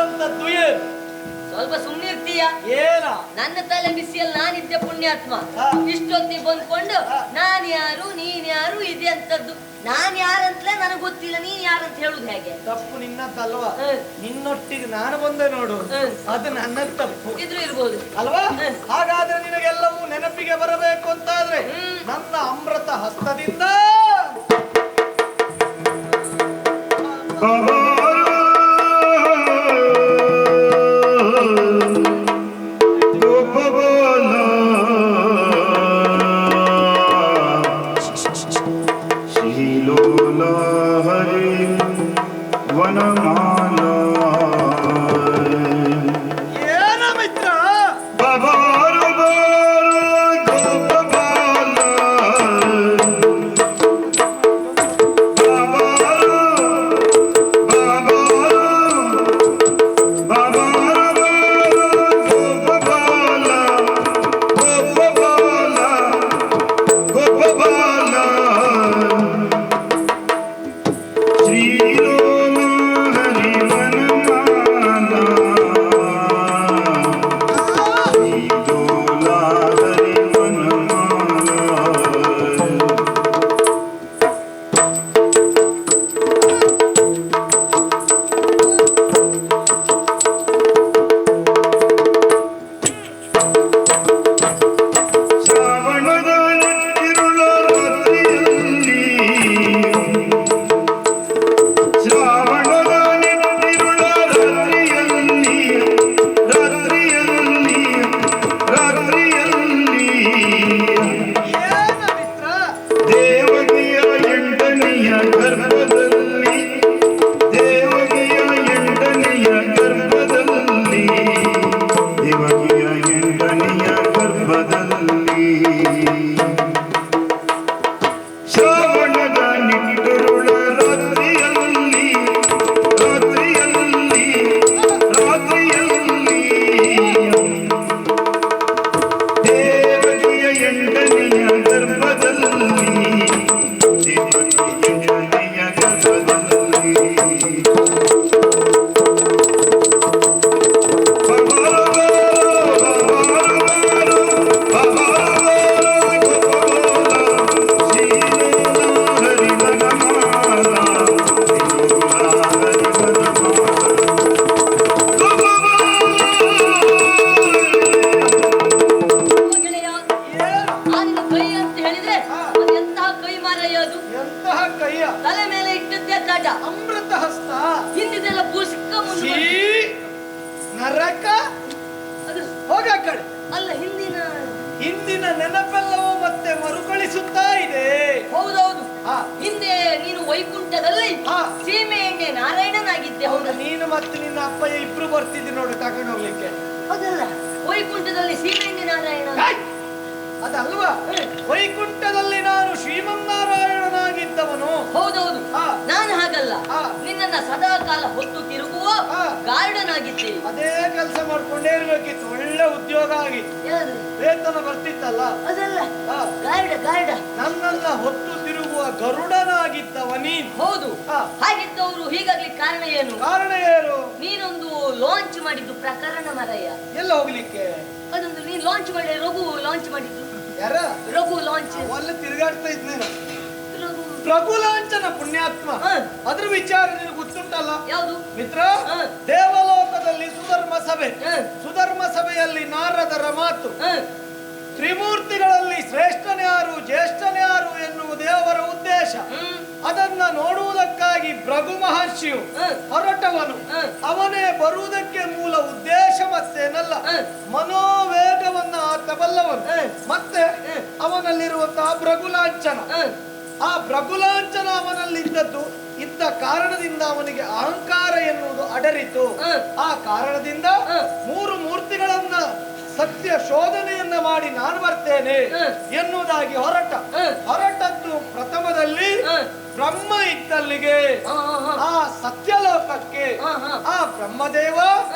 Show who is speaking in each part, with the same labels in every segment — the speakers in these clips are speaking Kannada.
Speaker 1: ಉಳಿದಂತದ್ದು ಏನು?
Speaker 2: ಸ್ವಲ್ಪ ಸುಮ್ಮನೆ ಇರ್ತೀಯ?
Speaker 1: ಏನ
Speaker 2: ನನ್ನ ತಲೆ ಬಿಸಿಯಲ್ಲಿ ನಾನಿದ್ದೆ ಪುಣ್ಯಾತ್ಮ. ಇಷ್ಟೊತ್ತಿಗೆ ಬಂದ್ಕೊಂಡು ನಾನ್ ಯಾರು ನೀನ್ ಯಾರು ಇದೆ ಅಂತದ್ದು. ನಾನ್ ಯಾರಂತಲೇ ನನಗೆ ಗೊತ್ತಿಲ್ಲ, ನೀನ್ ಯಾರಂತ ಹೇಳುದು ಹೇಗೆ?
Speaker 1: ತಪ್ಪು ನಿನ್ನದ್ದಲ್ವಾ? ನಿನ್ನೊಟ್ಟಿಗೆ ನಾನು ಬಂದೆ ನೋಡು, ಅದು ನನ್ನ ತಪ್ಪು
Speaker 2: ಇದ್ರು ಇರ್ಬೋದು
Speaker 1: ಅಲ್ವಾ? ಹಾಗಾದ್ರೆ ನಿನಗೆಲ್ಲವೂ ನೆನಪಿಗೆ ಬರಬೇಕು ಅಂತಾದ್ರೆ ನನ್ನ ಅಮೃತ ಹಸ್ತದಿಂದ
Speaker 2: ತಲೆ ಮೇಲೆ ಇಟ್ಟದ್ದೇ ಗಜ
Speaker 1: ಅಮೃತ ಹಸ್ತ.
Speaker 2: ಹಿಂದಿದೆಲ್ಲ ಪುಷ್ಕ
Speaker 1: ನರಕ
Speaker 2: ಅದು
Speaker 1: ಹೋಗ ಕಡೆ
Speaker 2: ಅಲ್ಲ.
Speaker 1: ಹಿಂದಿನ ನೆನಪೆಲ್ಲವೂ ಮತ್ತೆ ಮರುಕಳಿಸುತ್ತಾ ಇದೆ.
Speaker 2: ಹೌದೌದು. ಹಿಂದೆ ನೀನು ವೈಕುಂಠದಲ್ಲಿ ಸೀಮೆ ಎಣ್ಣೆ ನಾರಾಯಣನಾಗಿದ್ದೆ.
Speaker 1: ಹೌದು, ನೀನು ಮತ್ತೆ ನಿನ್ನ ಅಪ್ಪಯ್ಯ ಇಬ್ರು ಬರ್ತಿದ್ದಿ ನೋಡು ತಗೊಂಡು ಹೋಗ್ಲಿಕ್ಕೆ.
Speaker 2: ಹೌದಲ್ಲ, ವೈಕುಂಠದಲ್ಲಿ ಸೀಮೆ ಎಣ್ಣೆ ನಾರಾಯಣ
Speaker 1: ಅದಲ್ವಾ? ವೈಕುಂಠದಲ್ಲಿ ನಾನು ಶ್ರೀಮನ್ನಾರಾಯಣನಾಗಿದ್ದವನು.
Speaker 2: ಹೌದೌದು. ನಾನು ಹಾಗಲ್ಲ, ನಿನ್ನನ್ನ ಸದಾ ಕಾಲ ಹೊತ್ತು ತಿರುಗುವ ಗಾರ್ಡನ್ ಆಗಿದ್ದೆ.
Speaker 1: ಅದೇ ಕೆಲಸ ಮಾಡ್ಕೊಂಡೇ ಇರ್ಬೇಕಿತ್ತು. ಒಳ್ಳೆ ಉದ್ಯೋಗ ಆಗಿತ್ತು, ವೇತನ ಬರ್ತಿತ್ತಲ್ಲ.
Speaker 2: ಅದಲ್ಲ, ಗಾರ್ಡ
Speaker 1: ನನ್ನನ್ನ ಹೊತ್ತು ತಿರುಗುವ ಗರುಡನಾಗಿದ್ದವ ನೀನು.
Speaker 2: ಹೌದು. ಹಾಗಿದ್ದವರು ಹೀಗಾಗ್ಲಿಕ್ಕೆ ಕಾರಣ ಏನು?
Speaker 1: ಕಾರಣ ಏನು?
Speaker 2: ನೀನೊಂದು ಲಾಂಚ್ ಮಾಡಿದ್ದು ಪ್ರಕರಣ ಮರಯ್ಯ.
Speaker 1: ಎಲ್ಲ ಹೋಗ್ಲಿಕ್ಕೆ?
Speaker 2: ಅದೊಂದು ನೀನ್ ಲಾಂಚ್ ಮಾಡಿ, ರಘು ಲಾಂಚ್ ಮಾಡಿದ್ದು.
Speaker 1: ಯಾರ?
Speaker 2: ರಘು ಲಾಂಚ್.
Speaker 1: ಅಲ್ಲಿ ತಿರುಗಾಡ್ತಾ ಇದ್ನೇನು? ರಘು ಲಾಂಛನ ಪುಣ್ಯಾತ್ಮ. ಅದ್ರ ವಿಚಾರ ನಿನಗೆ ಗೊತ್ತುಂಟಲ್ಲ?
Speaker 2: ಯಾವುದು
Speaker 1: ಮಿತ್ರ? ದೇವಲೋಕದಲ್ಲಿ ಸುಧರ್ಮ ಸಭೆ. ಸುಧರ್ಮ ಸಭೆಯಲ್ಲಿ ನಾರದರ ಮಾತು, ತ್ರಿಮೂರ್ತಿಗಳಲ್ಲಿ ಶ್ರೇಷ್ಠನ್ಯಾರು ಜ್ಯೇಷ್ಠನ್ಯಾರು ಎನ್ನುವುದೇ ಅವರ ಉದ್ದೇಶ. ಅದನ್ನ ನೋಡುವುದಕ್ಕಾಗಿ ಭೃಗು ಮಹರ್ಷಿಯು ಹೊರಟವನು. ಅವನೇ ಬರುವುದಕ್ಕೆ ಮೂಲ ಉದ್ದೇಶ ಮತ್ತೇನಲ್ಲ, ಮನೋವೇಗವನ್ನ ಆತ ಬಲ್ಲವನು. ಮತ್ತೆ ಅವನಲ್ಲಿರುವಂತಹ ಭೃಗುಲಾಂಛನ, ಆ ಭೃಗುಲಾಂಛನ ಅವನಲ್ಲಿದ್ದದ್ದು ಇದ್ದ ಕಾರಣದಿಂದ ಅವನಿಗೆ ಅಹಂಕಾರ ಎನ್ನುವುದು ಅಡರಿತು. ಆ ಕಾರಣದಿಂದ ಮೂರು ಮೂರ್ತಿಗಳನ್ನ ಸತ್ಯ ಶೋಧನೆಯನ್ನ ಮಾಡಿ ನಾನು ಬರ್ತೇನೆ ಎನ್ನುವುದಾಗಿ ಹೊರಟದ್ದು ಪ್ರಥಮದಲ್ಲಿ ಬ್ರಹ್ಮ ಇದ್ದಲ್ಲಿಗೆ, ಆ ಸತ್ಯಲೋಕಕ್ಕೆ. ಆ ಬ್ರಹ್ಮದೇವ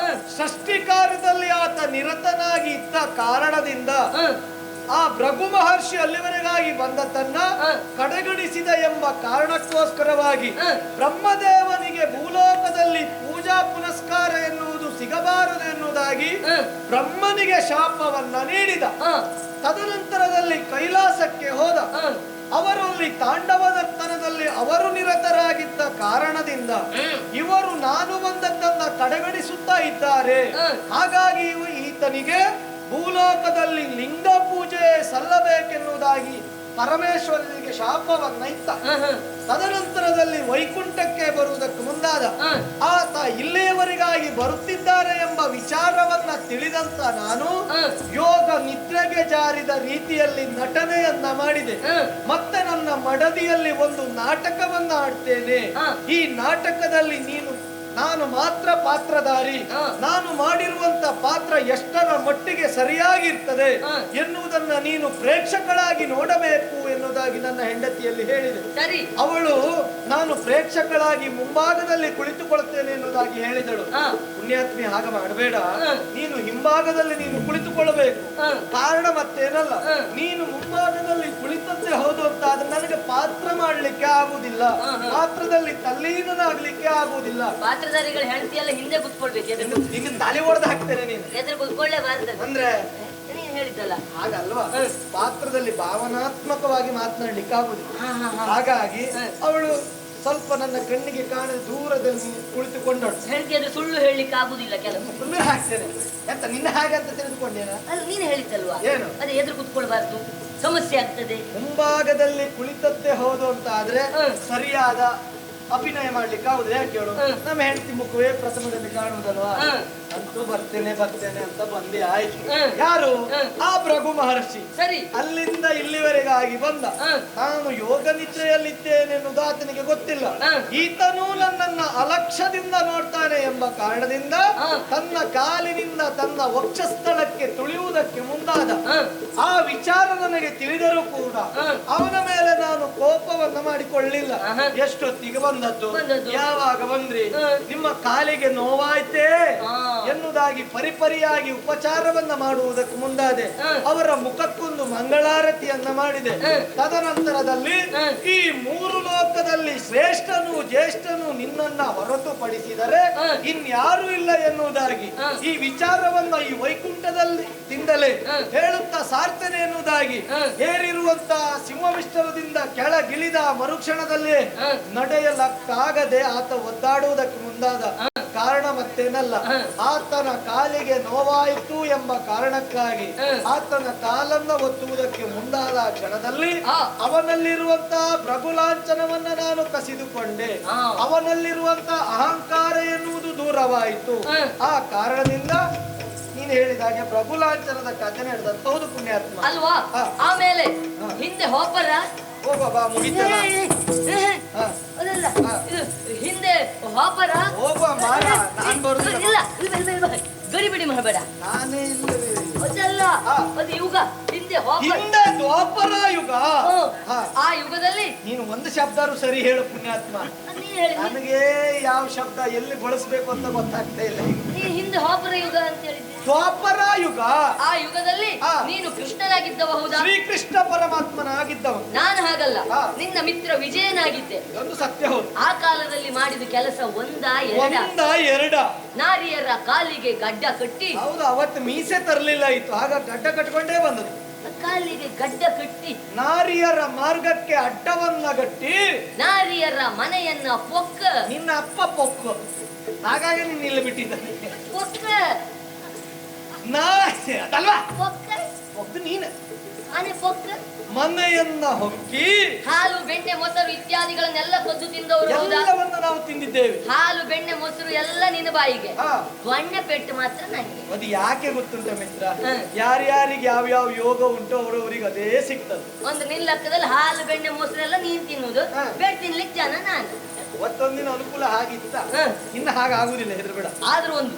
Speaker 1: ಷಷ್ಠಿ ಕಾರ್ಯದಲ್ಲಿ ಆತ ನಿರತನಾಗಿ ಇದ್ದ ಕಾರಣದಿಂದ ಆ ಭೃಗು ಮಹರ್ಷಿ ಅಲ್ಲಿವರೆಗಾಗಿ ಬಂದ ತನ್ನ ಕಡೆಗಣಿಸಿದ ಎಂಬ ಕಾರಣಕ್ಕೋಸ್ಕರವಾಗಿ ಬ್ರಹ್ಮದೇವನಿಗೆ ಭೂಲೋಕದಲ್ಲಿ ಪೂಜಾ ಪುನಸ್ಕಾರ ಎನ್ನುವುದು ಎನ್ನುವುದಾಗಿ ಬ್ರಹ್ಮನಿಗೆ ಶಾಪವನ್ನ ನೀಡಿದ. ತದನಂತರದಲ್ಲಿ ಕೈಲಾಸಕ್ಕೆ ಹೋದ. ಅವರಲ್ಲಿ ತಾಂಡವ ನರ್ತನದಲ್ಲಿ ಅವರು ನಿರತರಾಗಿದ್ದ ಕಾರಣದಿಂದ ಇವರು ನಾನು ಬಂದದ್ದನ್ನ ಕಡೆಗಣಿಸುತ್ತಾ ಇದ್ದಾರೆ. ಹಾಗಾಗಿ ಈತನಿಗೆ ಭೂಲೋಕದಲ್ಲಿ ಲಿಂಗ ಪೂಜೆ ಸಲ್ಲಬೇಕೆನ್ನುವುದಾಗಿ ಪರಮೇಶ್ವರನಿಗೆ ಶಾಪವನ್ನ ಇತ್ತ. ತದನಂತರದಲ್ಲಿ ವೈಕುಂಠಕ್ಕೆ ಬರುವುದಕ್ಕೆ ಮುಂದಾದ. ಆತ ಇಲ್ಲಿಯವರೆಗಾಗಿ ಬರುತ್ತಿದ್ದಾರೆ ಎಂಬ ವಿಚಾರವನ್ನ ತಿಳಿದಂತ ನಾನು ಯೋಗ ನಿದ್ರೆಗೆ ಜಾರಿದ ರೀತಿಯಲ್ಲಿ ನಟನೆಯನ್ನ ಮಾಡಿದೆ. ಮತ್ತೆ ನನ್ನ ಮಡದಿಯಲ್ಲಿ ಒಂದು ನಾಟಕವನ್ನ ಆಡ್ತೇನೆ. ಈ ನಾಟಕದಲ್ಲಿ ನಾನು ಮಾತ್ರ ಪಾತ್ರಧಾರಿ. ನಾನು ಮಾಡಿರುವಂತ ಪಾತ್ರ ಎಷ್ಟರ ಮಟ್ಟಿಗೆ ಸರಿಯಾಗಿರ್ತದೆ ಎನ್ನುವುದನ್ನ ನೀನು ಪ್ರೇಕ್ಷಕಳಾಗಿ ನೋಡಬೇಕು ಎನ್ನುವುದಾಗಿ ನನ್ನ ಹೆಂಡತಿಯಲ್ಲಿ ಹೇಳಿದೆ. ಅವಳು ನಾನು ಪ್ರೇಕ್ಷಕಳಾಗಿ ಮುಂಭಾಗದಲ್ಲಿ ಕುಳಿತುಕೊಳ್ಳುತ್ತೇನೆ ಎನ್ನುವುದಾಗಿ ಹೇಳಿದಳು. ಪುಣ್ಯಾತ್ಮಿ ಹಾಗೆ ಮಾಡಬೇಡ, ನೀನು ಹಿಂಭಾಗದಲ್ಲಿ ನೀನು ಕುಳಿತುಕೊಳ್ಳಬೇಕು. ಕಾರಣ ಮತ್ತೇನಲ್ಲ, ನೀನು ಮುಂಭಾಗದಲ್ಲಿ ಕುಳಿತಂತೆ ಹೌದು ಅಂತ ಆದ್ರೆ ನನಗೆ ಪಾತ್ರ ಮಾಡ್ಲಿಕ್ಕೆ ಆಗುವುದಿಲ್ಲ, ಪಾತ್ರದಲ್ಲಿ ತಲ್ಲೀನನಾಗ್ಲಿಕ್ಕೆ ಆಗುವುದಿಲ್ಲ.
Speaker 2: ಪಾತ್ರಧಾರಿಗಳು ಹೆಂಡತಿಯೆಲ್ಲ ಹಿಂದೆ ಕುತ್ಕೊಳ್ಬೇಕು.
Speaker 1: ನಿನ್ನ ತಲೆ ಹೊಡೆದು ಹಾಕ್ತೇನೆ ನೀನು.
Speaker 2: ಎದುರು ಕುತ್ಕೊಳ್ಳೇಬಾರ್ದು
Speaker 1: ಅಂದ್ರೆ
Speaker 2: ನೀನ್ ಹೇಳಿದ್ದಲ್ಲ
Speaker 1: ಹಾಗಲ್ವಾ, ಪಾತ್ರದಲ್ಲಿ ಭಾವನಾತ್ಮಕವಾಗಿ ಮಾತನಾಡ್ಲಿಕ್ಕೆ ಆಗುದಿಲ್ಲ. ಹಾಗಾಗಿ ಅವಳು ಸ್ವಲ್ಪ ನನ್ನ ಕಣ್ಣಿಗೆ ಕಾಣದ ದೂರದಲ್ಲಿ ಕುಳಿತುಕೊಂಡಳು.
Speaker 2: ಹೆಂಡತಿಯಾದ್ರೆ ಸುಳ್ಳು ಹೇಳಲಿಕ್ಕೆ ಆಗುದಿಲ್ಲ. ಕೆಲವು
Speaker 1: ಸುಳ್ಳು ಹಾಕ್ತೇನೆ ಎಂತ ನಿನ್ನ ಹಾಗೆ ಅಂತ ತಿಳಿದುಕೊಂಡೇನ?
Speaker 2: ಅಲ್ಲ ನೀನು ಹೇಳಿದ್ದಲ್ವಾ
Speaker 1: ಏನು
Speaker 2: ಅದೇ ಎದುರು ಕುತ್ಕೊಳ್ಬಾರ್ದು, ಸಮಸ್ಯೆ ಆಗ್ತದೆ.
Speaker 1: ಮುಂಭಾಗದಲ್ಲಿ ಕುಳಿತದ್ದೇ ಹೌದು ಅಂತ ಆದ್ರೆ ಸರಿಯಾದ ಅಭಿನಯ ಮಾಡ್ಲಿಕ್ಕೆ ಆಗುದು. ಯಾಕೆ ಹೇಳು, ನಮ್ಮ ಹೆಂಡತಿ ಮುಖವೇ ಪ್ರಥಮದಲ್ಲಿ ಕಾಣುವುದಲ್ವಾ. ಅಂತೂ ಬರ್ತೇನೆ ಅಂತ ಬಂದೆ ಆಯ್ತು. ಯಾರು? ಆ ಭೃಗು ಮಹರ್ಷಿ.
Speaker 2: ಸರಿ,
Speaker 1: ಅಲ್ಲಿಂದ ಇಲ್ಲಿವರೆಗಾಗಿ ಬಂದ. ನಾನು ಯೋಗ ನಿದ್ರೆಯಲ್ಲಿದ್ದೇನೆ ಎನ್ನುವುದು ಆತನಿಗೆ ಗೊತ್ತಿಲ್ಲ. ಈತನೂ ನನ್ನನ್ನ ಅಲಕ್ಷ್ಯದಿಂದ ನೋಡ್ತಾನೆ ಎಂಬ ಕಾರಣದಿಂದ ತನ್ನ ಕಾಲಿನಿಂದ ತನ್ನ ವಕ್ಷಸ್ಥಳಕ್ಕೆ ತುಳಿಯುವುದಕ್ಕೆ ಮುಂದಾದ. ಆ ವಿಚಾರ ನನಗೆ ತಿಳಿದರೂ ಕೂಡ ಅವನ ಮೇಲೆ ನಾನು ಕೋಪವನ್ನ ಮಾಡಿಕೊಳ್ಳಿಲ್ಲ. ಎಷ್ಟೊತ್ತಿಗೆ ಬಂದದ್ದು? ಯಾವಾಗ ಬಂದ್ರಿ? ನಿಮ್ಮ ಕಾಲಿಗೆ ನೋವಾಯ್ತೇ ಎನ್ನುವುದಾಗಿ ಪರಿಪರಿಯಾಗಿ ಉಪಚಾರವನ್ನ ಮಾಡುವುದಕ್ಕೆ ಮುಂದಾದೆ. ಅವರ ಮುಖಕ್ಕೊಂದು ಮಂಗಳಾರತಿಯನ್ನ ಮಾಡಿದೆ. ತದನಂತರದಲ್ಲಿ ಈ ಮೂರು ಲೋಕದಲ್ಲಿ ಶ್ರೇಷ್ಠನು ಜ್ಯೇಷ್ಠನು ನಿನ್ನನ್ನ ಹೊರತುಪಡಿಸಿದರೆ ಇನ್ಯಾರು ಇಲ್ಲ ಎನ್ನುವುದಾಗಿ ಈ ವಿಚಾರವನ್ನ ಈ ವೈಕುಂಠದಲ್ಲಿ ತಿಂದಲೇ ಹೇಳುತ್ತಾ ಸಾರ್ತನೆ ಎನ್ನುವುದಾಗಿ ಏರಿರುವಂತ ಸಿಂಹವಿಷ್ಟರದಿಂದ ಕೆಳಗಿಳಿದ ಮರುಕ್ಷಣದಲ್ಲಿ ನಡೆಯಲಕ್ಕಾಗದೆ ಆತ ಒದ್ದಾಡುವುದಕ್ಕೆ ಮುಂದಾದ. ಕಾರಣ ಮತ್ತೇನಲ್ಲ, ಆತನ ಕಾಲಿಗೆ ನೋವಾಯಿತು ಎಂಬ ಕಾರಣಕ್ಕಾಗಿ ಆತನ ಕಾಲನ್ನ ಒತ್ತುವುದಕ್ಕೆ ಮುಂದಾದ ಕ್ಷಣದಲ್ಲಿ ಅವನಲ್ಲಿರುವಂತಹ ಭೃಗುಲಾಂಛನವನ್ನ ನಾನು ಕಸಿದುಕೊಂಡೆ. ಅವನಲ್ಲಿರುವಂತಹ ಅಹಂಕಾರ ಎನ್ನುವುದು ದೂರವಾಯಿತು. ಆ ಕಾರಣದಿಂದ ನೀನು ಹೇಳಿದಾಗೆ ಭೃಗುಲಾಂಛನದ ಕಥೆ ನಡೆದಂತ ಹೌದು ಪುಣ್ಯಾತ್ಮ
Speaker 2: ಅಲ್ವಾ. ಆಮೇಲೆ ಹಿಂದೆ ಹೋಪರ
Speaker 1: ಹೋಗಬಾ ಮುಗಿತಲ್ಲ.
Speaker 2: ಅದಲ್ಲ, ಹಿಂದೆ ಹೋಪರ
Speaker 1: ಹೋಗುವ ಮಾರ, ನಾನ್ ಬರುದಿಲ್ಲ.
Speaker 2: ಗಡಿಬಿಡಿ ಮಾಡಬೇಡ.
Speaker 1: ನಾನೇ ಇಲ್ಲವೇ.
Speaker 2: ಅದಲ್ಲ, ಅದು ಯುಗ ಹಿಂದೆ
Speaker 1: ಹಿಂದೆ ದ್ವಾಪರ ಯುಗ.
Speaker 2: ಆ ಯುಗದಲ್ಲಿ
Speaker 1: ನೀನು ಒಂದು ಶಬ್ದಾರು ಸರಿ ಹೇಳು ಪುಣ್ಯಾತ್ಮ. ನನಗೆ ಯಾವ ಶಬ್ದ ಎಲ್ಲಿ ಬಳಸಬೇಕು ಅಂತ ಗೊತ್ತಾಗ್ತಾ ಇಲ್ಲ.
Speaker 2: ನೀನು ಹಿಂದೆ ಹೋಪರ ಯುಗ ಅಂತ ಹೇಳಿದ್ದೆ.
Speaker 1: ದ್ವಾಪರ ಯುಗ.
Speaker 2: ಆ ಯುಗದಲ್ಲಿ ನೀನು ಕೃಷ್ಣನಾಗಿದ್ದವ ಹೌದಾ?
Speaker 1: ಶ್ರೀಕೃಷ್ಣ ಪರಮಾತ್ಮನಾಗಿದ್ದವ.
Speaker 2: ನಾನು ಹಾಗಲ್ಲ, ನಿನ್ನ ಮಿತ್ರ ವಿಜಯನಾಗಿದ್ದೆ.
Speaker 1: ಒಂದು ಸತ್ಯ ಹೌದು.
Speaker 2: ಆ ಕಾಲದಲ್ಲಿ ಮಾಡಿದ ಕೆಲಸ ಒಂದ
Speaker 1: ಎರಡ
Speaker 2: ನಾರಿಯರ ಕಾಲಿಗೆ ಗಡ್ಡ ಕಟ್ಟಿ.
Speaker 1: ಹೌದು, ಅವತ್ತು ಮೀಸೆ ತರಲಿಲ್ಲ ಇತ್ತು, ಆಗ ಗಡ್ಡ ಕಟ್ಕೊಂಡೇ ಬಂದದ್ದು.
Speaker 2: ಕಾಲಿಗೆ ಗಡ್ಡ ಕಟ್ಟಿ
Speaker 1: ನಾರಿಯರ ಮಾರ್ಗಕ್ಕೆ ಅಡ್ಡವನ್ನ ಗಟ್ಟಿ
Speaker 2: ನಾರಿಯರ ಮನೆಯನ್ನ ಪೊಕ್ಕ.
Speaker 1: ನಿನ್ನ ಅಪ್ಪ ಪೊಕ್ಕ, ಹಾಗಾಗಿ ನೀನು ಇಲ್ಲಿ ಬಿಟ್ಟಿದ್ದಾನೆ.
Speaker 2: ಪೊಕ್ಕ
Speaker 1: ಅದಲ್ವಾ?
Speaker 2: ಪೊಕ್ಕ
Speaker 1: ಪೊಕ್ಕ ನೀನು
Speaker 2: ಆನೆ ಪೊಕ್ಕ.
Speaker 1: ಮನೆಯನ್ನ ಹೊಕ್ಕಿ
Speaker 2: ಹಾಲು ಬೆಣ್ಣೆ ಮೊಸರು ಇತ್ಯಾದಿಗಳನ್ನೆಲ್ಲ ಕದ್ದು ತಿಂದವರು
Speaker 1: ಎಲ್ಲವನ್ನ ನಾವು ತಿಂದಿದ್ದೇವೆ.
Speaker 2: ಹಾಲು ಬೆಣ್ಣೆ ಮೊಸರು ಎಲ್ಲ ನಿನ್ನ ಬಾಯಿಗೆ, ದೊಣ್ಣೆ ಪೆಟ್ಟು ಮಾತ್ರ ನಂಗೆ.
Speaker 1: ಅದು ಯಾಕೆ ಗೊತ್ತುಂಟ ಮಿತ್ರ, ಯಾರ್ಯಾರಿಗೆ ಯಾವ್ಯಾವ ಯೋಗ ಉಂಟು ಅವರವರಿಗೆ ಅದೇ ಸಿಗ್ತದೆ.
Speaker 2: ಒಂದು ನಿನ್ನ ಲೆಕ್ಕದಲ್ಲಿ ಹಾಲು ಬೆಣ್ಣೆ ಮೊಸರು ಎಲ್ಲ ನೀನ್ ತಿನ್ನುವುದು, ಬೆಡ್ ತಿನ್ಲಿಕ್ಕೆ ಜನ ನಾನು.
Speaker 1: ಅವತ್ತೊಂದಿನ ಅನುಕೂಲ ಹಾಗಿತ್ತ, ಇನ್ನು ಹಾಗಾಗುದಿಲ್ಲ, ಹೆದರ್ಬೇಡ.
Speaker 2: ಆದ್ರೂ ಒಂದು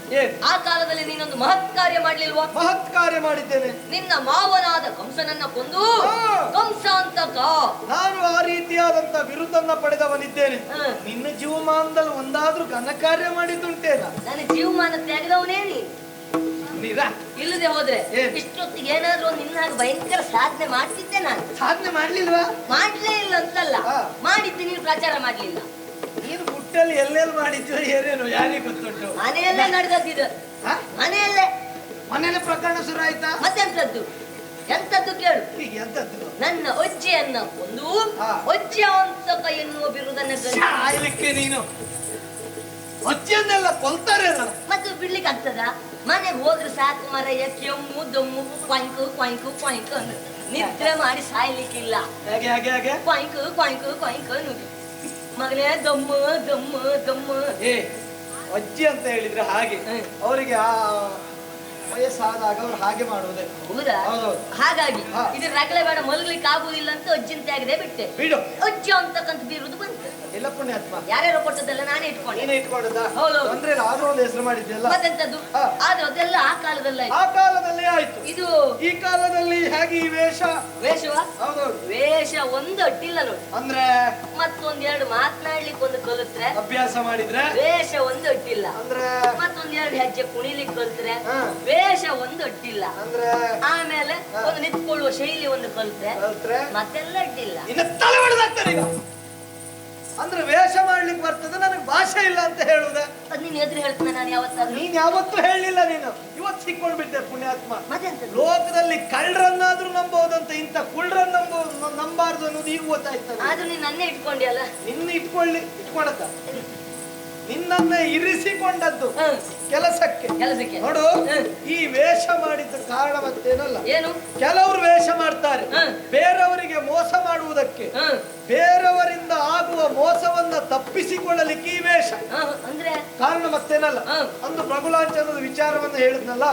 Speaker 2: ಆ ಕಾಲದಲ್ಲಿ ನೀನೊಂದು ಮಹತ್ ಕಾರ್ಯ ಮಾಡ್ಲಿಲ್ವಾ?
Speaker 1: ಮಹತ್ ಕಾರ್ಯ ಮಾಡಿದ್ದೇನೆ.
Speaker 2: ನಿನ್ನ ಮಾವನಾದ ಕಂಸನನ್ನ ಕೊಂದು ಕಂಸ ಅಂತ
Speaker 1: ನಾನು ಆ ರೀತಿಯಾದಂತ ಬಿರುದನ್ನ ಪಡೆದವನಿದ್ದೇನೆ. ನಿನ್ನ ಜೀವಮಾನದಲ್ಲಿ ಒಂದಾದ್ರೂ ಘನ ಕಾರ್ಯ ಮಾಡಿದ್ದುಂಟೇನ?
Speaker 2: ನನ್ನ ಜೀವಮಾನ ತೆಗೆದವನೇ ಇಲ್ಲದೆ ಹೋದ್ರೆ ಇಷ್ಟೊತ್ತಿಗೆ ಏನಾದ್ರೂ ಒಂದು ನಿನ್ನ ಹಾಗೆ ಭಯಂಕರ ಸಾಧನೆ ಮಾಡ್ತಿದ್ದೆ. ನಾನು
Speaker 1: ಸಾಧನೆ ಮಾಡ್ಲಿಲ್ವಾ?
Speaker 2: ಮಾಡ್ಲೇ ಇಲ್ಲ ಅಂತಲ್ಲ, ಮಾಡಿದ್ದೆ, ನೀನು ಪ್ರಚಾರ ಮಾಡ್ಲಿಲ್ಲ.
Speaker 1: ನೀನು ಹುಟ್ಟಲ್ಲಿ ಎಲ್ಲೆಲ್ಲಿ ಮಾಡಿದ್ದು ಏನೇನು ಯಾರಿಗೆ ಗೊತ್ತುಂಟು?
Speaker 2: ಮನೆಯಲ್ಲೇ ನಡೆದದ್ದಿದ್ದು, ಮನೆಯಲ್ಲೇ
Speaker 1: ಮನೇಲಿ ಪ್ರಕರಣ ಶುರು ಆಯ್ತಾ?
Speaker 2: ಮತ್ತೆಂತದ್ದು ಎಂತದ್ದು ಕೇಳು.
Speaker 1: ಎಂತದ್ದು?
Speaker 2: ನನ್ನ ಅಜ್ಜಿಯನ್ನ ಒಂದು ಅಜ್ಜಿ ಅಂತ ಎನ್ನುವ ಬಿರುದನ್ನ
Speaker 1: ಸಾಯ್ಲಿಕ್ಕೆ ನೀನು ಅಜ್ಜಿಯನ್ನೆಲ್ಲ ಕೊಲ್ತಾರೆ.
Speaker 2: ಮತ್ತೆ ಬಿಡ್ಲಿಕ್ಕೆ ಆಗ್ತದ? ಮನೆಗೆ ಹೋದ್ರೆ ಸಾಕು ಮರಯ್ಯ, ಕೆಮ್ಮು ದಮ್ಮು ಕ್ವಾಂಕು ಕ್ವಾಂಕು ಕ್ವಾಂಕು ಅನ್ನು ನಿದ್ರೆ ಮಾಡಿ ಸಾಯ್ಲಿಕ್ಕಿಲ್ಲ.
Speaker 1: ಹಾಗೆ ಹಾಗೆ ಹಾಗೆ
Speaker 2: ಕ್ವಾಂಕು ಕ್ವಾಂಕು ಕ್ವಾಂಕು ಅನ್ನೋದು ಮಗನೇ ದಮ್ಮು ದಮ್ಮು ದಮ್ಮು.
Speaker 1: ಅಜ್ಜಿ ಅಂತ ಹೇಳಿದ್ರೆ ಹಾಗೆ ಅವರಿಗೆ ಆ ವಯಸ್ಸಾದಾಗ ಅವ್ರು ಹಾಗೆ ಮಾಡುವುದೇ.
Speaker 2: ಹೌದಾ? ಹಾಗಾಗಿ ಇದ್ರ ರಗಳೆ ಬೇಡ ಮಲಗ್ಲಿಕ್ಕೆ ಆಗುದಿಲ್ಲ ಅಂತ ಅಜ್ಜಿಂತೆ ಆಗದೆ ಬಿಟ್ಟೆ.
Speaker 1: ಬಿಡು.
Speaker 2: ಅಜ್ಜಿ ಅಂತಕ್ಕಂತ ಬಿರುದು ಬಂತು.
Speaker 1: ಎಲ್ಲ ಪುಣ್ಯಾತ್ಮ.
Speaker 2: ಯಾರ್ಯಾರೋ ಕೊಟ್ಟದೆಲ್ಲ ನಾನೇ ಇಟ್ಕೊಂಡೆ.
Speaker 1: ನೀನೇ ಇಟ್ಕೊಂಡದ?
Speaker 2: ಹೌದು.
Speaker 1: ಅಂದ್ರೆ ಆದ್ರೂ ಒಂದು ಹೆಸರು ಮಾಡಿದ್ಯಲ್ಲ.
Speaker 2: ಮತ್ತೆಂತದ್ದು? ಆದ್ರೆ ಅದೆಲ್ಲ ಆ ಕಾಲದಲ್ಲ.
Speaker 1: ಆ ಕಾಲದಲ್ಲಿ ಆಯ್ತು.
Speaker 2: ಇದು
Speaker 1: ಈ ಕಾಲದಲ್ಲಿ ಹೇಗೆ ಈ ವೇಷ?
Speaker 2: ವೇಷವ?
Speaker 1: ಹೌದೌದು.
Speaker 2: ವೇಷ ಒಂದು ಅಡ್ಡಿಲ್ಲ ನೋಡಿ.
Speaker 1: ಅಂದ್ರೆ
Speaker 2: ಮತ್ತೊಂದೆರಡು ಮಾತನಾಡ್ಲಿಕ್ಕೆ ಒಂದು ಕಲಿತ್ರೆ,
Speaker 1: ಅಭ್ಯಾಸ ಮಾಡಿದ್ರೆ
Speaker 2: ವೇಷ ಒಂದು ಅಡ್ಡಿಲ್ಲ.
Speaker 1: ಅಂದ್ರೆ
Speaker 2: ಮತ್ತೊಂದೆರಡು ಹೆಜ್ಜೆ ಕುಣಿಲಿಕ್ಕೆ ಕಲಿತ್ರೆ ವೇಷ ಒಂದು ಅಡ್ಡಿಲ್ಲ.
Speaker 1: ಅಂದ್ರೆ
Speaker 2: ಆಮೇಲೆ ಒಂದು ನಿಂತ್ಕೊಳ್ಳುವ ಶೈಲಿ ಒಂದು ಕಲಿತ್ರೆ ಮತ್ತೆಲ್ಲ ಅಡ್ಡಿಲ್ಲ.
Speaker 1: ಇನ್ನು ತಲೆ ಹೊಡೆದಾಗ್ತದೆ ಈಗ. ಅಂದ್ರೆ ವೇಷ ಮಾಡ್ಲಿಕ್ಕೆ ಬರ್ತದೆ, ನನಗೆ ಭಾಷೆ ಇಲ್ಲ ಅಂತ ಹೇಳುದ?
Speaker 2: ಅದ್ ನೀನ್ ಎದುರು ಹೇಳ್ತಾನೆ ನಾನು ಯಾವತ್ತಾದ್ರೂ?
Speaker 1: ನೀನ್ ಯಾವತ್ತೂ ಹೇಳಿಲ್ಲ. ನೀನು ಇವತ್ತು ಸಿಕ್ಕೊಂಡು ಬಿಟ್ಟೆ ಪುಣ್ಯಾತ್ಮ.
Speaker 2: ಮತ್ತೆಂತ
Speaker 1: ಲೋಕದಲ್ಲಿ ಕಳ್ಳರನ್ನಾದ್ರೂ ನಂಬೋದಂತ ಇಂತ ಕುಳ್ರನ್ನ ನಂಬಾರ್ದು ಅನ್ನೋದು ಈಗ ಗೊತ್ತಾಯ್ತದೆ.
Speaker 2: ಆದ್ರೂ ನೀನ್ ನನ್ನೇ ಇಟ್ಕೊಂಡಿಯಲ್ಲ.
Speaker 1: ನಿನ್ನ ಇಟ್ಕೊಳತ್ತ ನಿನ್ನನ್ನೇ ಇರಿಸಿಕೊಂಡದ್ದು ಕೆಲಸಕ್ಕೆ ನೋಡು. ಈ ವೇಷ ಮಾಡಿದ ಕಾರಣ ಮತ್ತೇನಲ್ಲ.
Speaker 2: ಏನು?
Speaker 1: ಕೆಲವರು ವೇಷ ಮಾಡ್ತಾರೆ ಬೇರೆಯವರಿಗೆ ಮೋಸ ಮಾಡುವುದಕ್ಕೆ, ಬೇರೆಯವರಿಂದ ಆಗುವ ಮೋಸವನ್ನ ತಪ್ಪಿಸಿಕೊಳ್ಳಲಿಕ್ಕೆ ಈ ವೇಷ
Speaker 2: ಅಂದ್ರೆ
Speaker 1: ಕಾರಣ ಮತ್ತೇನಲ್ಲ. ಅಂದು ಪ್ರಭುಲಾಂಚನದ ವಿಚಾರವನ್ನ ಹೇಳಿದ್ನಲ್ಲ,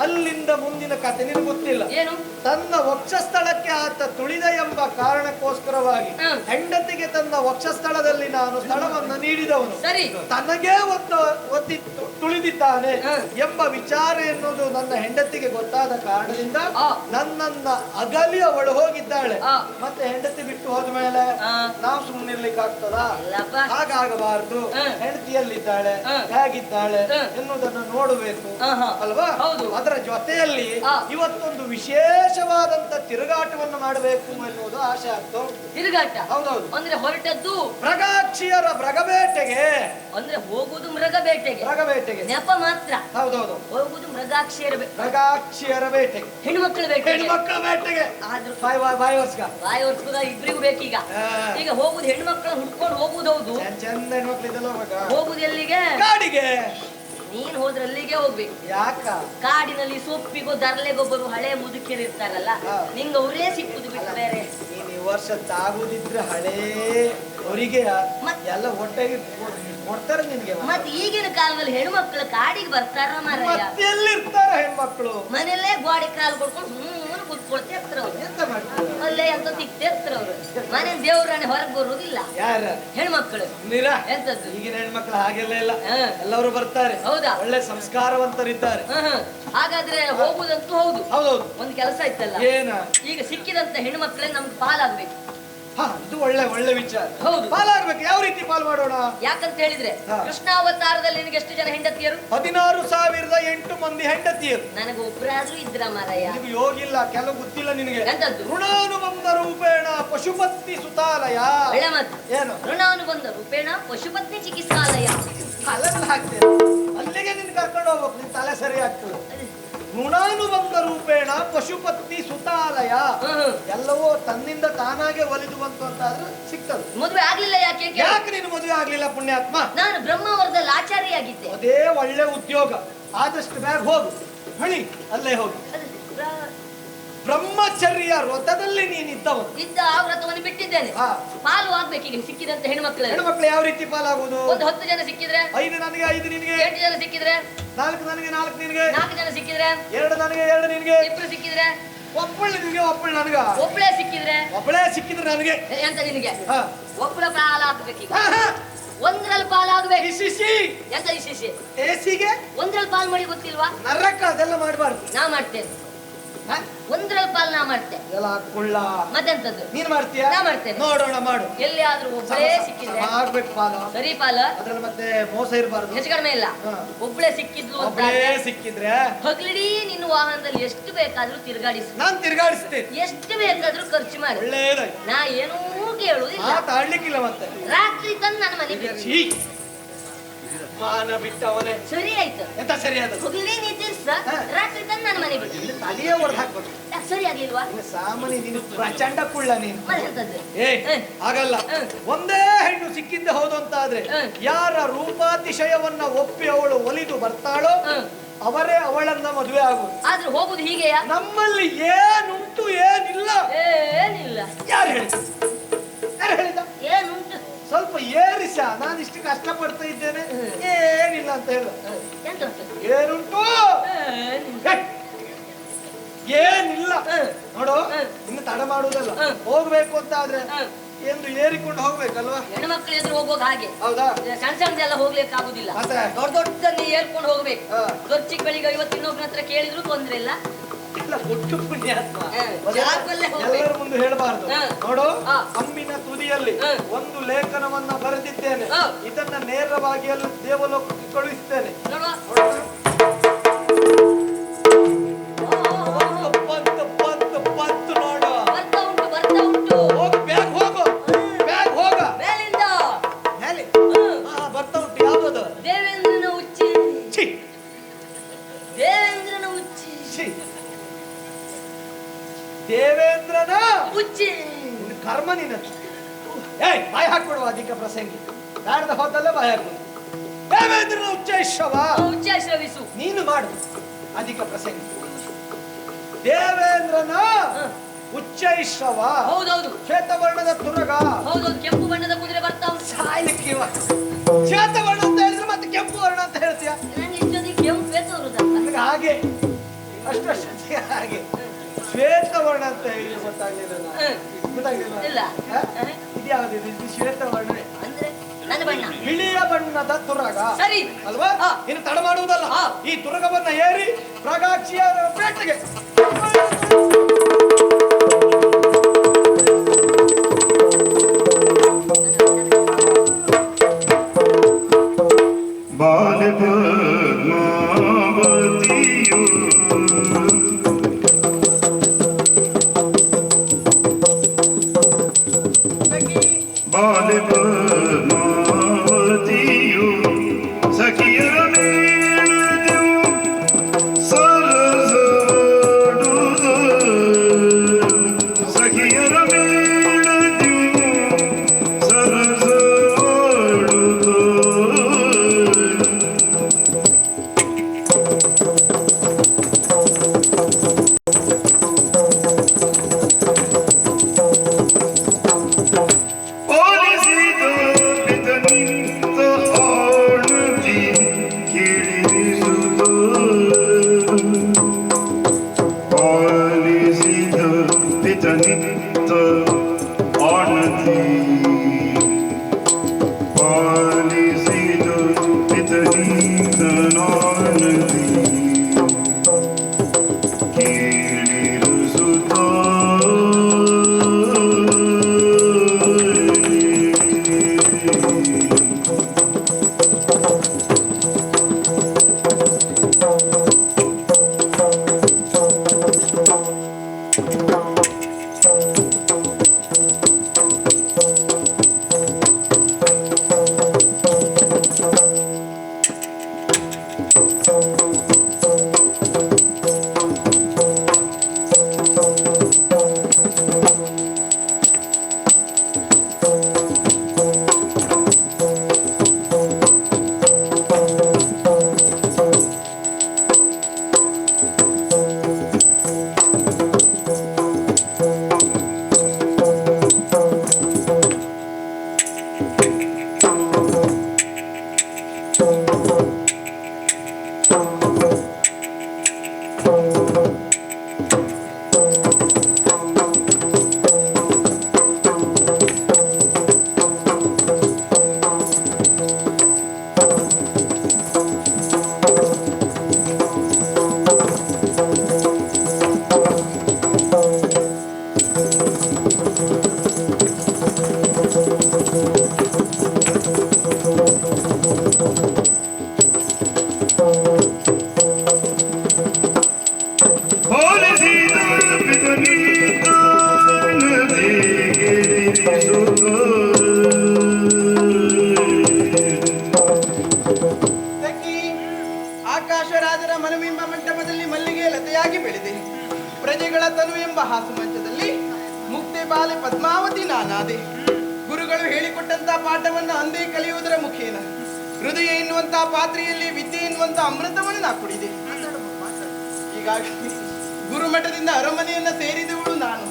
Speaker 1: ಅಲ್ಲಿಂದ ಮುಂದಿನ ಕಥೆ ನಿನಗೆ ಗೊತ್ತಿಲ್ಲ.
Speaker 2: ಏನು? ತನ್ನ
Speaker 1: ವಕ್ಷಸ್ಥಳಕ್ಕೆ ಆತ ತುಳಿದ ಎಂಬ ಕಾರಣಕ್ಕೋಸ್ಕರವಾಗಿ ಹೆಂಡತಿಗೆ ತನ್ನ ವಕ್ಷಸ್ಥಳದಲ್ಲಿ ನಾನು ಸ್ಥಳವನ್ನು ನೀಡಿದವನು ತನಗೇ ಒತ್ತಿ ತುಳಿದಿದ್ದಾನೆ ಎಂಬ ವಿಚಾರ ಎನ್ನುವುದು ನನ್ನ ಹೆಂಡತಿಗೆ ಗೊತ್ತಾದ ಕಾರಣದಿಂದ ನನ್ನನ್ನ ಅಗಲಿ ಅವಳು ಹೋಗಿದ್ದಾಳೆ. ಮತ್ತೆ ಹೆಂಡತಿ ಬಿಟ್ಟು ಹೋದ ಮೇಲೆ ನಾವು ಸುಮ್ಮನಿರ್ಲಿಕ್ಕೆ ಆಗ್ತದ? ಹಾಗಾಗಬಾರದು. ಹೆಂಡತಿಯಲ್ಲಿದ್ದಾಳೆ, ಹೇಗಿದ್ದಾಳೆ ಎನ್ನುವುದನ್ನು ನೋಡಬೇಕು ಅಲ್ವಾ? ಅದರ ಜೊತೆಯಲ್ಲಿ ಇವತ್ತೊಂದು ವಿಶೇಷವಾದಂತ ತಿರುಗಾಟವನ್ನು ಮಾಡಬೇಕು ಎನ್ನುವುದು ಆಸೆ ಆಗ್ತಾ ಉಂಟು.
Speaker 2: ತಿರುಗಾಟ?
Speaker 1: ಹೌದೌದು.
Speaker 2: ಅಂದ್ರೆ ಹೊರಟದ್ದು
Speaker 1: ಮೃಗಾಕ್ಷಿಯರ ಮೃಗಬೇಟೆಗೆ.
Speaker 2: ಅಂದ್ರೆ ಹೋಗುದು ಮೃಗಬೇಟೆಗೆ. ನೆಪ ಮಾತ್ರ.
Speaker 1: ಹೌದೌದು.
Speaker 2: ಹೋಗುದು
Speaker 1: ಮೃಗಾಕ್ಷಿಯರ ಬೇಟೆಗೆ,
Speaker 2: ಹೆಣ್ಮಕ್ಳ
Speaker 1: ಬೇಟೆಗೆ. ಆದ್ರೂ ಬಾಯಿ
Speaker 2: ವರ್ಷ ಇಬ್ರಿಗೂ ಬೇಕೀಗ. ಈಗ ಹೋಗುದು ಹೆಣ್ಮಕ್ಳ ಹುಡ್ಕೊಂಡು ಹೋಗುದು. ಹೌದು,
Speaker 1: ಚಂದ ಹೆಣ್ಮಕ್ಳಿದ್ದಲ್ಲ.
Speaker 2: ಹೋಗುದು ಎಲ್ಲಿಗೆ?
Speaker 1: ಕಾಡಿಗೆ.
Speaker 2: ನೀನ್ ಹೋದ್ರಲ್ಲಿಗೆ ಹೋಗ್ಬೇಕು.
Speaker 1: ಯಾಕ? ಕಾಡಿನಲ್ಲಿ
Speaker 2: ಸೊಪ್ಪಿಗೋ ದರ್ಲೆಗೊಬ್ಬರು ಹಳೆ ಮುದುಕಿಯರು ಇರ್ತಾರಲ್ಲ, ನಿಂಗ ಅವರೇ ಸಿಕ್ಕುದು ಬಿಟ್ಟು ಬೇರೆ.
Speaker 1: ನೀನ್ ಈ ವರ್ಷ ತಾಗುದಿದ್ರೆ ಹಳೇ ಅವರಿಗೆ ಎಲ್ಲ ಹೊಟ್ಟೆಗೆ ಕೊಡ್ತಾರೆ ನಿನ್ಗೆ.
Speaker 2: ಮತ್ತೆ ಈಗಿನ ಕಾಲದಲ್ಲಿ ಹೆಣ್ಮಕ್ಳು ಕಾಡಿಗೆ ಬರ್ತಾರ ಮಾರಾಯ?
Speaker 1: ಎಲ್ಲಿರ್ತಾರ ಹೆಣ್ಮಕ್ಳು?
Speaker 2: ಮನೆಯಲ್ಲೇ ಗೋಡೆ ಕಾಲು ಕೊಡ್ಕೊಂಡು ಸುಮ್ಮನೆ ಕುತ್ಕೊಳ್ತಾ ಇರ್ತಾರ ಅವ್ರು.
Speaker 1: ಎಂತ ಮಾಡ್ತಾರೆ?
Speaker 2: ಅಲ್ಲೇ ಎಂತ ತಿಕ್ತಾ ಇರ್ತಾರ ಅವ್ರು. ಮನೆ ದೇವ್ರಾಣೆ ಹೊರಗೆ ಬರುವುದಿಲ್ಲ.
Speaker 1: ಯಾರ?
Speaker 2: ಹೆಣ್ಮಕ್ಳು. ಎಂತದ್ದು?
Speaker 1: ಈಗಿನ ಹೆಣ್ಮಕ್ಳು ಹಾಗೆಲ್ಲ ಇಲ್ಲ, ಎಲ್ಲರೂ ಬರ್ತಾರೆ.
Speaker 2: ಹೌದಾ?
Speaker 1: ಒಳ್ಳೆ ಸಂಸ್ಕಾರವಂತರಿದ್ದಾರೆ.
Speaker 2: ಹಾಗಾದ್ರೆ ಹೋಗುದಂತೂ ಹೌದು.
Speaker 1: ಹೌದೌದು.
Speaker 2: ಒಂದು ಕೆಲಸ ಇತ್ತಲ್ಲ,
Speaker 1: ಏನ?
Speaker 2: ಈಗ ಸಿಕ್ಕಿದಂತ ಹೆಣ್ಮಕ್ಳೇ ನಮ್ಗೆ ಪಾಲಾಗ್ಬೇಕು.
Speaker 1: ಇದು ಒಳ್ಳೆ ವಿಚಾರ.
Speaker 2: ಹೌದು,
Speaker 1: ಪಾಲಾಗ್ಬೇಕು. ಯಾವ ರೀತಿ ಪಾಲ್ ಮಾಡೋಣ?
Speaker 2: ಯಾಕಂತ ಹೇಳಿದ್ರೆ ಕೃಷ್ಣಾವತಾರದಲ್ಲಿ ನಿನಗೆ ಎಷ್ಟು ಜನ ಹೆಂಡತಿಯರು?
Speaker 1: 16,008 ಮಂದಿ ಹೆಂಡತಿಯರು.
Speaker 2: ನನಗೆ ಒಬ್ಬರಾದ್ರೂ ಇದ್ರ ಮಾರಾಯ?
Speaker 1: ನಿನಗೆ ಯೋಗಿಲ್ಲ, ಕೆಲವು ಗೊತ್ತಿಲ್ಲ ನಿನಗೆ.
Speaker 2: ಎಂತದ್ದು?
Speaker 1: ಋಣಾನುಬಂಧ ರೂಪೇಣ ಪಶುಪತ್ನಿ ಸುತಾಲಯ.
Speaker 2: ಒಳ್ಳೆ ಮಾತು.
Speaker 1: ಏನು?
Speaker 2: ಋಣಾನುಬಂಧ ರೂಪೇಣ ಪಶುಪತ್ನಿ ಚಿಕಿತ್ಸಾಲಯ.
Speaker 1: ಅಲ್ಲೆಲ್ಲ ಹಾಕ್ತೇನೆ, ಅಲ್ಲಿಗೆ ನಿನ್ ಕರ್ಕೊಂಡು ಹೋಗ್ಬೇಕು. ನಿನ್ ತಲೆ ಸರಿ ಆಗ್ತದೆ. ಋಣಾನುಬಂಧ ರೂಪೇಣ ಪಶುಪತ್ನಿ ಸುತಾಲಯ. ಎಲ್ಲವೂ ತನ್ನಿಂದ ತಾನಾಗೆ ಒಲಿದು ಬಂತು ಅಂತಾದ್ರೆ ಸಿಗ್ತದೆ.
Speaker 2: ಮದುವೆ ಆಗ್ಲಿಲ್ಲ ಯಾಕೆ?
Speaker 1: ಯಾಕೆ ನೀನು ಮದುವೆ ಆಗ್ಲಿಲ್ಲ ಪುಣ್ಯಾತ್ಮ?
Speaker 2: ನಾನು ಬ್ರಹ್ಮಾವರದಲ್ಲಿ ಆಚಾರ್ಯಾಗಿದ್ದೆ.
Speaker 1: ಅದೇ ಒಳ್ಳೆ ಉದ್ಯೋಗ. ಆದಷ್ಟು ಬೇಗ ಹೋಗು, ಹೊಳಿ ಅಲ್ಲೇ ಹೋಗು. ಬ್ರಹ್ಮಚರ್ಯ ವ್ರತದಲ್ಲಿ ನೀನಿದ್ದವನು.
Speaker 2: ಆ ವ್ರತವನ್ನು ಬಿಟ್ಟಿದ್ದೇನೆ. ಪಾಲು ಆಗ್ಬೇಕೀಗ ಸಿಕ್ಕಿದಂತ ಹೆಣ್ಮಕ್ಳು
Speaker 1: ಯಾವ ರೀತಿ ಪಾಲಾಗುವುದು?
Speaker 2: ಒಂದು 10 ಜನ ಸಿಕ್ಕಿದ್ರೆ
Speaker 1: 5 ನನಗೆ, 5 ನಿನಗೆ.
Speaker 2: 8 ಜನ ಸಿಕ್ಕಿದ್ರೆ
Speaker 1: 4 ನನಗೆ, 4 ನಿನಗೆ.
Speaker 2: 4 ಜನ ಸಿಕ್ಕಿದ್ರೆ
Speaker 1: 2 ನನಗೆ, 2 ನಿನಗೆ.
Speaker 2: 2 ಸಿಕ್ಕಿದ್ರೆ
Speaker 1: ಒಬ್ಬಳು ನಿನಗೆ, ಒಬ್ಬಳು ನನಗ.
Speaker 2: ಒಬ್ಬಳೇ ಸಿಕ್ಕಿದ್ರೆ
Speaker 1: ನನಗೆ.
Speaker 2: ಎಂತ ನಿನಗೆ? ಒಬ್ಬಳ ಪಾಲ ಹಾಕ್ಬೇಕೀಗ. ಒಂದ್ರಲ್ಲಿ ಪಾಲ್ ಆಗ್ಬೇಕು. ಎಂತ ಇಶಿಸಿ?
Speaker 1: ಏಸಿಗೆ
Speaker 2: ಒಂದ್ರಲ್ಲಿ ಪಾಲ್ ಮಾಡಿ ಗೊತ್ತಿಲ್ವಾ?
Speaker 1: ನರಕ ಅದೆಲ್ಲ ಮಾಡಬಾರ್ದು.
Speaker 2: ನಾ ಮಾಡ್ತೇನೆ. ಒಂದ್ರಲ್ಲಿ ಪಾಲ್ ನಾ ಮಾಡ್ತೆ.
Speaker 1: ಎಲ್ಲ ಹಾಕೊಳ್ಳ.
Speaker 2: ಮತ್ತೆಂತದ್ದು?
Speaker 1: ನೀನ್ ಮಾಡ್ತೀಯಾ?
Speaker 2: ನಾ ಮಾಡ್ತೇನೆ.
Speaker 1: ನೋಡೋಣ, ಮಾಡು.
Speaker 2: ಎಲ್ಲಿಯಾದ್ರೂ ಒಬ್ಬಳೇ ಸಿಕ್ಕಿದ್ರೆ
Speaker 1: ಆಗ್ಬೇಕು ಪಾಲು.
Speaker 2: ಸರಿ ಪಾಲ.
Speaker 1: ಅದ್ರಲ್ಲಿ ಮತ್ತೆ ಮೋಸ ಇರಬಾರ್ದು,
Speaker 2: ಹೆಚ್ಚು ಕಡಿಮೆ ಇಲ್ಲ. ಒಬ್ಬಳೇ ಸಿಕ್ಕಿದ್ಲು
Speaker 1: ಸಿಕ್ಕಿದ್ರೆ
Speaker 2: ಹಗಲಿಡೀ ನಿನ್ನ ವಾಹನದಲ್ಲಿ ಎಷ್ಟು ಬೇಕಾದ್ರೂ ತಿರುಗಾಡಿಸು.
Speaker 1: ನಾನ್ ತಿರುಗಾಡಿಸ್ತೇನೆ.
Speaker 2: ಎಷ್ಟು ಬೇಕಾದ್ರೂ ಖರ್ಚು ಮಾಡಿ.
Speaker 1: ಒಳ್ಳೇದಾಗಿ.
Speaker 2: ನಾ ಏನೂ ಕೇಳುವುದಿಲ್ಲ.
Speaker 1: ತಾಳ್ಲಿಕ್ಕಿಲ್ಲ. ಮತ್ತೆ
Speaker 2: ರಾತ್ರಿ ತಂದು ನನ್ನ ಮನೆಗೆ
Speaker 1: ಮಾನ ಬಿಟ್ಟವನೇ.
Speaker 2: ಸರಿ ಆಯ್ತು.
Speaker 1: ಎಂತ ಸರಿಯಾದ
Speaker 2: ಹೋಗ್ಲಿ ನೀ ತಿರ್ಸ ರಾತ್ರಿ ತಂದು ನಾನು ಮನೆ ಬಿಟ್ಟು
Speaker 1: ತಲೆಯೇ ಹೊಡೆದು ಹಾಕ್ಬೋದು.
Speaker 2: ಸರಿ ಆಗ್ಲಿಲ್ವಾ?
Speaker 1: ಸಾಮಾನ್ಯ ನೀನು ಪ್ರಚಂಡ ಕುಳ್ಳ ನೀನು. ಏ ಆಗಲ್ಲ. ಒಂದೇ ಹೆಣ್ಣು ಸಿಕ್ಕಿದ್ದೆ ಹೌದು ಅಂತ ಆದ್ರೆ ಯಾರ ರೂಪಾತಿಶಯವನ್ನ ಒಪ್ಪಿ ಅವಳು ಒಲಿದು ಬರ್ತಾಳೋ ಅವರೇ ಅವಳನ್ನ ಮದುವೆ ಆಗುದು.
Speaker 2: ಆದ್ರೆ ಹೋಗುದು ಹೀಗೆಯಾ?
Speaker 1: ನಮ್ಮಲ್ಲಿ ಏನುಂಟು ಏನಿಲ್ಲ.
Speaker 2: ಏನಿಲ್ಲ.
Speaker 1: ಯಾರು ಹೇಳಿದ? ಯಾರು ಹೇಳಿದ?
Speaker 2: ಏನುಂಟು
Speaker 1: ಸ್ವಲ್ಪ ಏರಿಸ. ನಾನು ಇಷ್ಟು ಕಷ್ಟ ಪಡ್ತಾ ಇದ್ದೇನೆ ಏನಿಲ್ಲ ಅಂತ ಹೇಳು. ಏನುಂಟು ಏನಿಲ್ಲ. ನೋಡು ಇನ್ನು ತಡ ಮಾಡುವುದಲ್ಲ. ಹೋಗ್ಬೇಕು ಅಂತ ಆದ್ರೆ ಎಂದು ಏರಿಕೊಂಡು ಹೋಗ್ಬೇಕಲ್ವಾ?
Speaker 2: ಹೆಣ್ಣು ಮಕ್ಕಳು ಎದುರು ಹೋಗುವಾಗ ಹಾಗೆ.
Speaker 1: ಹೌದಾ?
Speaker 2: ಸಣ್ಣ ಸಣ್ಣದೆಲ್ಲ ಹೋಗ್ಲಿಕ್ಕೆ ಆಗುದಿಲ್ಲ. ದೊಡ್ಡ ದೊಡ್ಡದನ್ನ ಏರ್ಕೊಂಡು ಹೋಗ್ಬೇಕು. ದೊಡ್ಡ ಚಿಕ್ಕಗಳಿಗೆ ಇವತ್ತು ಇನ್ನೊಬ್ಬನ ಹತ್ರ ಕೇಳಿದ್ರು ತೊಂದ್ರೆ ಇಲ್ಲ.
Speaker 1: ಇಲ್ಲ ಕೊಟ್ಟು ಪುಣ್ಯಾತ್ಮ ಎಲ್ಲರ ಮುಂದೆ ಹೇಳಬಾರ್ದು. ನೋಡು ಅಮ್ಮಿನ ತುದಿಯಲ್ಲಿ ಒಂದು ಲೇಖನವನ್ನ ಬರೆದಿದ್ದೇನೆ. ಇದನ್ನ ನೇರವಾಗಿ ಅಲ್ಲಿ ದೇವಲೋಕಕ್ಕೆ ಕಳುಹಿಸ್ತೇನೆ. ದೇವೇಂದ್ರನ ಉಚ್ಚಿ ಕರ್ಮ ನಿನ್ನದು. ಏಯ್ ಬಾಯಿ ಹಾಕ್ಬಿಡುವ ಅಧಿಕ ಪ್ರಸಂಗಿ. ನಾಡ್ದ ಹೋದಲ್ಲೇ ಬಾಯಿ ಹಾಕ್ಬಿಡು. ದೇವೇಂದ್ರನ
Speaker 2: ಉಚ್ಚೈಶ್ರವಿಸು
Speaker 1: ನೀನು ಮಾಡು ಅಧಿಕ ಪ್ರಸಂಗಿ. ದೇವೇಂದ್ರನ ಉಚ್ಚೈಶ್ರವ.
Speaker 2: ಹೌದೌದು.
Speaker 1: ಶ್ವೇತವರ್ಣದ ತುರಗ.
Speaker 2: ಹೌದೌದು. ಕೆಂಪು ಬಣ್ಣದ ಕುದುರೆ ಬರ್ತಾವ.
Speaker 1: ಸಾಯ್ಲಿಕ್ಕೆ ಶ್ವೇತವರ್ಣ ಅಂತ ಹೇಳಿದ್ರೆ ಮತ್ತೆ ಕೆಂಪು ವರ್ಣ ಅಂತ ಹೇಳ್ತೀಯ?
Speaker 2: ನನಗೆ ಇಷ್ಟೊಂದಿಗೆ ಕೆಂಪು ಶ್ವೇತವರ್ಣ
Speaker 1: ನನಗೆ ಹಾಗೆ ಅಷ್ಟು ಹಾಗೆ ಶ್ವೇತವರ್ಣ ಅಂತ ಹೇಳಿ ಗೊತ್ತಾಗ್ಲಿಲ್ಲ. ಗೊತ್ತಾಗ್ಲಿಲ್ಲ. ಇದ್ಯಾವ್ದು? ಇದು ಶ್ವೇತವರ್ಣ
Speaker 2: ಅಂದ್ರೆ ನನ್ನ ಬಣ್ಣ
Speaker 1: ಬಿಳಿಯ ಬಣ್ಣದ ತುರಗ.
Speaker 2: ಸರಿ
Speaker 1: ಅಲ್ವಾ? ಇನ್ನು ತಡ ಮಾಡುವುದಲ್ಲ. ಈ ತುರಗವನ್ನ ಏರಿ ಪ್ರಗಾಕ್ಷಿಯ ಪೇಟೆಗೆ ಪ್ರಕಾಶರಾಜರ ಮನವೆಂಬ ಮಂಟಪದಲ್ಲಿ ಮಲ್ಲಿಗೆ ಲತೆಯಾಗಿ ಬೆಳೆದೆ. ಪ್ರಜೆಗಳ ತನು ಎಂಬ ಹಾಸು ಮಂಚದಲ್ಲಿ ಮುಕ್ತೆ ಬಾಲೆ ಪದ್ಮಾವತಿ ನಾನಾದೆ. ಗುರುಗಳು ಹೇಳಿಕೊಟ್ಟಂತ ಪಾಠವನ್ನ ಅಂದೇ ಕಲಿಯುವುದರ ಮುಖೇನ ಹೃದಯ ಎನ್ನುವಂತಹ ಪಾತ್ರೆಯಲ್ಲಿ ವಿದ್ಯೆ ಎನ್ನುವಂತ ಅಮೃತವನ್ನು ನಾ ಕುಡಿದೆ. ಹೀಗಾಗಿ ಗುರುಮಠದಿಂದ ಅರಮನೆಯನ್ನ ಸೇರಿದವಳು ನಾನು.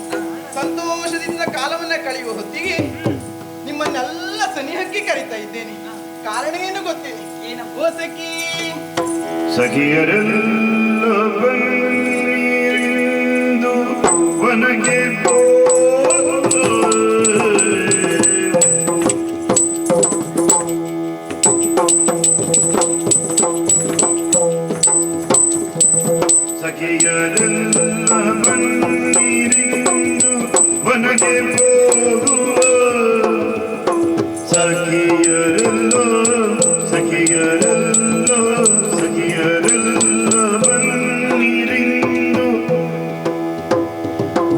Speaker 1: ಸಂತೋಷದಿಂದ ಕಾಲವನ್ನ ಕಳೆಯುವ ಹೊತ್ತಿಗೆ ನಿಮ್ಮನ್ನೆಲ್ಲ ಸನಿಹಕ್ಕೆ ಕರೀತಾ ಇದ್ದೇನೆ. ಕಾರಣ ಏನು ಗೊತ್ತೇನೆ? ಏನೋ ಸಖಿ
Speaker 3: ಸಖಿಯರೆಲ್ಲ ಬಂದು ವನಗೆ ಸಖಿಯರೆಲ್ಲ ಬನ್ನಿರಿಂದು ವನಗೆ ಹೋಗುವ ಸಖಿಯರೆಲ್ಲ ಸಖಿಯರೆಲ್ಲ ಸಖಿಯರೆಲ್ಲ ಬನ್ನಿರಿಂದು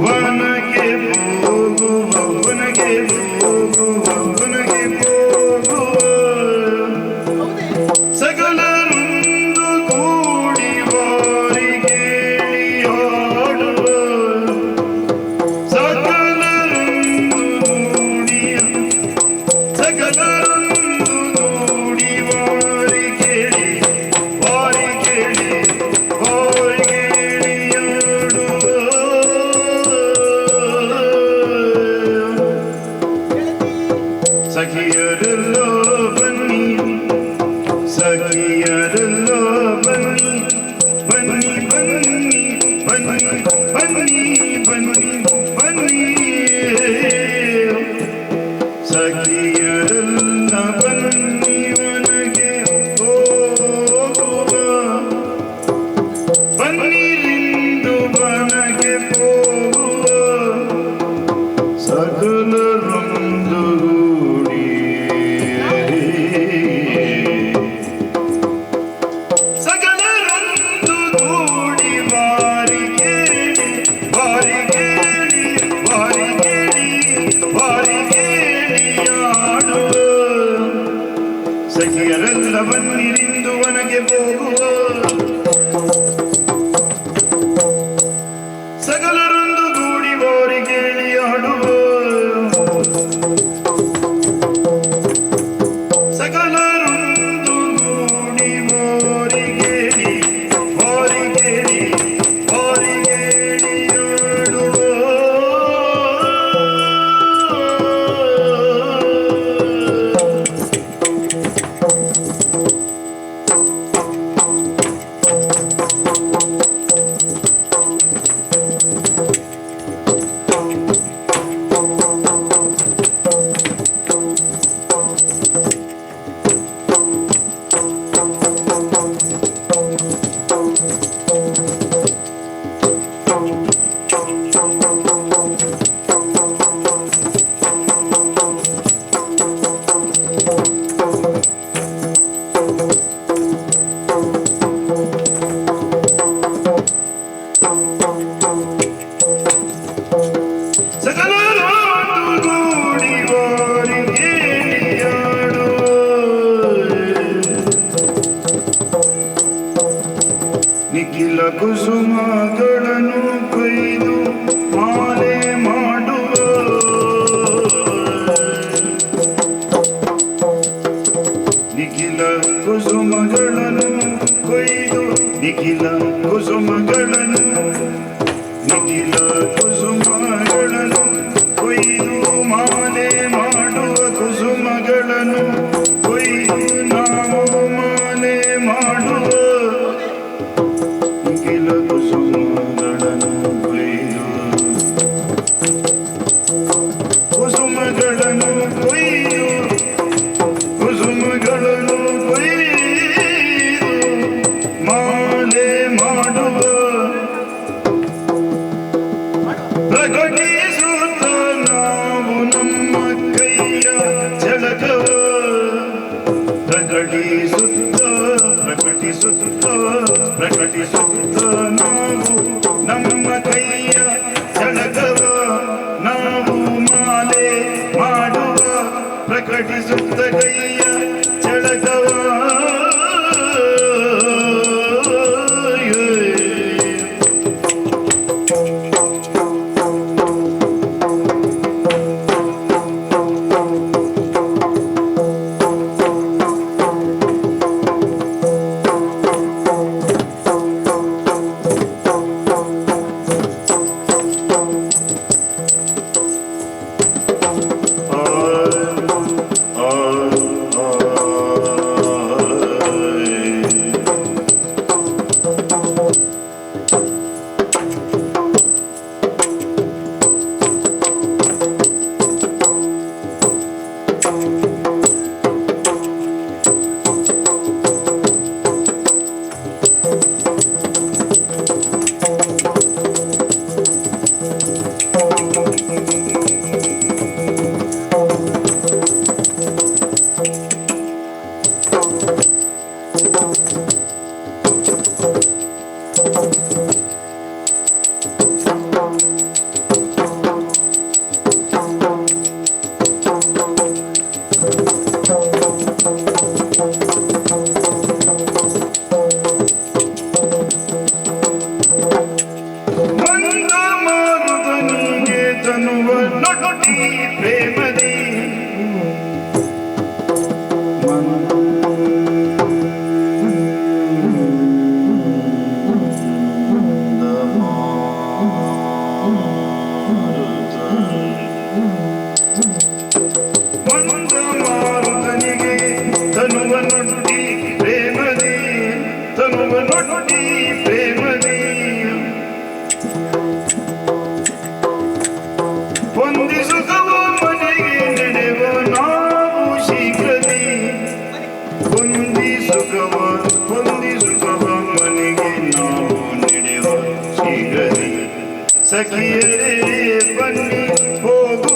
Speaker 3: ವನಗೆ ಹೋಗುವ ವನಗೆ ಹೋಗುವ ವನಗೆ ಹೋಗುವ ಸಕಲರೊಂದು ಕೂಡಿ ವಾರಿಗೇಳಿಯಾಡುವ ಸಕಲರೊಂದು ಕೂಡಿಯ ಸಕಲರೊಂದು ಕೂಡಿ ವಾರಿಗೇಳಿ ವಾರಿಗೇಳಿ ವಾರಿಗೇಳಿಯಾಡುವ ಸಖಿಯರೆಲ್ಲ ಬನ್ನಿ ಸಖಿಯರೆಲ್ಲ ಬನ್ನಿ ಬನ್ನಿ ಬನ್ನಿ ಬನ್ನಿ ಬನ್ನಿ ಬನ್ನಿ ಬನ್ನಿ ಸಖಿಯರೆಲ್ಲ ಬನ್ನಿ ವನಗೆ ಹೋಗುವ ಬನ್ನಿರಿಂದು ವನಗೆ ಹೋಗುವ ಸಕಲರೊಂದು ಗೂಡಿ ಸಕಲರೊಂದು ಗೂಡಿ ವಾರಿಗೇಳಿ ವಾರಿಗೇಳಿ ವಾರಿಗೇಳಿ ವಾರಿಗೇಳಿಯಾಡುವ ಸಖಿಯರೆಲ್ಲ ಬನ್ನಿರಿಂದು ವನಗೆ ಹೋಗುವ ಸಕಲರೊಂದು ಗೂಡಿ ವಾರಿಗೇಳಿಯಾಡುವ ಸಕಲರೊಂದು ಗೂಡಿ ವಾರಿಗೇಳಿ ವಾರಿಗೇಳಿ ವಾರಿಗೇಳಿಯಾಡುವ ಸಕಲರೊಂದು ಗೂಡಿ ವಾರಿಗೇಳಿಯಾಡುವ ನಿಖಿಲ ಕುಸುಮಗಳನ್ನು ಕೊಯ್ದು ಮಾಲೆ ಮಾಡುವ ನಿಖಿಲ ಕುಸುಮಗಳನ್ನು ಕೊಯ್ದು ನಿಖಿಲ ಕುಸುಮಗಳನ್ನು ನಿಖಿಲ ಕುಸುಮಗಳನ್ನು ಕೊಯ್ದು ಮಾಲೆ ಮಾಡುವ ಕುಸುಮಗಳನ್ನು ಕೊಯ್ದು ನಾವು ಮಾಲೆ ಮಾಡುವ ನಿಖಿಲ ಕುಸುಮಗಳನ್ನು ಕೊಯ್ದು ಕುಸುಮಗಳನ್ನು ಕೊಯ್ದು ಕುಸುಮಗಳನ್ನು ಕೊಯ್ದು ಮಾಲೆ ಮಾಡುವ ಪ್ರಕಟಿಸುತ್ತ ನಾವು ನಮ್ಮ ಕೈಯ ಜಳಕವ ಪ್ರಕಟಿಸುತ್ತ ಪ್ರಕಟಿಸುತ್ತ ಪ್ರಕಟಿಸುತ್ತ ನಾವು ನಮ್ಮ ಕೈಯ ಜಳಕವ ನಾವು ಮಾಲೆ ಮಾಡುವ ಪ್ರಕಟಿಸುತ್ತ ಕೈಯ ಜಳಕವ ಸಖಿಯರೇ ಬನ್ನಿ ಹೋಗುವ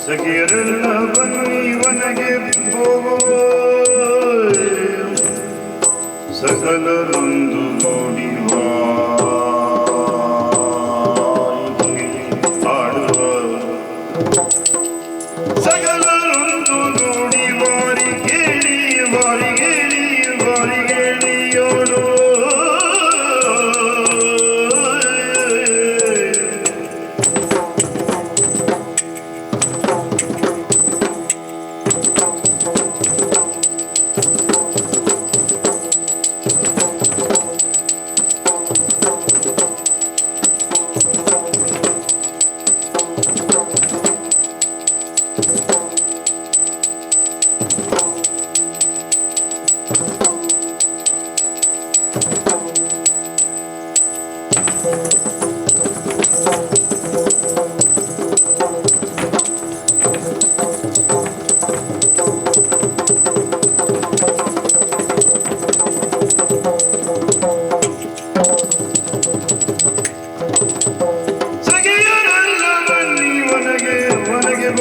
Speaker 3: ಸಖಿಯರೆಲ್ಲ ಬನ್ನಿ ವನಗೆ ಹೋಗುವ ಸಕಲರೊಂದು ನೋಡಿ ಆಡುವ ಸಕಲರೊಂದು ನೋಡಿ ವಾರಿ ಕೇಳಿ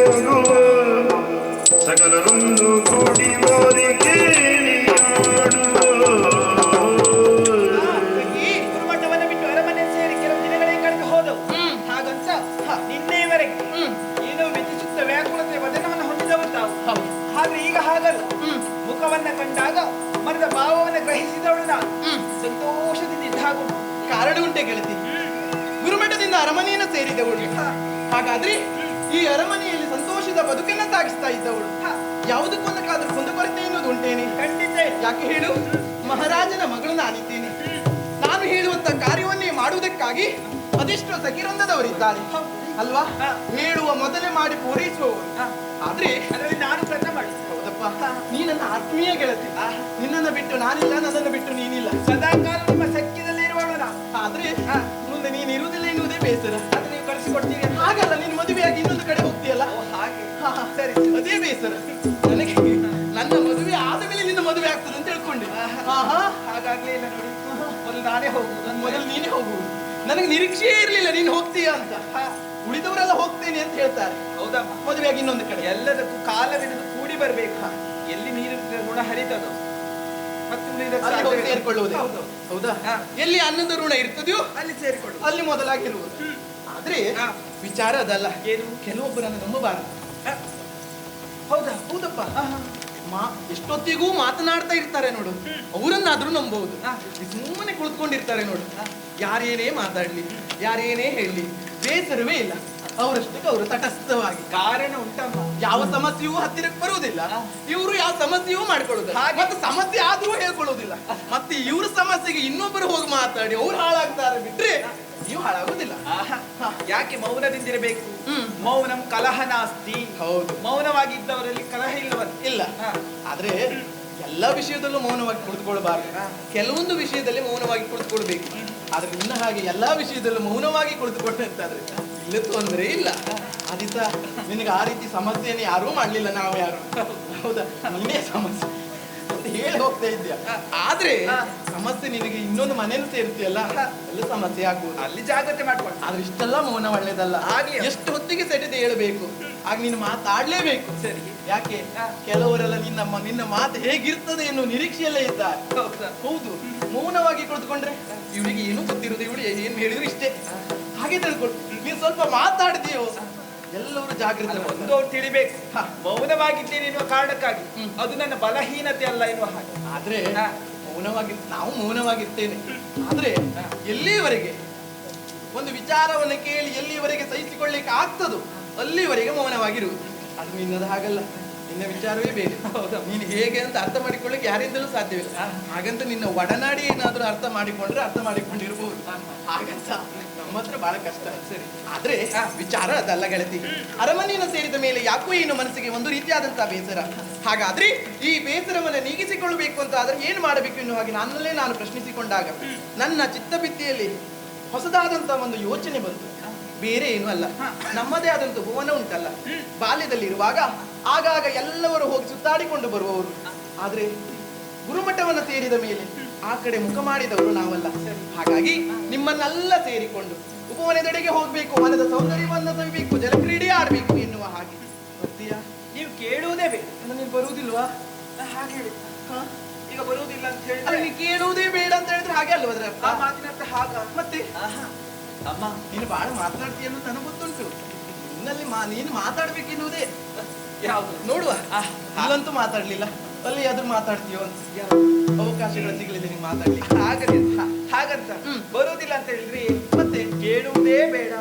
Speaker 3: ಓಡುವ ಸಕಲರೊಂದು ಕೂಡಿ ಓರಿ ಕೇಳಿ
Speaker 1: ಗುರುಮಠವನ್ನು ಬಿಟ್ಟು ಅರಮನೆ ಸೇರಿ ಕೆಲವು ದಿನಗಳೇ ಕಳೆದು ಹೋದವು. ಹಾಗಂತ ನಿನ್ನೆಯವರೆಗೆ ಏನು ವಿಧಿಸುತ್ತ ವ್ಯಾಕುಲತೆ ವಚನವನ್ನು ಹೊಂದಿದವು ತಾವು. ಆದ್ರೆ ಈಗ ಹಾಗಲ್ಲ. ಮುಖವನ್ನ ಕಂಡಾಗ ಮನದ ಭಾವವನ್ನು ಗ್ರಹಿಸಿದವಳು ನಾನು ಸಂತೋಷದಿಂದ ಇದ್ದಾಗೂ ಕಾರಣ ಉಂಟೆ ಗೆಳತಿ. ಗುರುಮಠದಿಂದ ಅರಮನೆಯನ್ನು ಸೇರಿದವಳು. ಹಾಗಾದ್ರೆ ಈ ಅರಮನೆಯಲ್ಲಿ ಸಂತೋಷದ ಬದುಕನ್ನ ಸಾಗಿಸ್ತಾ ಇದ್ದವಳು. ಯಾವುದಕ್ಕೊಂದಕ್ಕಾದ್ರೂ ಕುಂದುಕೊರತೆ ಎನ್ನುವುದು ಉಂಟೇನೆ? ಖಂಡಿತ. ಯಾಕೆ ಹೇಳು, ಮಹಾರಾಜನ ಮಗಳು ನಾನಿದ್ದೇನೆ. ನಾನು ಹೇಳುವಂತ ಕಾರ್ಯವನ್ನೇ ಮಾಡುವುದಕ್ಕಾಗಿ ಅದೆಷ್ಟೋ ಸಖಿರಂದದವರಿದ್ದಾರೆ ಅಲ್ವಾ? ಹೇಳುವ ಮೊದಲೇ ಮಾಡಿ ಪೂರೈಸುವವರು. ಆದ್ರೆ ಅದರಲ್ಲಿ ನಾನು ಪ್ರಯತ್ನ ಮಾಡಿ. ಹೌದಪ್ಪ, ನೀ ನನ್ನ ಆತ್ಮೀಯ ಗೆಳತಿ. ನಿನ್ನನ್ನು ಬಿಟ್ಟು ನಾನಿಲ್ಲ, ನನ್ನನ್ನು ಬಿಟ್ಟು ನೀನಿಲ್ಲ. ಸದಾಕಾಲ ನಿಮ್ಮ ಸಖ್ಯದಲ್ಲಿ ಇರುವವಳ. ಆದ್ರೆ ಮುಂದೆ ನೀನು ಇರುವುದಿಲ್ಲ ಎನ್ನುವುದೇ ಬೇಸರ. ಅದು ನೀವು ಕಳಿಸಿಕೊಡ್ತೀರಿ. ಹಾಗಲ್ಲ, ನೀನು ಮದುವೆಯಾಗಿ ಇನ್ನೊಂದು ಕಡೆ ಹೋಗ್ತೀಯಲ್ಲ. ಹಾಗೆ ಸರಿ, ಅದೇ ಬೇಸರ ನನಗೆ. ನನ್ನ ಮದುವೆ ಆದ ಮೇಲೆ ನಿನ್ನ ಮದುವೆ ಆಗ್ತದೆ ಅಂತ ಹೇಳ್ಕೊಂಡೆ. ಹಾಗಾಗ್ಲೇ ಇಲ್ಲ ನೋಡಿ. ಮೊದಲು ನಾನೇ ಹೋಗುದು, ಮೊದಲು ನೀನೇ ಹೋಗುವುದು. ನನಗೆ ನಿರೀಕ್ಷೆ ಇರಲಿಲ್ಲ ನೀನು ಹೋಗ್ತೀಯ ಅಂತ. ಉಳಿದವರೆಲ್ಲ ಹೋಗ್ತೇನೆ ಅಂತ ಹೇಳ್ತಾರೆ.
Speaker 4: ಹೌದಾ?
Speaker 1: ಮದುವೆಯಾಗಿ ಇನ್ನೊಂದು ಕಡೆ.
Speaker 4: ಎಲ್ಲದಕ್ಕೂ ಕಾಲವೆಂದು ಕೂಡಿ ಬರ್ಬೇಕು. ಎಲ್ಲಿ ನೀರಿನ ಗುಣ ಹರಿತದೋ ಮತ್ತೆ
Speaker 1: ಅಲ್ಲಿ ಹೋಗಿ ಸೇರಿಕೊಳ್ಳುವುದೇ.
Speaker 4: ಹೌದು.
Speaker 1: ಹೌದಾ?
Speaker 4: ಹಾ.
Speaker 1: ಎಲ್ಲಿ ಅನ್ನದ ಋಣ ಇರ್ತದೆಯೋ
Speaker 4: ಅಲ್ಲಿ ಸೇರಿಕೊಳ್ಳು.
Speaker 1: ಅಲ್ಲಿ ಮೊದಲಾಗಿರುವುದು. ಆದ್ರೆ
Speaker 4: ಹಾ.
Speaker 1: ವಿಚಾರ ಅದಲ್ಲ.
Speaker 4: ಏನು?
Speaker 1: ಕೆಲವೊಬ್ಬರನ್ನು ನಂಬಬಾರದು.
Speaker 4: ಹ.
Speaker 1: ಹೌದಾ? ಹೌದಪ್ಪ. ಎಷ್ಟೊತ್ತಿಗೂ ಮಾತನಾಡ್ತಾ ಇರ್ತಾರೆ ನೋಡು, ಅವರನ್ನಾದ್ರೂ ನಂಬಬಹುದು. ಸುಮ್ಮನೆ ಕುಳಿತುಕೊಂಡಿರ್ತಾರೆ ನೋಡು, ಯಾರೇನೇ ಮಾತಾಡ್ಲಿ, ಯಾರೇನೇ ಹೇಳಲಿ ಬೇಸರವೇ ಇಲ್ಲ. ಅವರಷ್ಟಕ್ಕೆ ಅವರು ತಟಸ್ಥವಾಗಿ.
Speaker 4: ಕಾರಣ ಉಂಟಮ್ಮ.
Speaker 1: ಯಾವ ಸಮಸ್ಯೆಯೂ ಹತ್ತಿರಕ್ಕೆ ಬರುವುದಿಲ್ಲ, ಇವರು ಯಾವ ಸಮಸ್ಯೆಯೂ ಮಾಡ್ಕೊಳ್ಳುದಿಲ್ಲ, ಮತ್ತೆ ಸಮಸ್ಯೆ ಆದ್ರೂ ಹೇಳ್ಕೊಳ್ಳುವುದಿಲ್ಲ. ಮತ್ತೆ ಇವ್ರ ಸಮಸ್ಯೆಗೆ ಇನ್ನೊಬ್ಬರು ಹೋಗಿ ಮಾತಾಡಿ ಅವ್ರು ಹಾಳಾಗ್ತಾರೆ ಬಿಟ್ರೆ ನೀವು ಹಾಳಾಗುದಿಲ್ಲ.
Speaker 4: ಯಾಕೆ ಮೌನದಿಂದಿರಬೇಕು? ಮೌನಂ ಕಲಹ ನಾಸ್ತಿ.
Speaker 1: ಹೌದು,
Speaker 4: ಮೌನವಾಗಿ ಇದ್ದವರಲ್ಲಿ ಕಲಹ
Speaker 1: ಇಲ್ಲ. ಆದ್ರೆ ಎಲ್ಲ ವಿಷಯದಲ್ಲೂ ಮೌನವಾಗಿ ಕುಳಿತುಕೊಳ್ಬಾರ್ದು. ಕೆಲವೊಂದು ವಿಷಯದಲ್ಲಿ ಮೌನವಾಗಿ ಕುಳಿತುಕೊಳ್ಬೇಕು. ಆದ್ರೆ ಇನ್ನ ಹಾಗೆ ಎಲ್ಲಾ ವಿಷಯದಲ್ಲೂ ಮೌನವಾಗಿ ಕುಳಿತುಕೊಂಡೆ ಅಂತಾದ್ರೆ ಇಲ್ಲ ತೊಂದ್ರೆ ಇಲ್ಲ. ಆದಿತ ನಿನಗೆ ಆ ರೀತಿ ಸಮಸ್ಯೆಯನ್ನು ಯಾರೂ ಮಾಡ್ಲಿಲ್ಲ, ನಾವು ಯಾರು. ಹೌದಾ? ನೀನೇ ಸಮಸ್ಯೆ ಅಂತ ಹೇಳಿ ಹೋಗ್ತಾ ಇದ್ಯಾ. ಆದ್ರೆ ಸಮಸ್ಯೆ ನಿನಗೆ ಇನ್ನೊಂದು ಮನೇನು ಸೇರ್ತೀಯಲ್ಲ, ಎಲ್ಲ ಸಮಸ್ಯೆ ಆಗ್ಬೋದು.
Speaker 4: ಅಲ್ಲಿ ಜಾಗ್ರತೆ ಮಾಡ್ಕೊಂಡು.
Speaker 1: ಆದ್ರೆ ಇಷ್ಟೆಲ್ಲ ಮೌನ ಒಳ್ಳೇದಲ್ಲ.
Speaker 4: ಆಗ್ಲಿ.
Speaker 1: ಎಷ್ಟು ಹೊತ್ತಿಗೆ ಸೆಟೆದು ಹೇಳ್ಬೇಕು, ಆಗ ನೀನು ಮಾತಾಡ್ಲೇಬೇಕು.
Speaker 4: ಸರಿ.
Speaker 1: ಯಾಕೆ? ಕೆಲವರೆಲ್ಲ ನಿನ್ನ ಮಾತು ಹೇಗಿರ್ತದೆ ಎನ್ನುವ ನಿರೀಕ್ಷೆಯಲ್ಲೇ ಇದ್ದಾರೆ. ಹೌದು, ಮೌನವಾಗಿ ಕುಳಿತುಕೊಂಡ್ರೆ ಇವರಿಗೆ ಏನು ಗೊತ್ತಿರುವುದು, ಇವಳು ಏನು ಹೇಳಿದ್ರು ಇಷ್ಟೇ ಹಾಗೆ ತಿಳ್ಕೊಂಡು ನೀನು ಸ್ವಲ್ಪ ಮಾತಾಡ್ತೀಯೋ ಎಲ್ಲರೂ ಜಾಗೃತಿ.
Speaker 4: ಒಂದು ಅವ್ರು ತಿಳಿಬೇಕು, ಮೌನವಾಗಿದ್ದೇನೆ ಎನ್ನುವ ಕಾರಣಕ್ಕಾಗಿ ಅದು ನನ್ನ ಬಲಹೀನತೆ ಅಲ್ಲ ಎನ್ನುವ ಹಾಗೆ.
Speaker 1: ಆದ್ರೆ ನಾವು ಮೌನವಾಗಿರ್ತೇನೆ. ಆದ್ರೆ ಎಲ್ಲಿವರೆಗೆ ಒಂದು ವಿಚಾರವನ್ನು ಕೇಳಿ ಎಲ್ಲಿವರೆಗೆ ಸಹಿಸಿಕೊಳ್ಳಿಕ್ಕೆ ಆಗ್ತದೋ ಅಲ್ಲಿವರೆಗೆ ಮೌನವಾಗಿರುವುದು. ಅದು ನಿನ್ನದು ಹಾಗಲ್ಲ, ನಿನ್ನ ವಿಚಾರವೇ ಬೇರೆ. ನೀನು ಹೇಗೆ ಅಂತ ಅರ್ಥ ಮಾಡಿಕೊಳ್ಳಿಕ್ಕೆ ಯಾರಿಂದಲೂ ಸಾಧ್ಯವಿಲ್ಲ. ಹಾಗಂತ ನಿನ್ನ ಒಡನಾಡಿ ಏನಾದ್ರೂ ಅರ್ಥ ಮಾಡಿಕೊಂಡ್ರೆ ಅರ್ಥ ಮಾಡಿಕೊಂಡಿರ್ಬಹುದು. ಹಾಗಂತ ನಮ್ಮ ಹತ್ರ ಬಹಳ ಕಷ್ಟ. ಸರಿ, ಆದ್ರೆ ವಿಚಾರ ಅದಲ್ಲ ಗೆಳತಿ. ಅರಮನೆಯನ್ನು ಸೇರಿದ ಮೇಲೆ ಯಾಕೋ ಏನು ಮನಸ್ಸಿಗೆ ಒಂದು ರೀತಿಯಾದಂತಹ ಬೇಸರ. ಹಾಗಾದ್ರೆ ಈ ಬೇಸರವನ್ನು ನೀಗಿಸಿಕೊಳ್ಳಬೇಕು ಅಂತ ಆದ್ರೆ ಏನು ಮಾಡಬೇಕು ಎನ್ನುವ ಹಾಗೆ ನನ್ನಲ್ಲೇ ನಾನು ಪ್ರಶ್ನಿಸಿಕೊಂಡಾಗ ನನ್ನ ಚಿತ್ತಭಿತ್ತಿಯಲ್ಲಿ ಹೊಸದಾದಂತಹ ಒಂದು ಯೋಚನೆ ಬಂತು. ಬೇರೆ ಏನು ಅಲ್ಲ, ನಮ್ಮದೇ ಆದಂತಹ ಭುವನ ಉಂಟಲ್ಲ, ಬಾಲ್ಯದಲ್ಲಿರುವಾಗ ಆಗಾಗ ಎಲ್ಲವರು ಹೋಗಿ ಸುತ್ತಾಡಿಕೊಂಡು ಬರುವವರು. ಆದ್ರೆ ಗುರುಮಠವನ್ನು ಸೇರಿದ ಮೇಲೆ ಆ ಕಡೆ ಮುಖ ಮಾಡಿದವರು ನಾವಲ್ಲ. ಹಾಗಾಗಿ ನಿಮ್ಮನ್ನೆಲ್ಲ ಸೇರಿಕೊಂಡು ಉಪವನದೆಡೆಗೆ ಹೋಗ್ಬೇಕು, ವನದ ಸೌಂದರ್ಯವನ್ನ ಸವಿಬೇಕು, ಜಲಕ್ರೀಡೆ ಆಡ್ಬೇಕು ಎನ್ನುವ ಹಾಗೆ. ಬರ್ತೀಯಾ?
Speaker 4: ನೀವು ಕೇಳುವುದೇ ಬೇಡ.
Speaker 1: ನೀನು ಬರುವುದಿಲ್ವಾ?
Speaker 4: ಹಾಗೆ ಹೇಳಿ. ಈಗ ಬರುವುದಿಲ್ಲ ಅಂತ
Speaker 1: ಅಲ್ಲ,
Speaker 4: ಹೇಳಿದ್ರೆ
Speaker 1: ನೀನು ಕೇಳುವುದೇ ಬೇಡ ಅಂತ ಹೇಳಿದ್ರೆ ಹಾಗೆ ಅಲ್ವ ಅದರ
Speaker 4: ಆ ಮಾತಿನ ಅರ್ಥ ಹಾಗ.
Speaker 1: ಮತ್ತೆ ಅಮ್ಮ ನೀನು ಬಹಳ ಮಾತನಾಡ್ತೀಯ ಅನ್ನೋದು ನನಗೆ ಗೊತ್ತುಂಟು. ನಿನ್ನಲ್ಲಿ ನೀನು ಮಾತಾಡ್ಬೇಕೆನ್ನುವುದೇ
Speaker 4: ಯಾವುದು
Speaker 1: ನೋಡುವ. ಅಲ್ಲಂತೂ ಮಾತಾಡ್ಲಿಲ್ಲ, ಅಲ್ಲಿ ಆದ್ರೂ ಮಾತಾಡ್ತೀಯೋ ಅಂತ. ಅವಕಾಶಗಳು ಸಿಗಲಿಲ್ಲ ನೀವು ಮಾತಾಡ್ಲಿಕ್ಕೆ.
Speaker 4: ಹಾಗಂತ ಬರುವುದಿಲ್ಲ ಅಂತ ಹೇಳಿದ್ರಿ. ಮತ್ತೆ ಕೇಳುವುದೇ ಬೇಡ.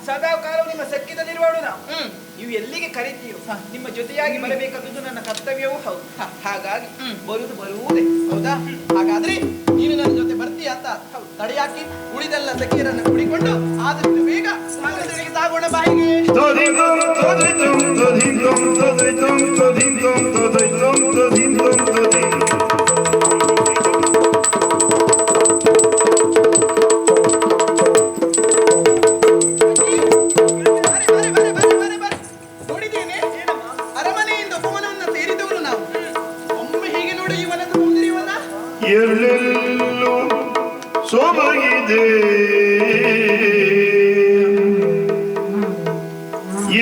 Speaker 4: ಸದಾ ಕಾಲ ನಿಮ್ಮ ಸಖ್ಯದಲ್ಲಿರುವಳು ನಾವು. ನೀವು ಎಲ್ಲಿಗೆ ಕರಿತೀಯೋ ನಿಮ್ಮ ಜೊತೆಯಾಗಿ ಬರಬೇಕಾದದ್ದು ನನ್ನ ಕರ್ತವ್ಯವೂ ಹೌದು. ಹಾಗಾಗಿ ಬರುವುದೇ.
Speaker 1: ಹೌದಾ? ಹಾಗಾದ್ರೆ ನೀನು ನನ್ನ ಜೊತೆ ಬರ್ತೀಯ ಅಂತ ತಡೆಯಾಕಿ ಉಳಿದೆಲ್ಲ ಸಖಿಯರನ್ನು ಕುಡಿಕೊಂಡು ಆದಷ್ಟು ಬೇಗ ಸಾಗರದೆಡೆಗೆ ಸಾಗೋಣ. ಬಾಯಿಗೆ ನೋಡಿದ್ದೇನೆ, ಅರಮನೆಯಿಂದ ಉಪವನವನ್ನು ಸೇರಿದವರು ನಾವು. ಒಮ್ಮೆ ಹೀಗೆ ನೋಡು ಈ ವನದ ಸೌಂದರ್ಯವನ್ನ.
Speaker 3: ಎಲ್ಲೆಲ್ಲೂ ಸೊಬಗಿದೆ,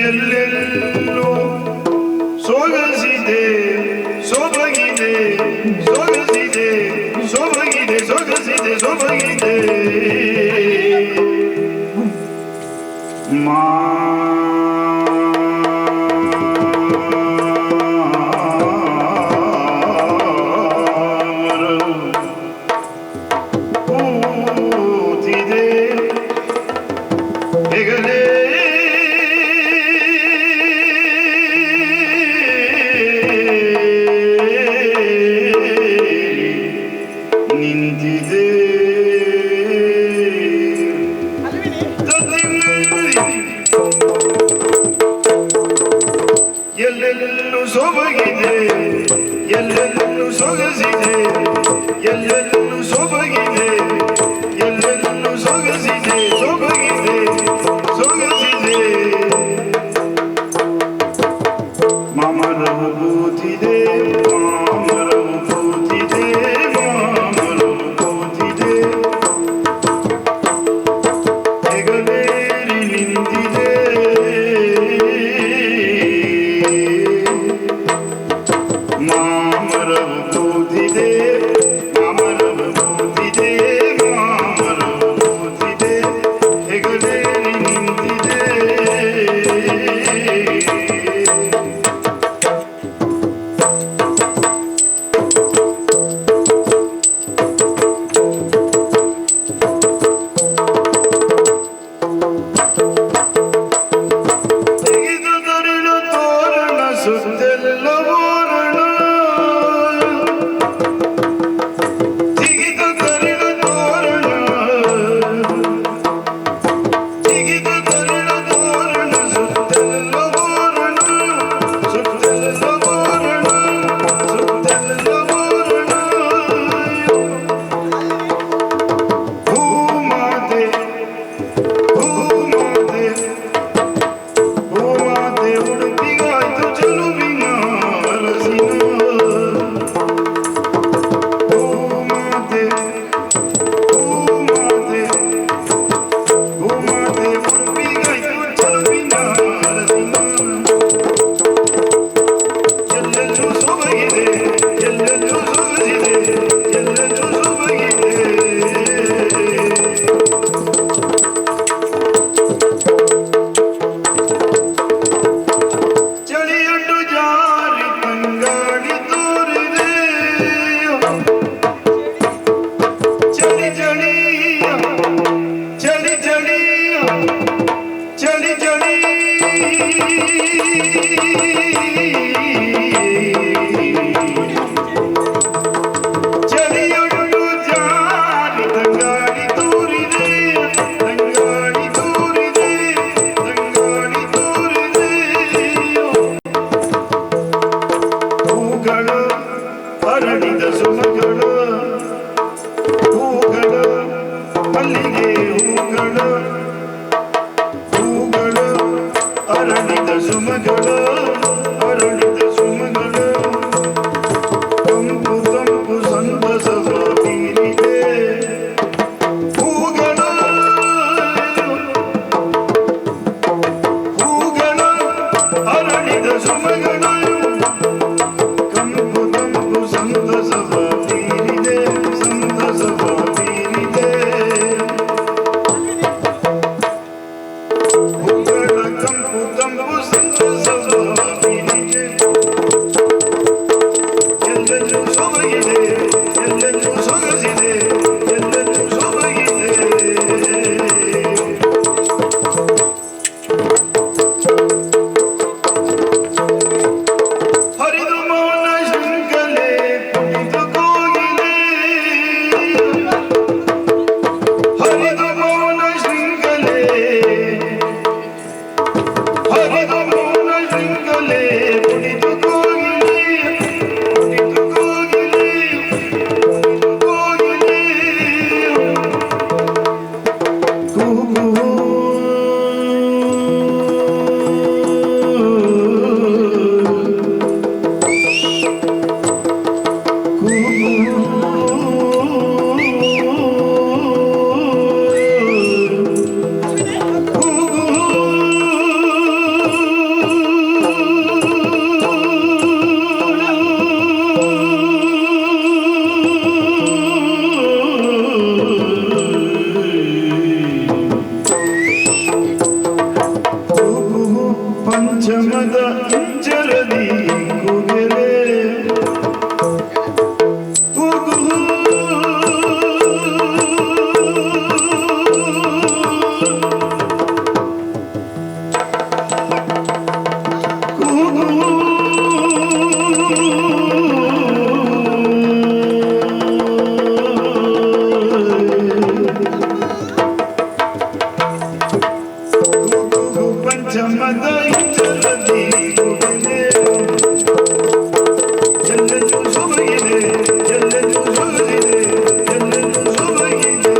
Speaker 3: ಎಲ್ಲೆಲ್ಲೂ ಸೊಗಸಿದೆ, ಸೊಬಗಿದೆ, ಸೊಗಸಿದೆ, ಸೊಬಗಿದೆ, ಸೊಗಸಿದೆ, ಸೊಬಗಿದೆ. ಕೂತಿದೆ ಹೆಗಲೇ ನಿಂತಿದೆ. ಎಲ್ಲೆಲ್ಲೂ ಸೊಬಗಿದೆ, ಎಲ್ಲೆಲ್ಲೂ ಸೊಗಸಿದೆ, ಎಲ್ಲೆಲ್ಲೂ ಸೊಬಗಿದೆ, ಎಲ್ಲೆಲ್ಲೂ ಸೊಗಸಿದೆ, ಸೊಬಗಿದೆ, ಸೊಗಸಿದೆ. ಮಾಮರವು ಕೂತಿದೆ, ಮಾಮರವು ಕೂತಿದೆ, ಮಾಮರವು ಕೂತಿದೆ, ಹೆಗಲೇರಿ ನಿಂತಿದೆ. ಮಾಮರವು ಕೂತಿದೆ ಮಾಮರವು ಕೂತಿದೆ ಮಾಮರವು ಕೂತಿದೆ ಹೆಗಲೇರಿ ನಿಂತಿದೆ ತೆಗೆದು ತರಳು ತೋರಣ ಸುತ್ತೆಲ್ಲ ಬೋರಣ ತೆಗೆದು ತರಳು ತೋರಣ ತೆಗೆದು ತರಳು ತೋರಣ ಸುತ್ತೆಲ್ಲ ಬೋರಣ ಸುತ್ತೆಲ್ಲ ಬೋರಣ ಸುತ್ತೆಲ್ಲ ಬೋರಣ ಭೂಮಾತೆ ಭೂಮಾತೆ ಭೂಮಾತೆ ಉಡುಪಿಗಾಯ್ತು ಚೆಲುವಿನ ಅರಸಿನ ಭೂಮಾತೆ ಭೂಮಾತೆ ಭೂಮಾತೆ ಉಡುಪಿಗಾಯ್ತು ಚೆಲುವಿನ ಅರಸಿನ ಎಲ್ಲೆಲ್ಲೂ ಸೊಬಗಿದೆ ಎಲ್ಲೆಲ್ಲೂ ಸೊಗಸಿದೆ ಎಲ್ಲೆಲ್ಲೂ ಸೊಬಗಿದೆ ಚಳಿಯೊಂದು ಜಾರಿ ತಂಗಾಡಿ ತೋರಿದೆ ಚಳಿ ಚಳಿಯ ಚಳಿ ಚಳಿಯ ಚಳಿ ಚಳಿ ಚಳಿಯೊಂದು ಜಾರಿ ತಂಗಾಡಿ ತೋರಿದೆ ತಂಗಾಡಿ ತೋರಿದೆ ತಂಗಾಡಿ ತೋರಿದೆ ಹೂಗಳು ಅರಳಿದ ಸುಮಗಳು ಹೂಗಳು ಮಲ್ಲಿಗೆ ಹೂಗಳು ಹೂಗಳು ಅರಳಿದ ಸುಮಗಳು ಅರಳಿದ ಸುಮಗಳು ತಂಪು ತಂಪು ಸಂತಸವ ಬೀರಿದೆ ಹೂಗಳು ಹೂಗಳು ಅರಳಿದ ಸುಮಗಳು ಕಂಪು ಕಂಪು ಸಂತಸವ ಬೀರಿದೆ ಸಂತಸವ ಬೀರಿದೆ ಹೂಗಳ ಕಂಪು ಕಂಪು ಸಂತಸವ ಬೀರಿದೆ ಎಲ್ಲೆಲ್ಲೂ ಸೊಬಗಿದೆ ಎಲ್ಲೆಲ್ಲೂ ಸೊಗಸಿದೆ ಎಲ್ಲೆಲ್ಲೂ ಸೊಬಗಿದೆ ಹರಿದು ಮೌನ ಶೃಂಖಲೆ ಕುಣಿದು ಕೋಗಿಲೆ ಹರಿದು ಮೌನ ಶೃಂಖಲೆ ಹರಿದು ಮೌನ ಶೃಂಖಲೆ ಕುಣಿದು ಕೋಗಿಲೆ ಕುಣಿದು ಕೋಗಿಲೆ ಕುಣಿದು ಕೋಗಿಲೆ ಪಂಚಮದ ಇಂಚರದಿ ಕುಗೆಲೆ ಪಂಚಮದ ಇಂಚರದಿ ಕುಗೆಲೆ ಎಲ್ಲೆಲ್ಲೂ ಸೊಬಗಿದೆ ಎಲ್ಲೆಲ್ಲೂ ಸೊಗಸಿದೆ ಎಲ್ಲೆಲ್ಲೂ ಸೊಬಗಿದೆ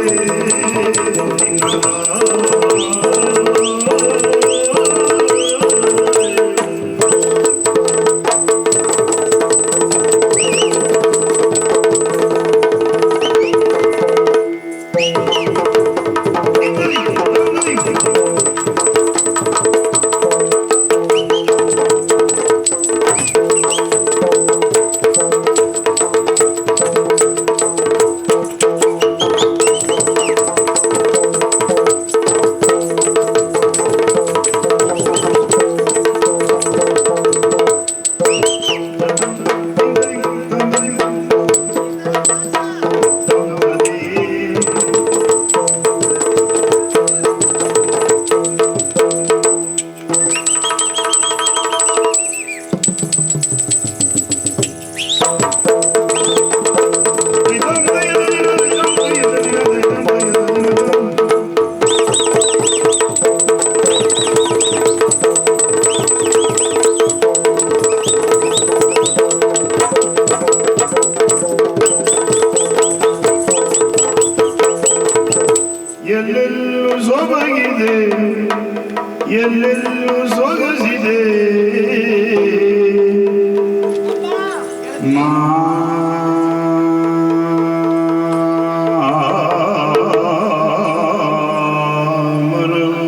Speaker 3: ಮಾಮರವು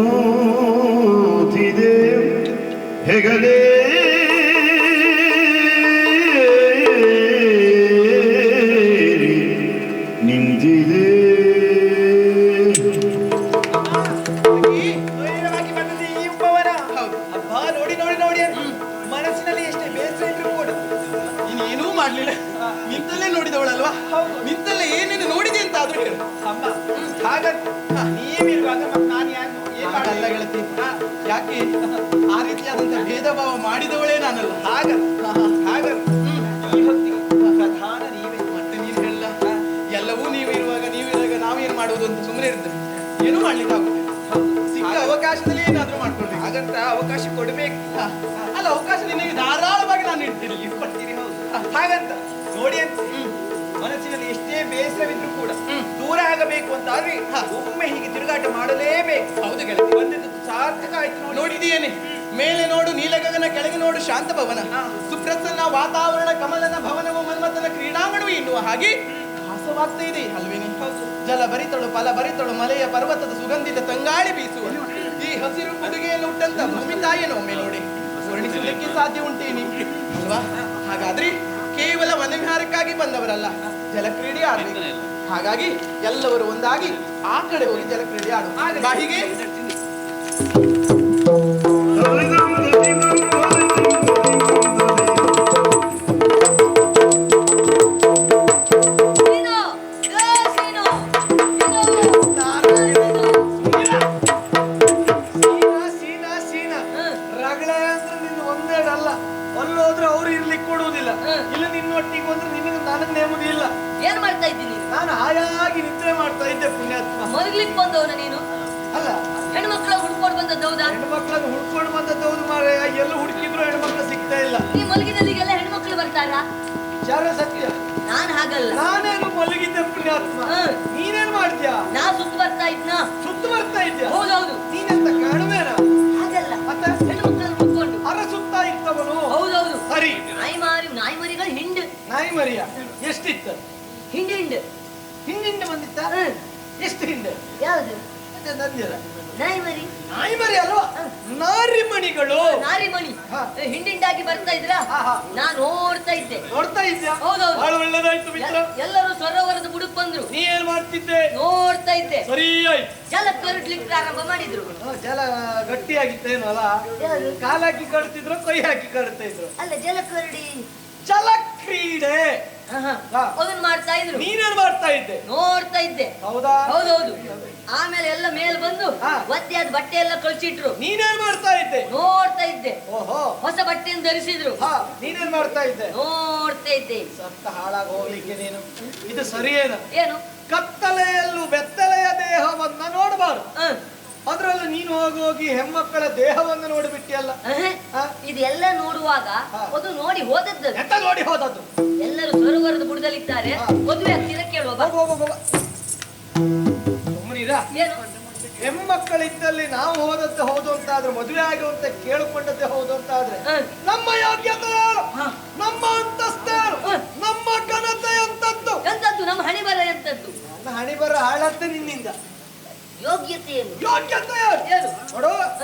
Speaker 3: ಊದಿದೆ ಹೆಗಲೇ ನಿಂತಿದೆ
Speaker 4: ಧೈರ್ಯವಾಗಿ ಬಂದದ್ದು ಈ ಉಪವನ. ಅಬ್ಬಾ ನೋಡಿ ನೋಡಿ ನೋಡಿ ಅಂತ ಮನಸ್ಸಿನಲ್ಲಿ ಎಷ್ಟೇ ಬೇಸರ ಇದ್ರು ಕೂಡ
Speaker 5: ನೀನೇನೂ ಮಾಡ್ಲಿಲ್ಲ, ನಿಂತಲ್ಲೇ ನೋಡಿದವಳಲ್ವಾ? ನಿಂತಲ್ಲೇ ಏನೇನು ನೋಡಿದೆ ಅಂತ ಆದ್ರೂ ಹೇಳು.
Speaker 4: ಅಮ್ಮ ಹಾಗಂತ ನೀವಿರುವಾಗ ಮತ್ತೆ ನಾನು ಯಾಕೆ ಏನ್
Speaker 5: ಹಾಗಲ್ಲ
Speaker 4: ಮಾಡಲ್ಲ
Speaker 5: ಗೆಳತಿ, ಯಾಕೆ ಆ ರೀತಿಯಾದಂತ ಭೇದ ಭಾವ ಮಾಡಿದವಳೇ ನಾನಲ್ಲ.
Speaker 4: ಹಾಗಂತ ಈ ಹೊತ್ತಿಗೆ ಪ್ರಧಾನ ನೀವೇ.
Speaker 5: ಮತ್ತೆ ನೀನು ಹೇಳಲ್ಲ, ಎಲ್ಲವೂ ನೀವಿರುವಾಗ ನೀವಿರುವಾಗ ನಾವೇನು ಮಾಡುವುದು ಅಂತ ಸುಮ್ಮನೆ ಇರ್ತೇವೆ, ಏನೂ ಮಾಡ್ಲಿಕ್ಕೆ ಆಗುದಿಲ್ಲ. ಸಿಕ್ಕ ಅವಕಾಶದಲ್ಲಿ ಏನಾದ್ರೂ ಮಾಡ್ಕೊಳ್ಬೇಕು.
Speaker 4: ಹಾಗಂತ ಅವಕಾಶ ಕೊಡ್ಬೇಕು.
Speaker 5: ಅಲ್ಲ, ಅವಕಾಶ ನಿನಗೆ ಧಾರಾಳವಾಗಿ ನಾನು ಇಡ್ತೀನಿ.
Speaker 4: ಕೊಡ್ತೀರಿ, ಹೌದು. ಹಾಗಂತ ನೋಡಿ ಅಂತ ಮನಸ್ಸಿನಲ್ಲಿ ಎಷ್ಟೇ ಬೇಸರವಿದ್ರು ಕೂಡ ದೂರ ಆಗಬೇಕು ಅಂತ ಆದ್ರೆ ಒಮ್ಮೆ ಹೀಗೆ ತಿರುಗಾಟ ಮಾಡಲೇಬೇಕು.
Speaker 5: ಹೌದು ಗೆಳತಿ,
Speaker 4: ಬಂದಿದ್ದು ಸಾರ್ಥಕ ಆಯ್ತು ನೋಡಿ.
Speaker 5: ನೋಡಿದೀಯೇನೆ, ಮೇಲೆ ನೋಡು ನೀಲಗಗನ, ಕೆಳಗೆ ನೋಡು ಶಾಂತ ಭವನ, ಸುಪ್ರಸನ್ನ ವಾತಾವರಣ, ಕಮಲನ ಭವನವು ಮನ್ಮಥನ ಕ್ರೀಡಾಂಗಣವು ಎನ್ನುವ ಹಾಗೆ ಭಾಸವಾಗ್ತಾ ಇದೆ ಅಲ್ವೇನೆ? ಜಲ ಬರಿತಳು, ಫಲ ಬರಿತಳು, ಮಲೆಯ ಪರ್ವತದ ಸುಗಂಧಿತ ತಂಗಾಳಿ ಬೀಸುವ ಈ ಹಸಿರು ಕೊಡುಗೆಯನ್ನು ಹುಟ್ಟಂತ ಭೂಮಿ ತಾಯಿಯನ್ನು ಒಮ್ಮೆ ನೋಡಿ ವರ್ಣಿಸಲಿಕ್ಕೆ ಸಾಧ್ಯ ಉಂಟೇನಿ ಅಲ್ವಾ? ಹಾಗಾದ್ರೆ ಕೇವಲ ವನವಿಹಾರಕ್ಕಾಗಿ ಬಂದವರಲ್ಲ, ಜಲಕ್ರೀಡೆ ಆಡಬೇಕು. ಹಾಗಾಗಿ ಎಲ್ಲವರು ಒಂದಾಗಿ ಆ ಕಡೆ ಹೋಗಿ ಜಲಕ್ರೀಡೆ ಆಡುವ. ಬಾ ಹೀಗೆ.
Speaker 2: ನೀನು, ನೀನು,
Speaker 1: ಸೀನಾ ರಗಳೆ ಅಂದ್ರೆ ನಿನ್ನ ಒಂದೆರಡಲ್ಲ, ಅಲ್ಲೋದ್ರೆ ಅವ್ರು ಇರ್ಲಿಕ್ಕೆ ಕೊಡುವುದಿಲ್ಲ, ಇಲ್ಲ ನಿನ್ನೊಟ್ಟಿಗೆ ಬಂದ್ರೆ ನಿನಗೆ ನನಗೆ ನೆಮ್ಮದಿ ಇಲ್ಲ.
Speaker 2: ಏನ್ ಮಾಡ್ತಾ ಇದ್ದೀನಿ?
Speaker 1: ನಾನು ಹಾಯಾಗಿ ನಿದ್ರೆ ಮಾಡ್ತಾ ಇದ್ದೆ ಪುಣ್ಯಾತ್ಮ.
Speaker 2: ಮಲಗ್ಲಿಕ್ಕೆ ಬಂದವನ ನೀನು?
Speaker 1: ಅಲ್ಲ,
Speaker 2: ಹೆಣ್ಮಕ್ಳ ಹುಡ್ಕೊಂಡು ಬಂದದ್ದು ಹೌದಾ?
Speaker 1: ಹೆಣ್ಮಕ್ಳನ್ನು ಹುಡ್ಕೊಂಡು ಬಂದದ್ದು ಹೌದು ಮಾರೆ, ಎಲ್ಲ ಹುಡುಕಿದ್ರು ಹೆಣ್ಮಕ್ಳು ಸಿಗ್ತಾ ಇಲ್ಲ.
Speaker 2: ನೀ ಮಲಗಿದಲ್ಲಿಗೆಲ್ಲ ಹೆಣ್ಮಕ್ಳು ಬರ್ತಾರಾ?
Speaker 1: ವಿಚಾರ ಸತ್ಯ.
Speaker 2: ನಾನ್ ಹಾಗಲ್ಲ.
Speaker 1: ನಾನೇನು ಮಲಗಿದ್ದೆ ಪುಣ್ಯಾತ್ಮ, ನೀನೇನ್ ಮಾಡ್ತೀಯಾ?
Speaker 2: ನಾ ಸುತ್ತು ಬರ್ತಾ ಇದ್ನ.
Speaker 1: ಸುತ್ತು ಬರ್ತಾ ಇದ್ಯಾ?
Speaker 2: ಹೌದೌದು.
Speaker 1: ನೀನೆಂತ ಕಾಣುವೇನ?
Speaker 2: ಹಾಗಲ್ಲ,
Speaker 1: ಮತ್ತೆ
Speaker 2: ಹೆಣ್ಮಕ್ಳನ್ನು ಹುಡ್ಕೊಂಡು.
Speaker 1: ಅರ ಸುತ್ತಾ ಇತ್ತವನು.
Speaker 2: ಹೌದೌದು.
Speaker 1: ಸರಿ,
Speaker 2: ನಾಯಿ ಮರಿಗಳು ಹಿಂಡು.
Speaker 1: ನಾಯಿ ಮರಿಯ ಎಷ್ಟಿತ್ತು?
Speaker 2: ಹಿಂಡು
Speaker 1: ಹಿಂದಿಂದ ಬಂದಿತ್ತ? ಎಷ್ಟು ಹಿಂದೆ?
Speaker 2: ಯಾವ್ದು?
Speaker 1: ನಂದಿರ
Speaker 2: ನಾಯಿ ಮರಿ.
Speaker 1: ನಾಯಿ ಮರಿ ಅಲ್ವಾ? ನಾರಿಮಣಿಗಳು.
Speaker 2: ನಾರಿಮಣಿ
Speaker 1: ಹಾ.
Speaker 2: ಹಿಂಡಿಂಡಾಗಿ ಬರ್ತಾ ಇದ್ರ
Speaker 1: ಹಾ.
Speaker 2: ನಾನ್ ನೋಡ್ತಾ ಇದ್ದೆ.
Speaker 1: ನೋಡ್ತಾ ಇದ್ಯಾ?
Speaker 2: ಹೌದೌದು.
Speaker 1: ಬಹಳ ಒಳ್ಳೇದಾಯ್ತು ಮಿತ್ರ.
Speaker 2: ಎಲ್ಲರೂ ಸರೋವರದ ಬುಡಕ್ ಬಂದ್ರು.
Speaker 1: ನೀ ಏನ್ ಮಾಡ್ತಿದ್ದೆ?
Speaker 2: ನೋಡ್ತಾ ಇದ್ದೆ.
Speaker 1: ಸರಿ ಆಯ್ತು.
Speaker 2: ಜಲ ಕರಡ್ಲಿಕ್ಕೆ ಪ್ರಾರಂಭ ಮಾಡಿದ್ರು.
Speaker 1: ಜಲ ಗಟ್ಟಿಯಾಗಿತ್ತೇನು ಅಲ್ಲ?
Speaker 2: ಯಾರು?
Speaker 1: ಕಾಲಾಕಿ ಕಡ್ತಿದ್ರು, ಕೈ ಹಾಕಿ ಕಡ್ತಾ ಇದ್ರು.
Speaker 2: ಅಲ್ಲ, ಜಲ ಕರಡಿ
Speaker 1: ಜಲ ಕ್ರೀಡೆ ಹಾ.
Speaker 2: ಅದನ್ನ ಮಾಡ್ತಾ ಇದ್ರು.
Speaker 1: ನೀನೇನ್ ಮಾಡ್ತಾ ಇದ್ದೆ?
Speaker 2: ನೋಡ್ತಾ ಇದ್ದೆ.
Speaker 1: ಹೌದಾ?
Speaker 2: ಹೌದೌದು. ಆಮೇಲೆ ಎಲ್ಲ ಮೇಲೆ ಬಂದು
Speaker 1: ಹಾ.
Speaker 2: ಒದ್ದೆಯಾದ ಬಟ್ಟೆ ಎಲ್ಲ ಕಳ್ಸಿಟ್ರು.
Speaker 1: ನೀನೇನ್ ಮಾಡ್ತಾ ಇದ್ದೆ?
Speaker 2: ನೋಡ್ತಾ ಇದ್ದೆ.
Speaker 1: ಓಹೋ,
Speaker 2: ಹೊಸ ಬಟ್ಟೆಯನ್ನು ಧರಿಸಿದ್ರು.
Speaker 1: ಹಾ, ನೀನೇನ್ ಮಾಡ್ತಾ ಇದ್ದೆ?
Speaker 2: ನೋಡ್ತಾ ಇದ್ದೆ.
Speaker 1: ಸತ್ತ ಹಾಳಾಗಿ ಹೋಗ್ಲಿಕ್ಕೆ ನೀನು. ಇದು ಸರಿಯೇನ?
Speaker 2: ಏನು?
Speaker 1: ಕತ್ತಲೆಯಲ್ಲೂ ಬೆತ್ತಲೆಯ ದೇಹವನ್ನ ನೋಡಬಾರದು. ಅದ್ರಲ್ಲೂ ನೀನು ಹೋಗಿ ಹೆಣ್ಮಕ್ಕಳ ದೇಹವನ್ನು ನೋಡಿಬಿಟ್ಟಿಯಲ್ಲ.
Speaker 2: ಇದೆಲ್ಲ ನೋಡುವಾಗ ಅದು ನೋಡಿ ಹೋದದ್ದು.
Speaker 1: ಎಂತ ನೋಡಿ ಹೋದದ್ದು?
Speaker 2: ಎಲ್ಲರೂ ಸರೋವರದ ಬುಡದಲ್ಲಿದ್ದಾರೆ. ಮದುವೆ ಆಗ್ತೀರ ಕೇಳುವ ಬಾ.
Speaker 1: ಸುಮ್ಮನಿರ.
Speaker 2: ಏನು?
Speaker 1: ಹೆಣ್ಮಕ್ಕಳಿದ್ದಲ್ಲಿ ನಾವು ಹೋದದ್ದು ಹೌದು ಅಂತ ಆದ್ರೆ, ಮದುವೆ ಆಗುವಂತ ಕೇಳಿಕೊಂಡದ್ದೇ ಹೌದು ಅಂತ ಆದ್ರೆ, ನಮ್ಮ ಯೋಗ್ಯತೆ ಏನು? ನಮ್ಮ ಅಂತಸ್ತು ಏನು? ನಮ್ಮ ಘನತೆ ಎಂತದ್ದು?
Speaker 2: ಎಂತದ್ದು? ನಮ್ಮ ಹಣೆ ಬರ ಎಂತದ್ದು?
Speaker 1: ನನ್ನ ಹಣೆ ಬರ ಹಾಳತ್ತೆ ನಿನ್ನಿಂದ.
Speaker 2: ಯೋಗ್ಯತೆ ಏನು?
Speaker 1: ಯೋಗ್ಯತೆ ಏನು? ನೋಡು,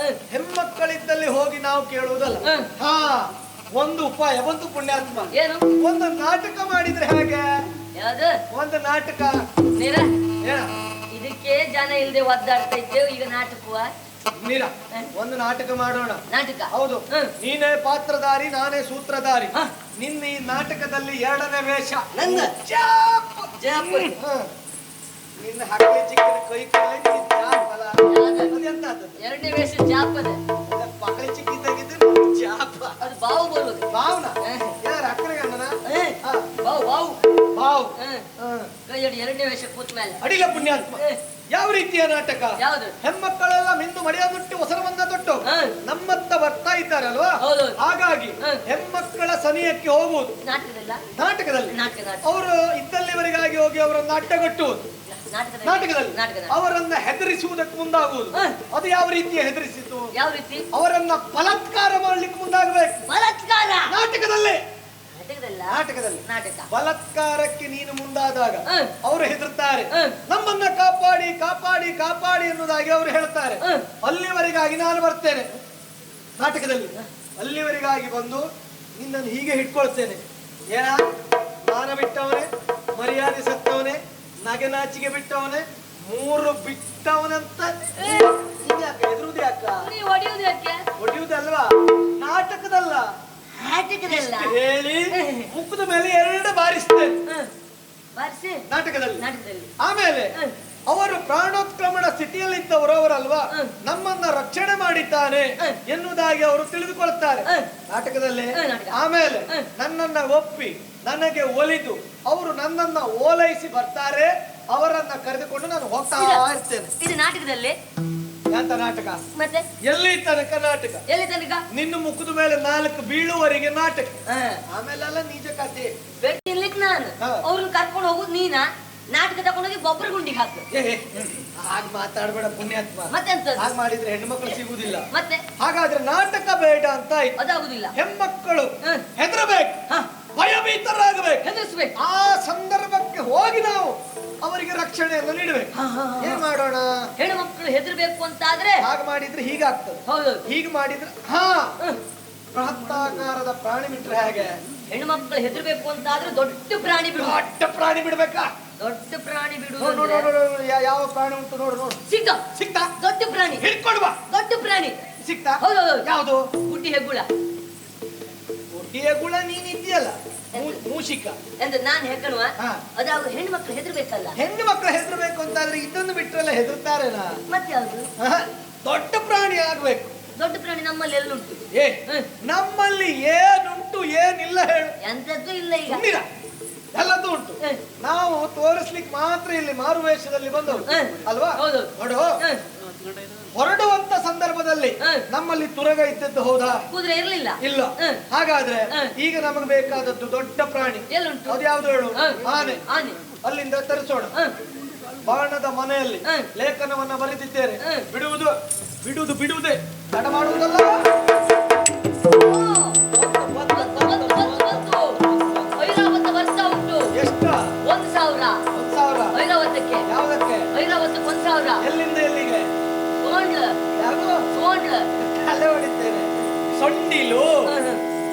Speaker 1: ಹೆಣ್ಮಕ್ಕಳಿದ್ದಲ್ಲಿ ಹೋಗಿ ನಾವು ಕೇಳುವುದಲ್ಲ. ಹಾ, ಒಂದು ಉಪಾಯ, ಒಂದು ಪುಣ್ಯಾತ್ಮ.
Speaker 2: ಏನು?
Speaker 1: ಒಂದು ನಾಟಕ ಮಾಡಿದ್ರೆ ಹೇಗೆ?
Speaker 2: ಯಾವ್ದು?
Speaker 1: ಒಂದು ನಾಟಕ.
Speaker 2: ನೀರ
Speaker 1: ಏನ?
Speaker 2: ಇದಕ್ಕೆ ಜನ ಇಲ್ದೆ ಒದ್ದಾಡ್ತಾ ಇದ್ದೇವೆ. ಈಗ ನಾಟಕವ?
Speaker 1: ಮೀರ, ಒಂದು ನಾಟಕ ಮಾಡೋಣ.
Speaker 2: ನಾಟಕ?
Speaker 1: ಹೌದು. ನೀನೇ ಪಾತ್ರಧಾರಿ, ನಾನೇ ಸೂತ್ರಧಾರಿ. ನಿನ್ನ ಈ ನಾಟಕದಲ್ಲಿ ಎರಡನೇ ವೇಷ
Speaker 2: ನಂದು.
Speaker 1: ಚಾಪ್.
Speaker 2: ಜಾಪ.
Speaker 1: ನಿನ್ನ ಹಕ್ಕಿ ಚಿಕ್ಕಿನ ಕೈ ಕಾಲೇ ಚಾಪಲ್ಲ. ಅದೆಂತದ್ದು?
Speaker 2: ಎರಡನೇ ವೇಷ ಜಾಪದ.
Speaker 1: ಪಕಳಿ ಚಿಕ್ಕಿದ್ದಾಗಿದ್ದು ಚಾಪ.
Speaker 2: ಅದು ಬಾವು ಬರುವುದು.
Speaker 1: ಬಾವ್ನ ಯಾರ ಅಕ್ಕನ ಗಂಡನ?
Speaker 2: ಬಾವು ಬಾವು
Speaker 1: ಬಾವು.
Speaker 2: ಕೈ ಹಿಡಿ. ಎರಡನೇ ವೇಷ ಕೂತ ಮೇಲೆ
Speaker 1: ಅಡಿಲ ಪುಣ್ಯಾತ್ಮ. ಯಾವ ರೀತಿಯ ನಾಟಕ?
Speaker 2: ಯಾವ್ದು?
Speaker 1: ಹೆಣ್ಮಕ್ಕಳೆಲ್ಲ ಮಿಂದು ಮಡಿಯ ಮುಟ್ಟಿ ಹೊಸರವನ್ನ ತೊಟ್ಟು ನಮ್ಮತ್ತ ಬರ್ತಾ ಇದ್ದಾರಲ್ವಾ? ಹಾಗಾಗಿ ಹೆಣ್ಮಕ್ಕಳ ಸನಿಯಕ್ಕೆ ಹೋಗುವುದು ನಾಟಕದಲ್ಲಿ. ಅವರು ಇದ್ದಲ್ಲಿವರೆಗಾಗಿ ಹೋಗಿ ಅವರನ್ನು ಅಡ್ಡಗಟ್ಟುವುದು ನಾಟಕದಲ್ಲಿ. ಅವರನ್ನ ಹೆದರಿಸುವುದಕ್ಕೆ ಮುಂದಾಗುವುದು. ಅದು ಯಾವ ರೀತಿಯ ಹೆದರಿಸಿತು?
Speaker 2: ಯಾವ ರೀತಿ?
Speaker 1: ಅವರನ್ನ ಬಲಾತ್ಕಾರ ಮಾಡ್ಲಿಕ್ಕೆ ಮುಂದಾಗಬೇಕು
Speaker 2: ಬಲಾತ್ಕಾರ
Speaker 1: ನಾಟಕದಲ್ಲಿ. ನಾಟಕದಲ್ಲಿ
Speaker 2: ನಾಟಕ
Speaker 1: ಬಲಾತ್ಕಾರಕ್ಕೆ ನೀನು ಮುಂದಾದಾಗ
Speaker 2: ಹ.
Speaker 1: ಅವರು ಹೆದರ್ತಾರೆ
Speaker 2: ಹ.
Speaker 1: ನಮ್ಮನ್ನ ಕಾಪಾಡಿ ಕಾಪಾಡಿ ಕಾಪಾಡಿ ಎನ್ನುವುದಾಗಿ ಅವರು ಹೇಳ್ತಾರೆ
Speaker 2: ಹ.
Speaker 1: ಅಲ್ಲಿವರೆಗಾಗಿ ನಾನು ಬರ್ತೇನೆ ನಾಟಕದಲ್ಲಿ ಅಲ್ಲಿವರೆಗಾಗಿ ಬಂದು ನಿನ್ನನ್ನು ಹೀಗೆ ಹಿಡ್ಕೊಳ್ತೇನೆ ಏನ ಮಾನ ಬಿಟ್ಟವನೇ ಮರ್ಯಾದೆ ಸತ್ತವನೇ ನಗೆ ನಾಚಿಗೆ ಬಿಟ್ಟವನೇ ಮೂರು ಬಿಟ್ಟವನಂತ ಎದುರುದೇ ಅಕ್ಕ
Speaker 2: ನೀ ಹೊಡೆಯುವುದು ಯಾಕೆ
Speaker 1: ಹೊಡೆಯುವುದಲ್ವಾ ನಾಟಕದಲ್ಲ
Speaker 2: ನಾಟಕದಲ್ಲ
Speaker 1: ಹೇಳಿ ಮುಖದ ಮೇಲೆ 2 ಬಾರಿಸ್ತೇನೆ
Speaker 2: ಬಾರಿಸಿ
Speaker 1: ನಾಟಕದಲ್ಲಿ
Speaker 2: ನಾಟಕದಲ್ಲಿ
Speaker 1: ಆಮೇಲೆ
Speaker 2: ಹ.
Speaker 1: ಅವರು ಪ್ರಾಣೋತ್ಕ್ರಮಣ ಸ್ಥಿತಿಯಲ್ಲಿದ್ದವರು ಅವರಲ್ವಾ
Speaker 2: ಹ.
Speaker 1: ನಮ್ಮನ್ನ ರಕ್ಷಣೆ ಮಾಡಿದ್ದಾನೆ
Speaker 2: ಹ.
Speaker 1: ಎನ್ನುವುದಾಗಿ ಅವರು ತಿಳಿದುಕೊಳ್ತಾರೆ
Speaker 2: ಹ.
Speaker 1: ನಾಟಕದಲ್ಲಿ
Speaker 2: ಹ, ನಾಟಕ.
Speaker 1: ಆಮೇಲೆ
Speaker 2: ಹ.
Speaker 1: ನನ್ನನ್ನ ಒಪ್ಪಿ ನನಗೆ ಒಲಿದು ಅವರು ನನ್ನನ್ನ ಓಲೈಸಿ ಬರ್ತಾರೆ ಅವರನ್ನ ಕರೆದುಕೊಂಡು ನಾನು ಹೋಗ್ತಾ ಇರ್ತೇನೆ
Speaker 2: ಇದು ನಾಟಕದಲ್ಲಿ
Speaker 1: ಎಂತ ನಾಟಕ
Speaker 2: ಮತ್ತೆ
Speaker 1: ಎಲ್ಲಿ ತನಕ ನಾಟಕ
Speaker 2: ಎಲ್ಲಿ ತನಕ
Speaker 1: ನಿನ್ನ ಮುಖದ ಮೇಲೆ 4 ಬೀಳುವರೆಗೆ ನಾಟಕ ಆಮೇಲೆಲ್ಲ ನಿಜ ಕಥೆ
Speaker 2: ಬೆಡ್ ತಿನ್ಲಿಕ್ಕೆ ನಾನು
Speaker 1: ಹ.
Speaker 2: ಅವ್ರನ್ನ ಕರ್ಕೊಂಡು ಹೋಗುದು ನೀನಾ ನಾಟಕ ತಗೊಂಡೋಗಿ ಗೊಬ್ಬರ ಗುಂಡಿಗೆ ಹಾಕು
Speaker 1: ಹಾಗ ಮಾತಾಡ್ಬೇಡ ಪುಣ್ಯಾತ್ಮ
Speaker 2: ಮತ್ತೆಂತ
Speaker 1: ಹಾಗೆ ಮಾಡಿದ್ರೆ ಹೆಣ್ಮಕ್ಳು ಸಿಗುವುದಿಲ್ಲ
Speaker 2: ಮತ್ತೆ
Speaker 1: ಹಾಗಾದ್ರೆ ನಾಟಕ ಬೇಡ ಅಂತ ಆಯ್ತು
Speaker 2: ಅದಾಗುದಿಲ್ಲ
Speaker 1: ಹೆಣ್ಮಕ್ಕಳು
Speaker 2: ಹ.
Speaker 1: ಹೆದರಬೇಕು
Speaker 2: ಹ.
Speaker 1: ಭಯಭೀತರಾಗಬೇಕು
Speaker 2: ಹೆದರ್ಸ್ಬೇಕು
Speaker 1: ಆ ಸಂದರ್ಭಕ್ಕೆ ಹೋಗಿ ನಾವು ಅವರಿಗೆ ರಕ್ಷಣೆಯನ್ನು ನೀಡಬೇಕು
Speaker 2: ಹ, ಹ, ಹ.
Speaker 1: ಏನ್ ಮಾಡೋಣ
Speaker 2: ಹೆಣ್ಣು ಮಕ್ಕಳು ಹೆದರ್ಬೇಕು ಅಂತಾದ್ರೆ
Speaker 1: ಹಾಗೆ ಮಾಡಿದ್ರೆ ಹೀಗಾಗ್ತದೆ
Speaker 2: ಹೌದು
Speaker 1: ಹೀಗೆ ಮಾಡಿದ್ರೆ ಬೃಹತ್ತಾಕಾರದ ಪ್ರಾಣಿ ಬಿಟ್ರೆ ಹೇಗೆ
Speaker 2: ಹೆಣ್ಣು ಮಕ್ಕಳು ಹೆದರ್ಬೇಕು ಅಂತಾದ್ರೆ ದೊಡ್ಡ ಪ್ರಾಣಿ ಬಿಡು
Speaker 1: ದೊಡ್ಡ ಪ್ರಾಣಿ ಬಿಡ್ಬೇಕಾ
Speaker 2: ದೊಡ್ಡ ಪ್ರಾಣಿ ಬಿಡು
Speaker 1: ನೋಡು ನೋಡು
Speaker 2: ಅಂದ್ರೆ
Speaker 1: ನೋಡು, ನೋಡು, ಯಾವ ಪ್ರಾಣಿ ಉಂಟು ನೋಡು ನೋಡು
Speaker 2: ಸಿಗ್ತ
Speaker 1: ಸಿಕ್ತಾ
Speaker 2: ದೊಡ್ಡ ಪ್ರಾಣಿ
Speaker 1: ಹಿಡ್ಕೊಂಡು ಬಾ
Speaker 2: ದೊಡ್ಡ ಪ್ರಾಣಿ
Speaker 1: ಸಿಕ್ತಾ
Speaker 2: ಹೌದೌದು
Speaker 1: ಯಾವುದು
Speaker 2: ಗುಡ್ಡಿ ಹೆಗ್ಗುಳ
Speaker 1: ಒಟ್ಟಿಗೆ ಗುಣ ನೀನಿದ್ಯಲ್ಲ ಮೂಷಿಕ
Speaker 2: ಎಂದು ನಾನು ಹೆಗ್ಗಣುವ
Speaker 1: ಹಾ.
Speaker 2: ಅದಾವ ಹೆಣ್ಣು ಮಕ್ಕಳು ಹೆದರ್ಬೇಕಲ್ಲ
Speaker 1: ಹೆಣ್ಣು ಮಕ್ಕಳು ಹೆದರ್ಬೇಕು ಅಂತಾದ್ರೆ ಇದನ್ನು ಬಿಟ್ರೆಲ್ಲ ಹೆದರ್ತಾರೇನಾ
Speaker 2: ಮತ್ತೆ ಯಾವುದು
Speaker 1: ದೊಡ್ಡ ಪ್ರಾಣಿ ಆಗ್ಬೇಕು
Speaker 2: ದೊಡ್ಡ ಪ್ರಾಣಿ ನಮ್ಮಲ್ಲಿ ಎಲ್ಲುಂಟು
Speaker 1: ಏ ನಮ್ಮಲ್ಲಿ ಏನುಂಟು ಏನಿಲ್ಲ ಹೇಳು
Speaker 2: ಎಂತದ್ದು ಇಲ್ಲ ಈಗ
Speaker 1: ಸುಮ್ಮನಿರ ಎಲ್ಲದೂ ಉಂಟು
Speaker 2: ಹ.
Speaker 1: ನಾವು ತೋರಿಸ್ಲಿಕ್ಕೆ ಮಾತ್ರ ಇಲ್ಲಿ ಮಾರು ವೇಷದಲ್ಲಿ ಬಂದವರು
Speaker 2: ಹ.
Speaker 1: ಅಲ್ವಾ
Speaker 2: ಹೌದು.
Speaker 1: ನೋಡು
Speaker 2: ಹ.
Speaker 1: ಹೊರಡುವಂತ ಸಂದರ್ಭದಲ್ಲಿ
Speaker 2: ಹ.
Speaker 1: ನಮ್ಮಲ್ಲಿ ತುರಗ ಇದ್ದದ್ದು ಹೌದಾ
Speaker 2: ಕುದುರೆ ಇರ್ಲಿಲ್ಲ
Speaker 1: ಇಲ್ಲ
Speaker 2: ಹ.
Speaker 1: ಹಾಗಾದ್ರೆ
Speaker 2: ಹ.
Speaker 1: ಈಗ ನಮಗೆ ಬೇಕಾದದ್ದು ದೊಡ್ಡ ಪ್ರಾಣಿ
Speaker 2: ಎಲ್ಲುಂಟು
Speaker 1: ಅದು ಯಾವ್ದು ಹೇಳು
Speaker 2: ಹ.
Speaker 1: ಆನೆ
Speaker 2: ಆನೆ
Speaker 1: ಅಲ್ಲಿಂದ ತರಿಸೋಣ
Speaker 2: ಹ.
Speaker 1: ಬಾಣದ ಮನೆಯಲ್ಲಿ
Speaker 2: ಹ.
Speaker 1: ಲೇಖನವನ್ನ ಬರೆದಿದ್ದೇನೆ
Speaker 2: ಹ.
Speaker 1: ಬಿಡುವುದು ಬಿಡುವುದು ಬಿಡುವುದೇ ತಡ ಮಾಡುವುದಲ್ಲ
Speaker 2: ಐರಾವತ ವರ್ಷ ಉಂಟು
Speaker 1: ಎಷ್ಟ
Speaker 2: 1,000
Speaker 1: 1,000
Speaker 2: ಐರಾವತಕ್ಕೆ
Speaker 1: ಯಾವ್ದಕ್ಕೆ
Speaker 2: ಐರಾವತಕ್ಕೆ 1,000
Speaker 1: ಎಲ್ಲಿಂದ ಎಲ್ಲಿಗೆ
Speaker 2: ಸೋಂಡ್ಲ
Speaker 1: ಯಾವುದು
Speaker 2: ಸೋಂಡ್ಲ
Speaker 1: ಅಲ್ಲೇ ಹೊಡಿದ್ದೇನೆ ಸೊಂಡಿಲು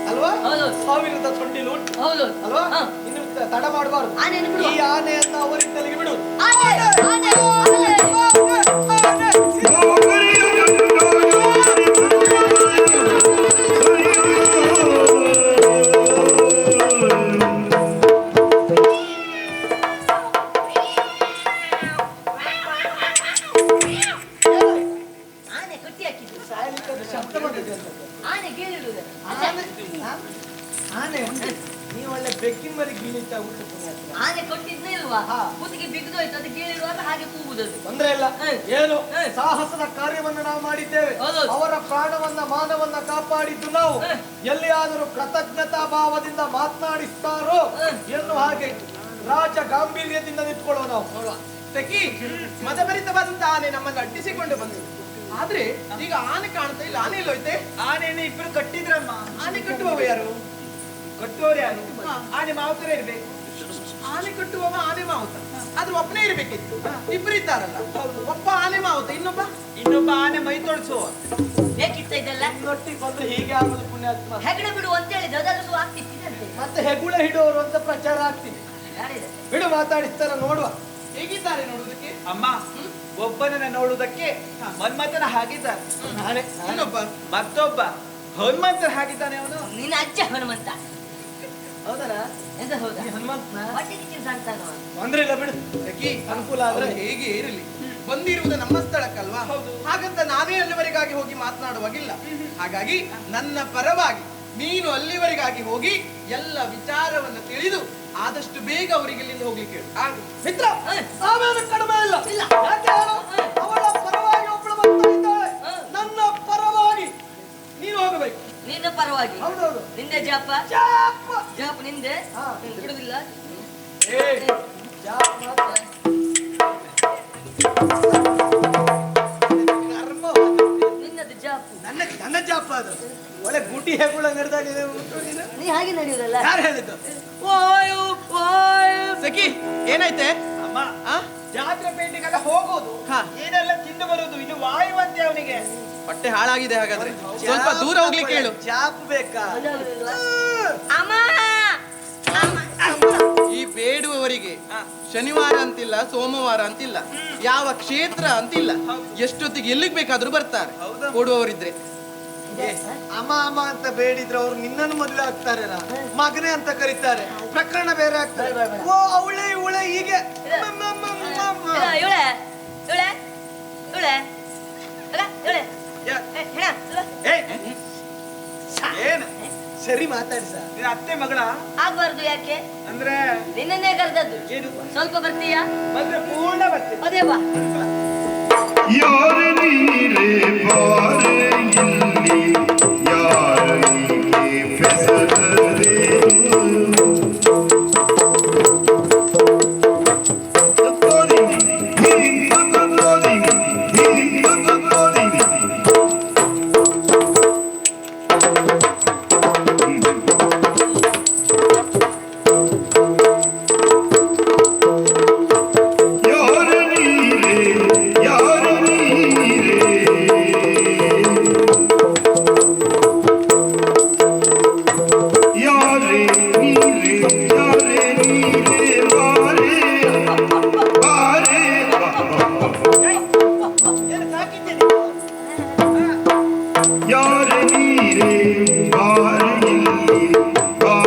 Speaker 1: ಅಲ್ವಾ
Speaker 2: ಹೌದು.
Speaker 1: 1000 ಸೊಂಡಿಲು ಉಂಟು
Speaker 2: ಹೌದು
Speaker 1: ಅಲ್ವಾ
Speaker 2: ಹ.
Speaker 1: ಇನ್ನು ತಡ ಮಾಡಬಾರ್ದು
Speaker 2: ಆನೆಯನ್ನು ಬಿಡು
Speaker 1: ಈ ಆನೆಯನ್ನ ಅವರಿದ್ದಲ್ಲಿಗೆ ಬಿಡು
Speaker 2: ಆನೆ ಆನೆ ಆನೆ ಆನೆ ಕಟ್ಟಿ ಹಾಕಿದ್ದು
Speaker 1: ಸಾಯ್ಲಿಕ್ಕೆ ಅದು ಶಬ್ದ ಮಾಡಿದೆ ಅಂತ.
Speaker 2: ಆನೆ ಕೇಳಿಡುವುದು
Speaker 1: ಆನೆ ನೀವು ಒಳ್ಳೆ ಬೆಕ್ಕಿನ ಮರಿ ಗೀಳಿತಾ ಉಂಟು ಪುಣ್ಯಾತ್ಮ.
Speaker 2: ಆನೆ ಕೊಟ್ಟಿದ್ನೇ ಇಲ್ವಾ
Speaker 1: ಹಾ.
Speaker 2: ಕುತ್ತಿಗೆ ಬಿಗಿದೋಯ್ತು ಅದು ಕೇಳಿಡುವಾಗ ಹಾಗೆ ಕೂಗುದದು
Speaker 1: ತೊಂದ್ರೆ ಇಲ್ಲ
Speaker 2: ಹ.
Speaker 1: ಏನು
Speaker 2: ಹ.
Speaker 1: ಸಾಹಸದ ಕಾರ್ಯವನ್ನು ನಾವು ಮಾಡಿದ್ದೇವೆ
Speaker 2: ಹೌದು.
Speaker 1: ಅವರ ಪ್ರಾಣವನ್ನ ಮಾನವನ್ನ ಕಾಪಾಡಿದ್ದು ನಾವು
Speaker 2: ಹ.
Speaker 1: ಎಲ್ಲಿಯಾದರೂ ಕೃತಜ್ಞತಾ ಭಾವದಿಂದ ಮಾತನಾಡಿಸ್ತಾರೋ
Speaker 2: ಹ.
Speaker 1: ಎನ್ನುವ ಹಾಗೆ ರಾಜ ಗಾಂಭೀರ್ಯದಿಂದ ನಿಂತ್ಕೊಳ್ಳೋ ನಾವು
Speaker 2: ನೋಡುವ
Speaker 5: ತೆಗಿ ಮದಭರಿತವಾದಂತ ಆನೆ ನಮ್ಮನ್ನು ಅಡ್ಡಿಸಿಕೊಂಡು ಬಂದಿದೆ ಆದ್ರೆ ಈಗ ಆನೆ ಕಾಣ್ತಾ ಇಲ್ಲ ಆನೆ ಎಲ್ಲೋಯ್ತೆ
Speaker 4: ಆನೆಯನ್ನು ಇಬ್ರು ಕಟ್ಟಿದ್ರಮ್ಮ.
Speaker 5: ಆನೆ ಕಟ್ಟುವವ ಯಾರು
Speaker 4: ಕಟ್ಟೋರು ಯಾರು?
Speaker 5: ಹಾ.
Speaker 4: ಆನೆ ಮಾವುತರ ಇರ್ಬೇಕು.
Speaker 5: ಆನೆ ಕಟ್ಟುವವ ಆನೆ ಮಾವುತ ಆದ್ರೆ ಒಬ್ಬನೇ ಇರ್ಬೇಕಿತ್ತು ಇಬ್ರು ಇದ್ದಾರಲ್ಲ ಒಬ್ಬ ಆನೆ ಮಾವುತ
Speaker 4: ಇನ್ನೊಬ್ಬ ಆನೆ ಮೈ ತೊಳ್ಸುವ.
Speaker 2: ಬೇಕಿತ್ತ ಇದೆಲ್ಲ
Speaker 1: ಇನ್ನೊಟ್ಟಿಗೆ ಬಂದ್ರೆ ಹೀಗೆ ಆಗುದು ಪುಣ್ಯಾತ್ಮ
Speaker 2: ಹೆಗಡೆ ಬಿಡು ಅಂತ ಹೇಳಿದ್ರೆ ಅದೆಲ್ಲ ಆಗ್ತಿತ್ತಿದಂತೆ
Speaker 1: ಮತ್ತೆ ಹೆಗುಳ ಹಿಡುವವರು ಅಂತ ಪ್ರಚಾರ ಆಗ್ತೀನಿ
Speaker 2: ಯಾರಿದೆ
Speaker 1: ಬಿಡು ಮಾತಾಡಿಸ್ತಾರ ನೋಡುವ
Speaker 5: ಹೇಗಿದ್ದಾರೆ ನೋಡುವುದಕ್ಕೆ
Speaker 4: ಅಮ್ಮ ಒಬ್ಬನನ್ನ ನೋಡುವುದಕ್ಕೆ ಮನ್ಮಥನ ಹಾಗಿದ್ದಾನೆ.
Speaker 1: ನಾನೇ
Speaker 5: ಇನ್ನೊಬ್ಬ
Speaker 4: ಮತ್ತೊಬ್ಬ ಹನುಮಂತನ ಹಾಗಿದ್ದಾನೆ ಅವನು.
Speaker 2: ನಿನ್ನ ಅಜ್ಜ ಹನುಮಂತ
Speaker 1: ಹೌದಾ
Speaker 2: ಎಂತ ಹೌದಾ
Speaker 1: ಈ ಹನುಮಂತನ
Speaker 2: ಹೊಟ್ಟೆಗೆ ಚಿಲ್ಸ ಅಂತಾನವ
Speaker 1: ತೊಂದ್ರೆ ಇಲ್ಲ ಬಿಡು
Speaker 5: ತೆಗಿ
Speaker 1: ಅನುಕೂಲ ಆದ್ರೆ
Speaker 5: ಅವ್ರು ಹೇಗೆ ಇರಲಿ ಬಂದಿರುವುದು ನಮ್ಮ ಸ್ಥಳಕ್ಕಲ್ವಾ ಹಾಗಂತ ನಾನೇ ಅಲ್ಲಿವರೆಗಾಗಿ ಹೋಗಿ ಮಾತನಾಡುವಾಗಿಲ್ಲ ಹಾಗಾಗಿ ನನ್ನ ಪರವಾಗಿ ನೀನು ಅಲ್ಲಿವರೆಗಾಗಿ ಹೋಗಿ ಎಲ್ಲ ವಿಚಾರವನ್ನು ತಿಳಿದು ಆದಷ್ಟು ಬೇಗ ಅವರಿಗೆ ಇಲ್ಲಿಂದ ಹೋಗ್ಲಿಕ್ಕೆ ಹೇಳು.
Speaker 1: ಮಿತ್ರ ನಾವೇನು ಕಡಿಮೆ ಇಲ್ಲ
Speaker 2: ಇಲ್ಲ.
Speaker 1: ಯಾಕೆ ಹೇಳು? ಅವಳ ಪರವಾಗಿ ಒಬ್ಬಳು ಬರ್ತಾಳೆ ನನ್ನ ಪರವಾಗಿ ನೀನು ಹೋಗಬೇಕು
Speaker 2: ನಿನ್ನ ಪರವಾಗಿ
Speaker 1: ಹೌದೌದು
Speaker 2: ನಿಂದೆ ಜಾಪ
Speaker 1: ಜಾಪ.
Speaker 2: ಜಾಪ ನಿಂದೆ
Speaker 1: ಹಾ.
Speaker 2: ಬಿಡುದಿಲ್ಲ
Speaker 1: ಏ, ಜಾಪ ಮಾತ್ರ. ಕರ್ಮ.
Speaker 2: ನಿನ್ನದು ಜಾಪು
Speaker 1: ನನ್ನ ಜಾಪ ಅದು ಒಳ್ಳೆ ಗುಡ್ಡಿ ಹೆಗುಳ ನಡೆದಾಗ ಉಂಟು ನೀನು.
Speaker 2: ನೀ ಹಾಗೆ ನಡೆಯುವುದಲ್ಲ.
Speaker 1: ಯಾರು ಹೇಳಿದ್ದು?
Speaker 2: ವಾಯು ವಾಯು
Speaker 5: ಸಖಿ ಏನಾಯ್ತೆ?
Speaker 4: ಅಮ್ಮ
Speaker 5: ಆ?
Speaker 4: ಜಾತ್ರೆ ಪೇಟೆಗೆಲ್ಲ ಹೋಗೋದು
Speaker 5: ಹಾ.
Speaker 4: ಏನೆಲ್ಲ ತಿಂದು ಬರುದು ಇದು ವಾಯುವಂತೆ ಅವನಿಗೆ.
Speaker 5: ಹೊಟ್ಟೆ ಹಾಳಾಗಿದೆ ಹಾಗಾದ್ರೆ. ಸ್ವಲ್ಪ ದೂರ ಹೋಗ್ಲಿಕ್ಕೆ ಹೇಳು.
Speaker 1: ಜಾಪ್ ಬೇಕಾ?
Speaker 2: ಅಮ್ಮ
Speaker 5: ಈ ಬೇಡುವವರಿಗೆ ಶನಿವಾರ ಅಂತಿಲ್ಲ, ಸೋಮವಾರ ಅಂತಿಲ್ಲ, ಯಾವ ಕ್ಷೇತ್ರ ಅಂತಿಲ್ಲ, ಎಷ್ಟೊತ್ತಿಗೆ ಎಲ್ಲಿಗೆ ಬೇಕಾದ್ರೂ ಬರ್ತಾರೆ ಕೊಡುವವರಿದ್ರೆ.
Speaker 1: ಅಮ್ಮ ಅಮ್ಮ ಅಂತ ಬೇಡಿದ್ರೆ ಅವ್ರು ನಿನ್ನನ್ನು ಮದುವೆ ಆಗ್ತಾರೆ, ಮಗನೇ ಅಂತ ಕರೀತಾರೆ, ಪ್ರಕರಣ ಬೇರೆ ಆಗ್ತಾರೆ. ಓ ಅವಳೆ ಇವಳೆ ಹೀಗೆ
Speaker 2: ಇವಳೆ ಇವಳೆ ಇವಳೆ ಇವಳೆ
Speaker 4: ಏನು
Speaker 1: ಸರಿ ಮಾತಾಡಿ ಸರ್.
Speaker 4: ನಿನ್ನ ಅತ್ತೆ ಮಗಳ
Speaker 2: ಆಗ್ಬಾರ್ದು. ಯಾಕೆ?
Speaker 4: ಅಂದ್ರೆ
Speaker 2: ನಿನ್ನೇ ಕರೆದದ್ದು.
Speaker 4: ಏನು
Speaker 2: ಸ್ವಲ್ಪ ಬರ್ತೀಯಾ?
Speaker 4: ಬಂದ್ರೆ ಪೂರ್ಣ ಬರ್ತೀನಿ.
Speaker 2: ಅದೇ ಬಾ.
Speaker 3: ಯಾರ ನೀರೇ ಬಾರೆ ಇಲ್ಲಿ ಯಾರಿಗೆ ಫೆಸರದೇನು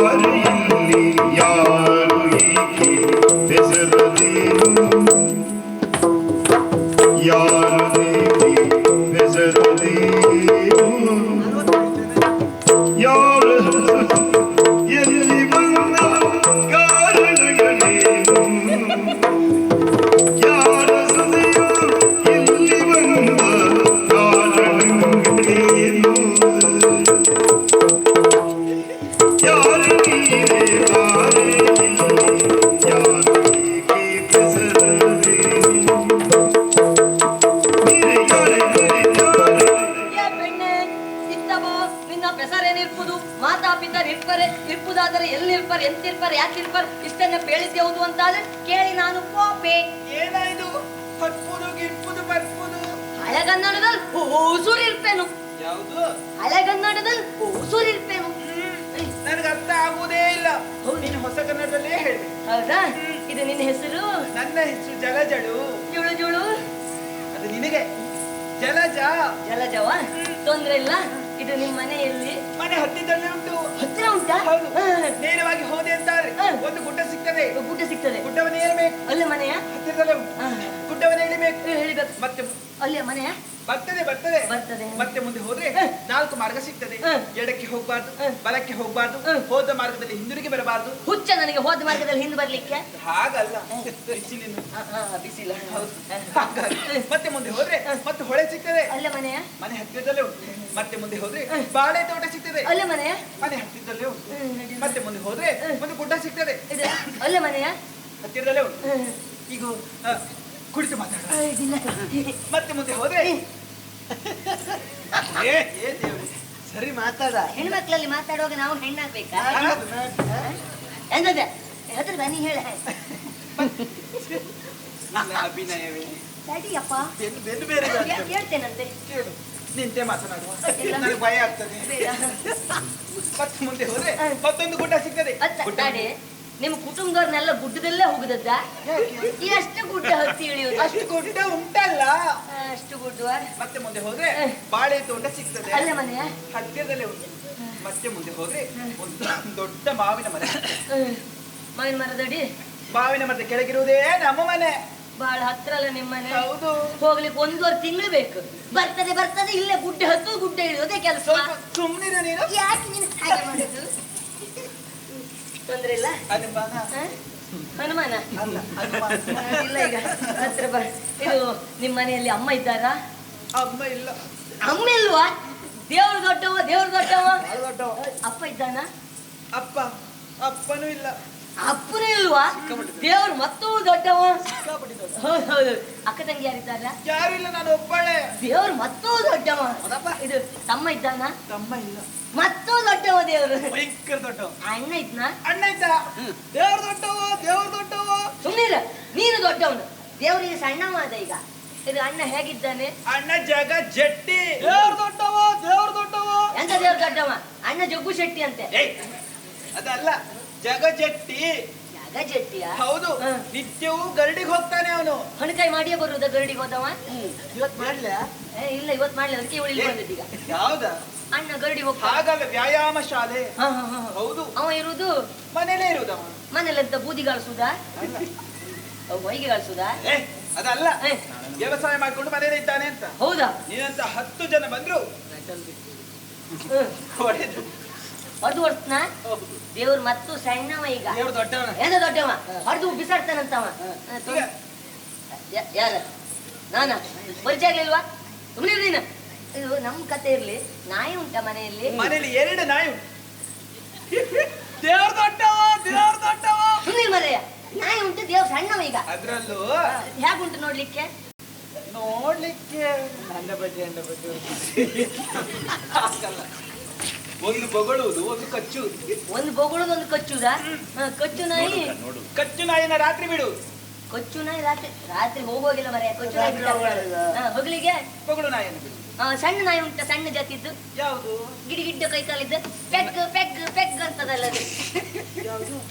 Speaker 2: ಇರ್ಪುದಾದರೆ ಎಲ್ಲಿರ್ಪಾರೆ ಎಂತಿರ್ಪಾರೆ ಯಾಕಿರ್ಪಾರೆ ಇಷ್ಟನ್ನ ಹೇಳಿದ್ದೇವುದು ಅಂತಾದ್ರೆ ಕೇಳಿ ನಾನು ಕೋಪೆ.
Speaker 4: ಏನಾಯ್ತು? ಹತ್ಪುದು ಗಿರ್ಪುದು ಬರ್ಪುದು
Speaker 2: ಹಳೆಗನ್ನಡದಲ್ಲಿ ಉಸುರಿರ್ಪೇನು.
Speaker 4: ಯಾವುದು?
Speaker 2: ಹಳೆಗನ್ನಡದಲ್ಲಿ ಉಸುರಿರ್ಪೇನು.
Speaker 4: ನನಗೆ ಅರ್ಥ ಆಗುವುದೇ ಇಲ್ಲ. ನೀನು ಹೊಸ ಕನ್ನಡದಲ್ಲೇ ಹೇಳಿ.
Speaker 2: ಹೌದಾ? ಇದು ನಿನ್ನ ಹೆಸರು?
Speaker 4: ನನ್ನ ಹೆಸರು ಜಲಜಳು.
Speaker 2: ಜುಳು ಜುಳು
Speaker 4: ಅದು ನಿನಗೆ. ಜಲಜ.
Speaker 2: ಜಲಜವ? ತೊಂದ್ರೆ ಇಲ್ಲ. ಇದು ನಿಮ್ಮ ಮನೆಯಲ್ಲಿ?
Speaker 4: ಮನೆ ಹತ್ತಿರದಲ್ಲೇ ಉಂಟು.
Speaker 2: ಹತ್ತಿರ ಉಂಟಾ?
Speaker 4: ಹೌದು. ನೇರವಾಗಿ ಹೋದೆ ಅಂತಾರೆ ಒಂದು ಗುಡ್ಡ ಸಿಗ್ತದೆ.
Speaker 2: ಗುಡ್ಡ ಸಿಗ್ತದೆ.
Speaker 4: ಗುಡ್ಡವನ್ನು ಏರಬೇಕು.
Speaker 2: ಅಲ್ಲೇ ಮನೆಯ?
Speaker 4: ಹತ್ತಿರದಲ್ಲೇ ಉಂಟು. ಗುಡ್ಡವನ್ನು ಇಳಿಬೇಕು.
Speaker 2: ಹೇಳಿಬೇಕು.
Speaker 4: ಮತ್ತೆ
Speaker 2: ಅಲ್ಲೇ ಮನೆಯ?
Speaker 4: ಬರ್ತದೆ ಬರ್ತದೆ
Speaker 2: ಬರ್ತದೆ.
Speaker 4: ಮತ್ತೆ ಮುಂದೆ ಹೋದ್ರೆ 4 ಮಾರ್ಗ ಸಿಗ್ತದೆ. ಎಡಕ್ಕೆ ಹೋಗ್ಬಾರ್ದು, ಬಲಕ್ಕೆ ಹೋಗ್ಬಾರ್ದು, ಹೋದ ಮಾರ್ಗದಲ್ಲಿ ಹಿಂದಿರುಗಿ ಬರಬಾರ್ದು.
Speaker 2: ಹುಚ್ಚ ನನಗೆ ಹೋದ ಮಾರ್ಗದಲ್ಲಿ ಹಿಂದೆ ಬರ್ಲಿಕ್ಕೆ?
Speaker 4: ಹಾಗಲ್ಲ, ಬಿಸಿಲಿನ
Speaker 2: ಬಿಸಿಲ.
Speaker 4: ಹಾಗಾಗಿ ಮತ್ತೆ ಮುಂದೆ ಹೋದ್ರೆ ಮತ್ತೆ ಹೊಳೆ ಸಿಗ್ತದೆ.
Speaker 2: ಅಲ್ಲೇ ಮನೆಯ?
Speaker 4: ಮನೆ ಹತ್ತಿರದಲ್ಲೇ ಉಂಟು. ಮತ್ತೆ ಮುಂದೆ ಹೋದ್ರೆ ಬಾಳೆ ತೋಟ ಸಿಗ್ತದೆ.
Speaker 2: ಅಲ್ಲೇ ಮನೆಯ?
Speaker 4: ಮನೆ ಹತ್ತಿರದಲ್ಲೇ ಉಂಟು. ಮತ್ತೆ ಮುಂದೆ ಹೋದ್ರೆ ಒಂದು ಗುಡ್ಡ ಸಿಗ್ತದೆ.
Speaker 2: ಅಲ್ಲೇ ಮನೆಯ?
Speaker 4: ಹತ್ತಿರದಲ್ಲೇ ಉಂಟು. ಈಗ ಕುಳಿತು ಮಾತಾಡ. ಮತ್ತೆ ಮುಂದೆ ಹೋದ್ರೆ
Speaker 1: ಸರಿ ಮಾತಾಡ.
Speaker 2: ಹೆಣ್ಮಕ್ಳಲ್ಲಿ ಮಾತಾಡುವಾಗ ನಾವು ಹೆಣ್ಣಾಗ್ಬೇಕಾ? ಎಂದದೆ ಹೆದ್ರ ಬನ್ನಿ ಹೇಳ.
Speaker 4: ಅಭಿನಯವೇ
Speaker 2: ತಡಿಯಪ್ಪ,
Speaker 1: ಬೆನ್ನು ಬೇರೆ
Speaker 2: ಹೇಳ್ತೇನಂತೆ.
Speaker 4: ಕೇಳು, ನಿಂತೆ ಮಾತನಾಡುವ. ನನಗೆ ಭಯ ಆಗ್ತದೆ. ಮತ್ತೆ ಮುಂದೆ ಹೋದ್ರೆ ಮತ್ತೊಂದು ಗುಡ್ಡ ಸಿಗ್ತದೆ.
Speaker 2: ತಡೆ, ನಿಮ್ಮ ಕುಟುಂಬದವ್ರನ್ನೆಲ್ಲ ಗುಡ್ಡದಲ್ಲೇ ಹೋಗುದದ್ದ? ಎಷ್ಟು ಗುಡ್ಡ ಹತ್ತಿ ಇಳಿಯುವುದು?
Speaker 4: ಅಷ್ಟು ಗುಡ್ಡ ಉಂಟಲ್ಲ.
Speaker 2: ಅಷ್ಟು ಗುಡ್ಡ.
Speaker 4: ಮತ್ತೆ ಮುಂದೆ ಹೋದ್ರೆ ಬಾಳೆ ತೋಟ ಸಿಗ್ತದೆ.
Speaker 2: ಅಲ್ಲೇ ಮನೆಯ?
Speaker 4: ಹತ್ತಿರದಲ್ಲೇ ಉಂಟು. ಮತ್ತೆ ಮುಂದೆ ಹೋದ್ರೆ ಒಂದು ದೊಡ್ಡ ಮಾವಿನ ಮರ.
Speaker 2: ಮಾವಿನ ಮರದಡಿ?
Speaker 4: ಮಾವಿನ ಮರದ ಕೆಳಗಿರುವುದೇ ನಮ್ಮ ಮನೆ.
Speaker 2: ಬಹಳ ಹತ್ರ ಅಲ್ಲ ನಿಮ್ಮ ಮನೆ?
Speaker 4: ಹೌದು.
Speaker 2: ಹೋಗ್ಲಿಕ್ಕೆ 1.5 ತಿಂಗಳು ಬೇಕು. ಬರ್ತದೆ ಬರ್ತದೆ ಇಲ್ಲೇ ಗುಡ್ಡ ಹತ್ತು ಗುಡ್ಡ ಇಳಿಯೋದೇ ಕೆಲಸ.
Speaker 4: ಸುಮ್ಮನಿರ ನೀನು.
Speaker 2: ಯಾಕೆ ನೀನು ಹಾಗೆ ಮಾಡುದು? ತೊಂದ್ರೆ ಇಲ್ಲ. ಹನುಮಾನ ಇಲ್ಲ. ಈಗ ಹತ್ರ ಬ. ಇದು ನಿಮ್ಮ ಮನೆಯಲ್ಲಿ ಅಮ್ಮ ಇದ್ದಾರಾ?
Speaker 4: ಅಮ್ಮ ಇಲ್ಲ.
Speaker 2: ಅಮ್ಮ ಇಲ್ವಾ? ದೇವ್ರು ದೊಡ್ಡವ, ದೇವ್ರು ದೊಡ್ಡವ. ಅಪ್ಪ ಇದ್ದಾನ?
Speaker 4: ಅಪ್ಪನೂ ಇಲ್ಲ.
Speaker 2: ಅಪ್ಪನೇ ಇಲ್ವಾ ದೇವ್ರು ಮತ್ತೂ ದೊಡ್ಡವ
Speaker 1: ಸಿಕ್ಕಾಪಟ್ಟೆ ದೊಡ್ಡ.
Speaker 2: ಹೌದು ಅಕ್ಕ ತಂಗಿ ಯಾರಿದ್ದಾರ
Speaker 4: ಯಾರು ಇಲ್ಲ, ನಾನು ಒಬ್ಬಳೆ.
Speaker 2: ದೇವ್ರು ಮತ್ತೂ ದೊಡ್ಡವ ಇದು ತಮ್ಮ ಇದ್ದಾನ
Speaker 4: ತಮ್ಮ ಇಲ್ಲ.
Speaker 2: ಮತ್ತೂ ದೊಡ್ಡವ ದೇವ್ರು
Speaker 1: ಭಯಂಕರ ದೊಡ್ಡವ.
Speaker 2: ಅಣ್ಣ ಇದ್ನ
Speaker 4: ಅಣ್ಣ ಇದ್ದ.
Speaker 1: ದೇವ್ರ ದೊಡ್ಡವ, ದೇವ್ರ ದೊಡ್ಡವ.
Speaker 2: ಸುಮ್ಮನಿರ ನೀನು ದೊಡ್ಡವನು ದೇವ್ರಿಗೆ ಸಣ್ಣವ ಅದ ಈಗ ಇದು ಅಣ್ಣ ಹೇಗಿದ್ದಾನೆ
Speaker 4: ಅಣ್ಣ ಜಗ ಜಟ್ಟಿ.
Speaker 1: ದೇವ್ರ ದೊಡ್ಡವ, ದೇವ್ರ ದೊಡ್ಡವ.
Speaker 2: ಎಂತ ದೇವ್ರು ದೊಡ್ಡವ ಅಣ್ಣ ಜಗ್ಗು ಶೆಟ್ಟಿ ಅಂತೆ
Speaker 4: ಏಯ್, ಅದಲ್ಲ, ಜಗ ಜಟ್ಟಿ.
Speaker 2: ಜಾಗ ಜಟ್ಟಿಯ
Speaker 4: ಹೌದು,
Speaker 2: ಹ.
Speaker 4: ನಿತ್ಯವೂ ಗರಡಿಗೆ ಹೋಗ್ತಾನೆ ಅವನು.
Speaker 2: ಹಣಕಾಯಿ ಮಾಡಿಯೇ ಬರುವುದ ಗರಡಿಗೆ ಹೋದವ
Speaker 1: ಇವತ್ ಮಾಡ್ಲ?
Speaker 2: ಇಲ್ಲ ಇವತ್ತು ಮಾಡ್ಲಿ ಅದಕ್ಕೆ ಇವಳಿಗೆ ಬಂದದ್ದು ಈಗ
Speaker 4: ಯಾವ್ದ?
Speaker 2: ಅಣ್ಣ ಗರಡಿಗೆ ಹೋಗ್ತಾನೆ
Speaker 4: ಹಾಗಲ್ಲ, ವ್ಯಾಯಾಮ ಶಾಲೆ.
Speaker 2: ಹ, ಹ, ಹ.
Speaker 4: ಹೌದು,
Speaker 2: ಅವ ಇರುವುದು
Speaker 4: ಮನೇಲೇ ಇರುದವ.
Speaker 2: ಮನೇಲೆಂತ ಬೂದಿ ಗಾಳಿಸುದ ಹೊಯ್ಗೆ ಗಾಳಿಸುದ
Speaker 4: ಏ, ಅದಲ್ಲ,
Speaker 2: ಏ,
Speaker 4: ವ್ಯವಸಾಯ ಮಾಡ್ಕೊಂಡು ಮನೇಲೆ ಇದ್ದಾನೆ ಅಂತ.
Speaker 2: ಹೌದಾ
Speaker 4: ನೀನಂತ 10 ಜನ ಬಂದ್ರು
Speaker 2: ಹ್ಮ್.
Speaker 4: ಹೊಡೆದು.
Speaker 2: ಹೊಡೆದು ಹೊಡ್ತನ ದೇವ್ರು ಮತ್ತು ಸಣ್ಣವ ಈಗ
Speaker 1: ದೇವ್ರ ದೊಡ್ಡವನ.
Speaker 2: ಎಂತ ದೊಡ್ಡವ ಹೊಡೆದು ಬಿಸಾಡ್ತಾನಂತವ ಯಾರ ನಾನ ಪರಿಚಯ ಆಗ್ಲಿಲ್ವಾ ಸುಮ್ಮನೆ ನೀನು ಇದು ನಮ್ ಕತೆ ಇರ್ಲಿ ನಾಯಿ ಉಂಟ ಮನೆಯಲ್ಲಿ
Speaker 4: ಮನೇಲಿ 2 ನಾಯಿ ಉಂಟು.
Speaker 1: ದೇವ್ರ ದೊಡ್ಡವ, ದೇವ್ರ ದೊಡ್ಡವ.
Speaker 2: ಸುಮ್ಮನೆ ಮರೆಯ ನಾಯಿ ಉಂಟು ದೇವ್ರು ಸಣ್ಣವ ಈಗ
Speaker 4: ಅದ್ರಲ್ಲೂ
Speaker 2: ಹೇಗುಂಟು ನೋಡ್ಲಿಕ್ಕೆ
Speaker 4: ನೋಡ್ಲಿಕ್ಕೆ
Speaker 1: ನನ್ನ ಬಗ್ಗೆ ನನ್ನ ಬಗ್ಗೆ.
Speaker 4: ಹಾಗಲ್ಲ. ಒಂದು ಬೊಗಳುವುದು, ಒಂದು ಕಚ್ಚುವುದು.
Speaker 2: ಒಂದು ಬೊಗಳದು ಒಂದು ಕಚ್ಚುದ ಕಚ್ಚು ನಾಯಿ
Speaker 4: ಕಚ್ಚು ನಾಯಿನ ರಾತ್ರಿ ಬಿಡುವುದು,
Speaker 2: ಕಚ್ಚು ನಾಯಿ ರಾತ್ರಿ ರಾತ್ರಿ ಹೋಗೋಗಿಲ್ಲ ಮರೆಯ ಕಚ್ಚು ನಾಯಿ ಹೊಗಲಿಗೆ
Speaker 4: ಬೊಗಳು ನಾಯಿಯನ್ನು ಬಿಡುವುದು.
Speaker 2: ಸಣ್ಣ ನಾಯಿ ಉಂಟ ಸಣ್ಣ ಜಾತಿದ್ದು
Speaker 4: ಯಾವುದು?
Speaker 2: ಗಿಡಿ ಗಿಡ್ಡ ಕೈ ಕಾಲಿದ್ದು ಪೆಗ್ ಪೆಗ್ ಪೆಗ್ ಅಂತದಲ್ಲ ಅದು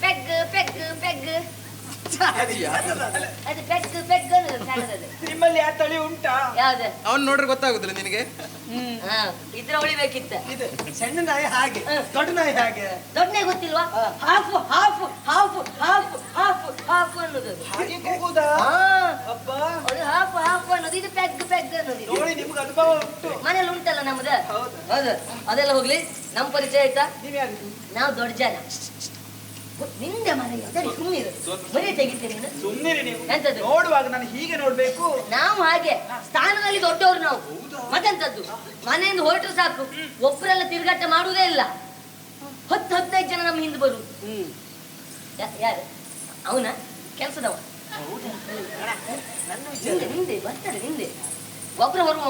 Speaker 2: ಪೆಗ್ ಪೆಗ್ ಪೆಗ್ ಅದು ಪೆಗ್ ಪೆಗ್ ಅನ್ನೋದು ಸಣ್ಣದದು
Speaker 4: ನಿಮ್ಮಲ್ಲಿ ಆ ತಳಿ ಉಂಟಾ?
Speaker 2: ಯಾವ್ದು
Speaker 5: ಅವ್ನು ನೋಡ್ರೆ ಗೊತ್ತಾಗುದಿಲ್ಲ ನಿನಗೆ.
Speaker 2: ಹಾ ಇದ್ರ ಉಳಿಬೇಕಿತ್ತ
Speaker 1: ಇದೆ ಸಣ್ಣ ನಾಯಿ ಹಾಗೆ,
Speaker 2: ಹ.
Speaker 1: ದೊಡ್ಡ ನಾಯಿ ಹಾಗೆ.
Speaker 2: ದೊಡ್ಡನೇ ಗೊತ್ತಿಲ್ವಾ half half half half half half ಅನ್ನೋದು
Speaker 4: ಹಾಗೆ ಕೂಗುದಾ?
Speaker 2: ಹಾ
Speaker 4: ಅಬ್ಬ,
Speaker 2: ಅದು ಹಾಫ್ ಹಾಫ್ ಅನ್ನೋದು ಇದು ಪೆಗ್ ಪೆಗ್ ಅನ್ನೋದು ಇದು.
Speaker 4: ನೋಡಿ ನಿಮ್ಗೆ ಅನುಭವ ಉಂಟು.
Speaker 2: ಮನೇಲಿ ಉಂಟಲ್ಲ ನಮ್ದು
Speaker 4: ಹೌದಾ?
Speaker 2: ಹೌದು ಅದೆಲ್ಲ ಹೋಗ್ಲಿ ನಮ್ ಪರಿಚಯ ಆಯ್ತಾ
Speaker 4: ನೀವ್ಯಾರಿದು?
Speaker 2: ನಾವು ದೊಡ್ಡ ಜನ ನಿಂದೆ ಮನೆ ಸುಮ್ಮನಿರು ಮನೆ ತೆಗಿತೀನಿ ನೀನು
Speaker 4: ಸುಮ್ಮನಿರಿ ನೀವು.
Speaker 2: ಎಂತದ್ದು?
Speaker 4: ನೋಡುವಾಗ ನಾನು ಹೀಗೆ ನೋಡ್ಬೇಕು.
Speaker 2: ನಾವು ಹಾಗೆ ಸ್ಥಾನದಲ್ಲಿ ದೊಡ್ಡವರು ನಾವು ಮತ್ತೆಂತದ್ದು ಮನೆಯಿಂದ ಹೊರಟ್ರು ಸಾಕು ಒಬ್ಬರೆಲ್ಲ ತಿರುಗಾಟ ಮಾಡುವುದೇ ಇಲ್ಲ 10-15 ಜನ ನಮ್ಮ ಹಿಂದೆ ಬರುವುದು ಯಾರು ಅವನ ಕೆಲಸದವ ನಿಂದೆ ಬರ್ತಾರೆ ನಿಂದೆ ಗೊಬ್ಬರ ಹೊರುವ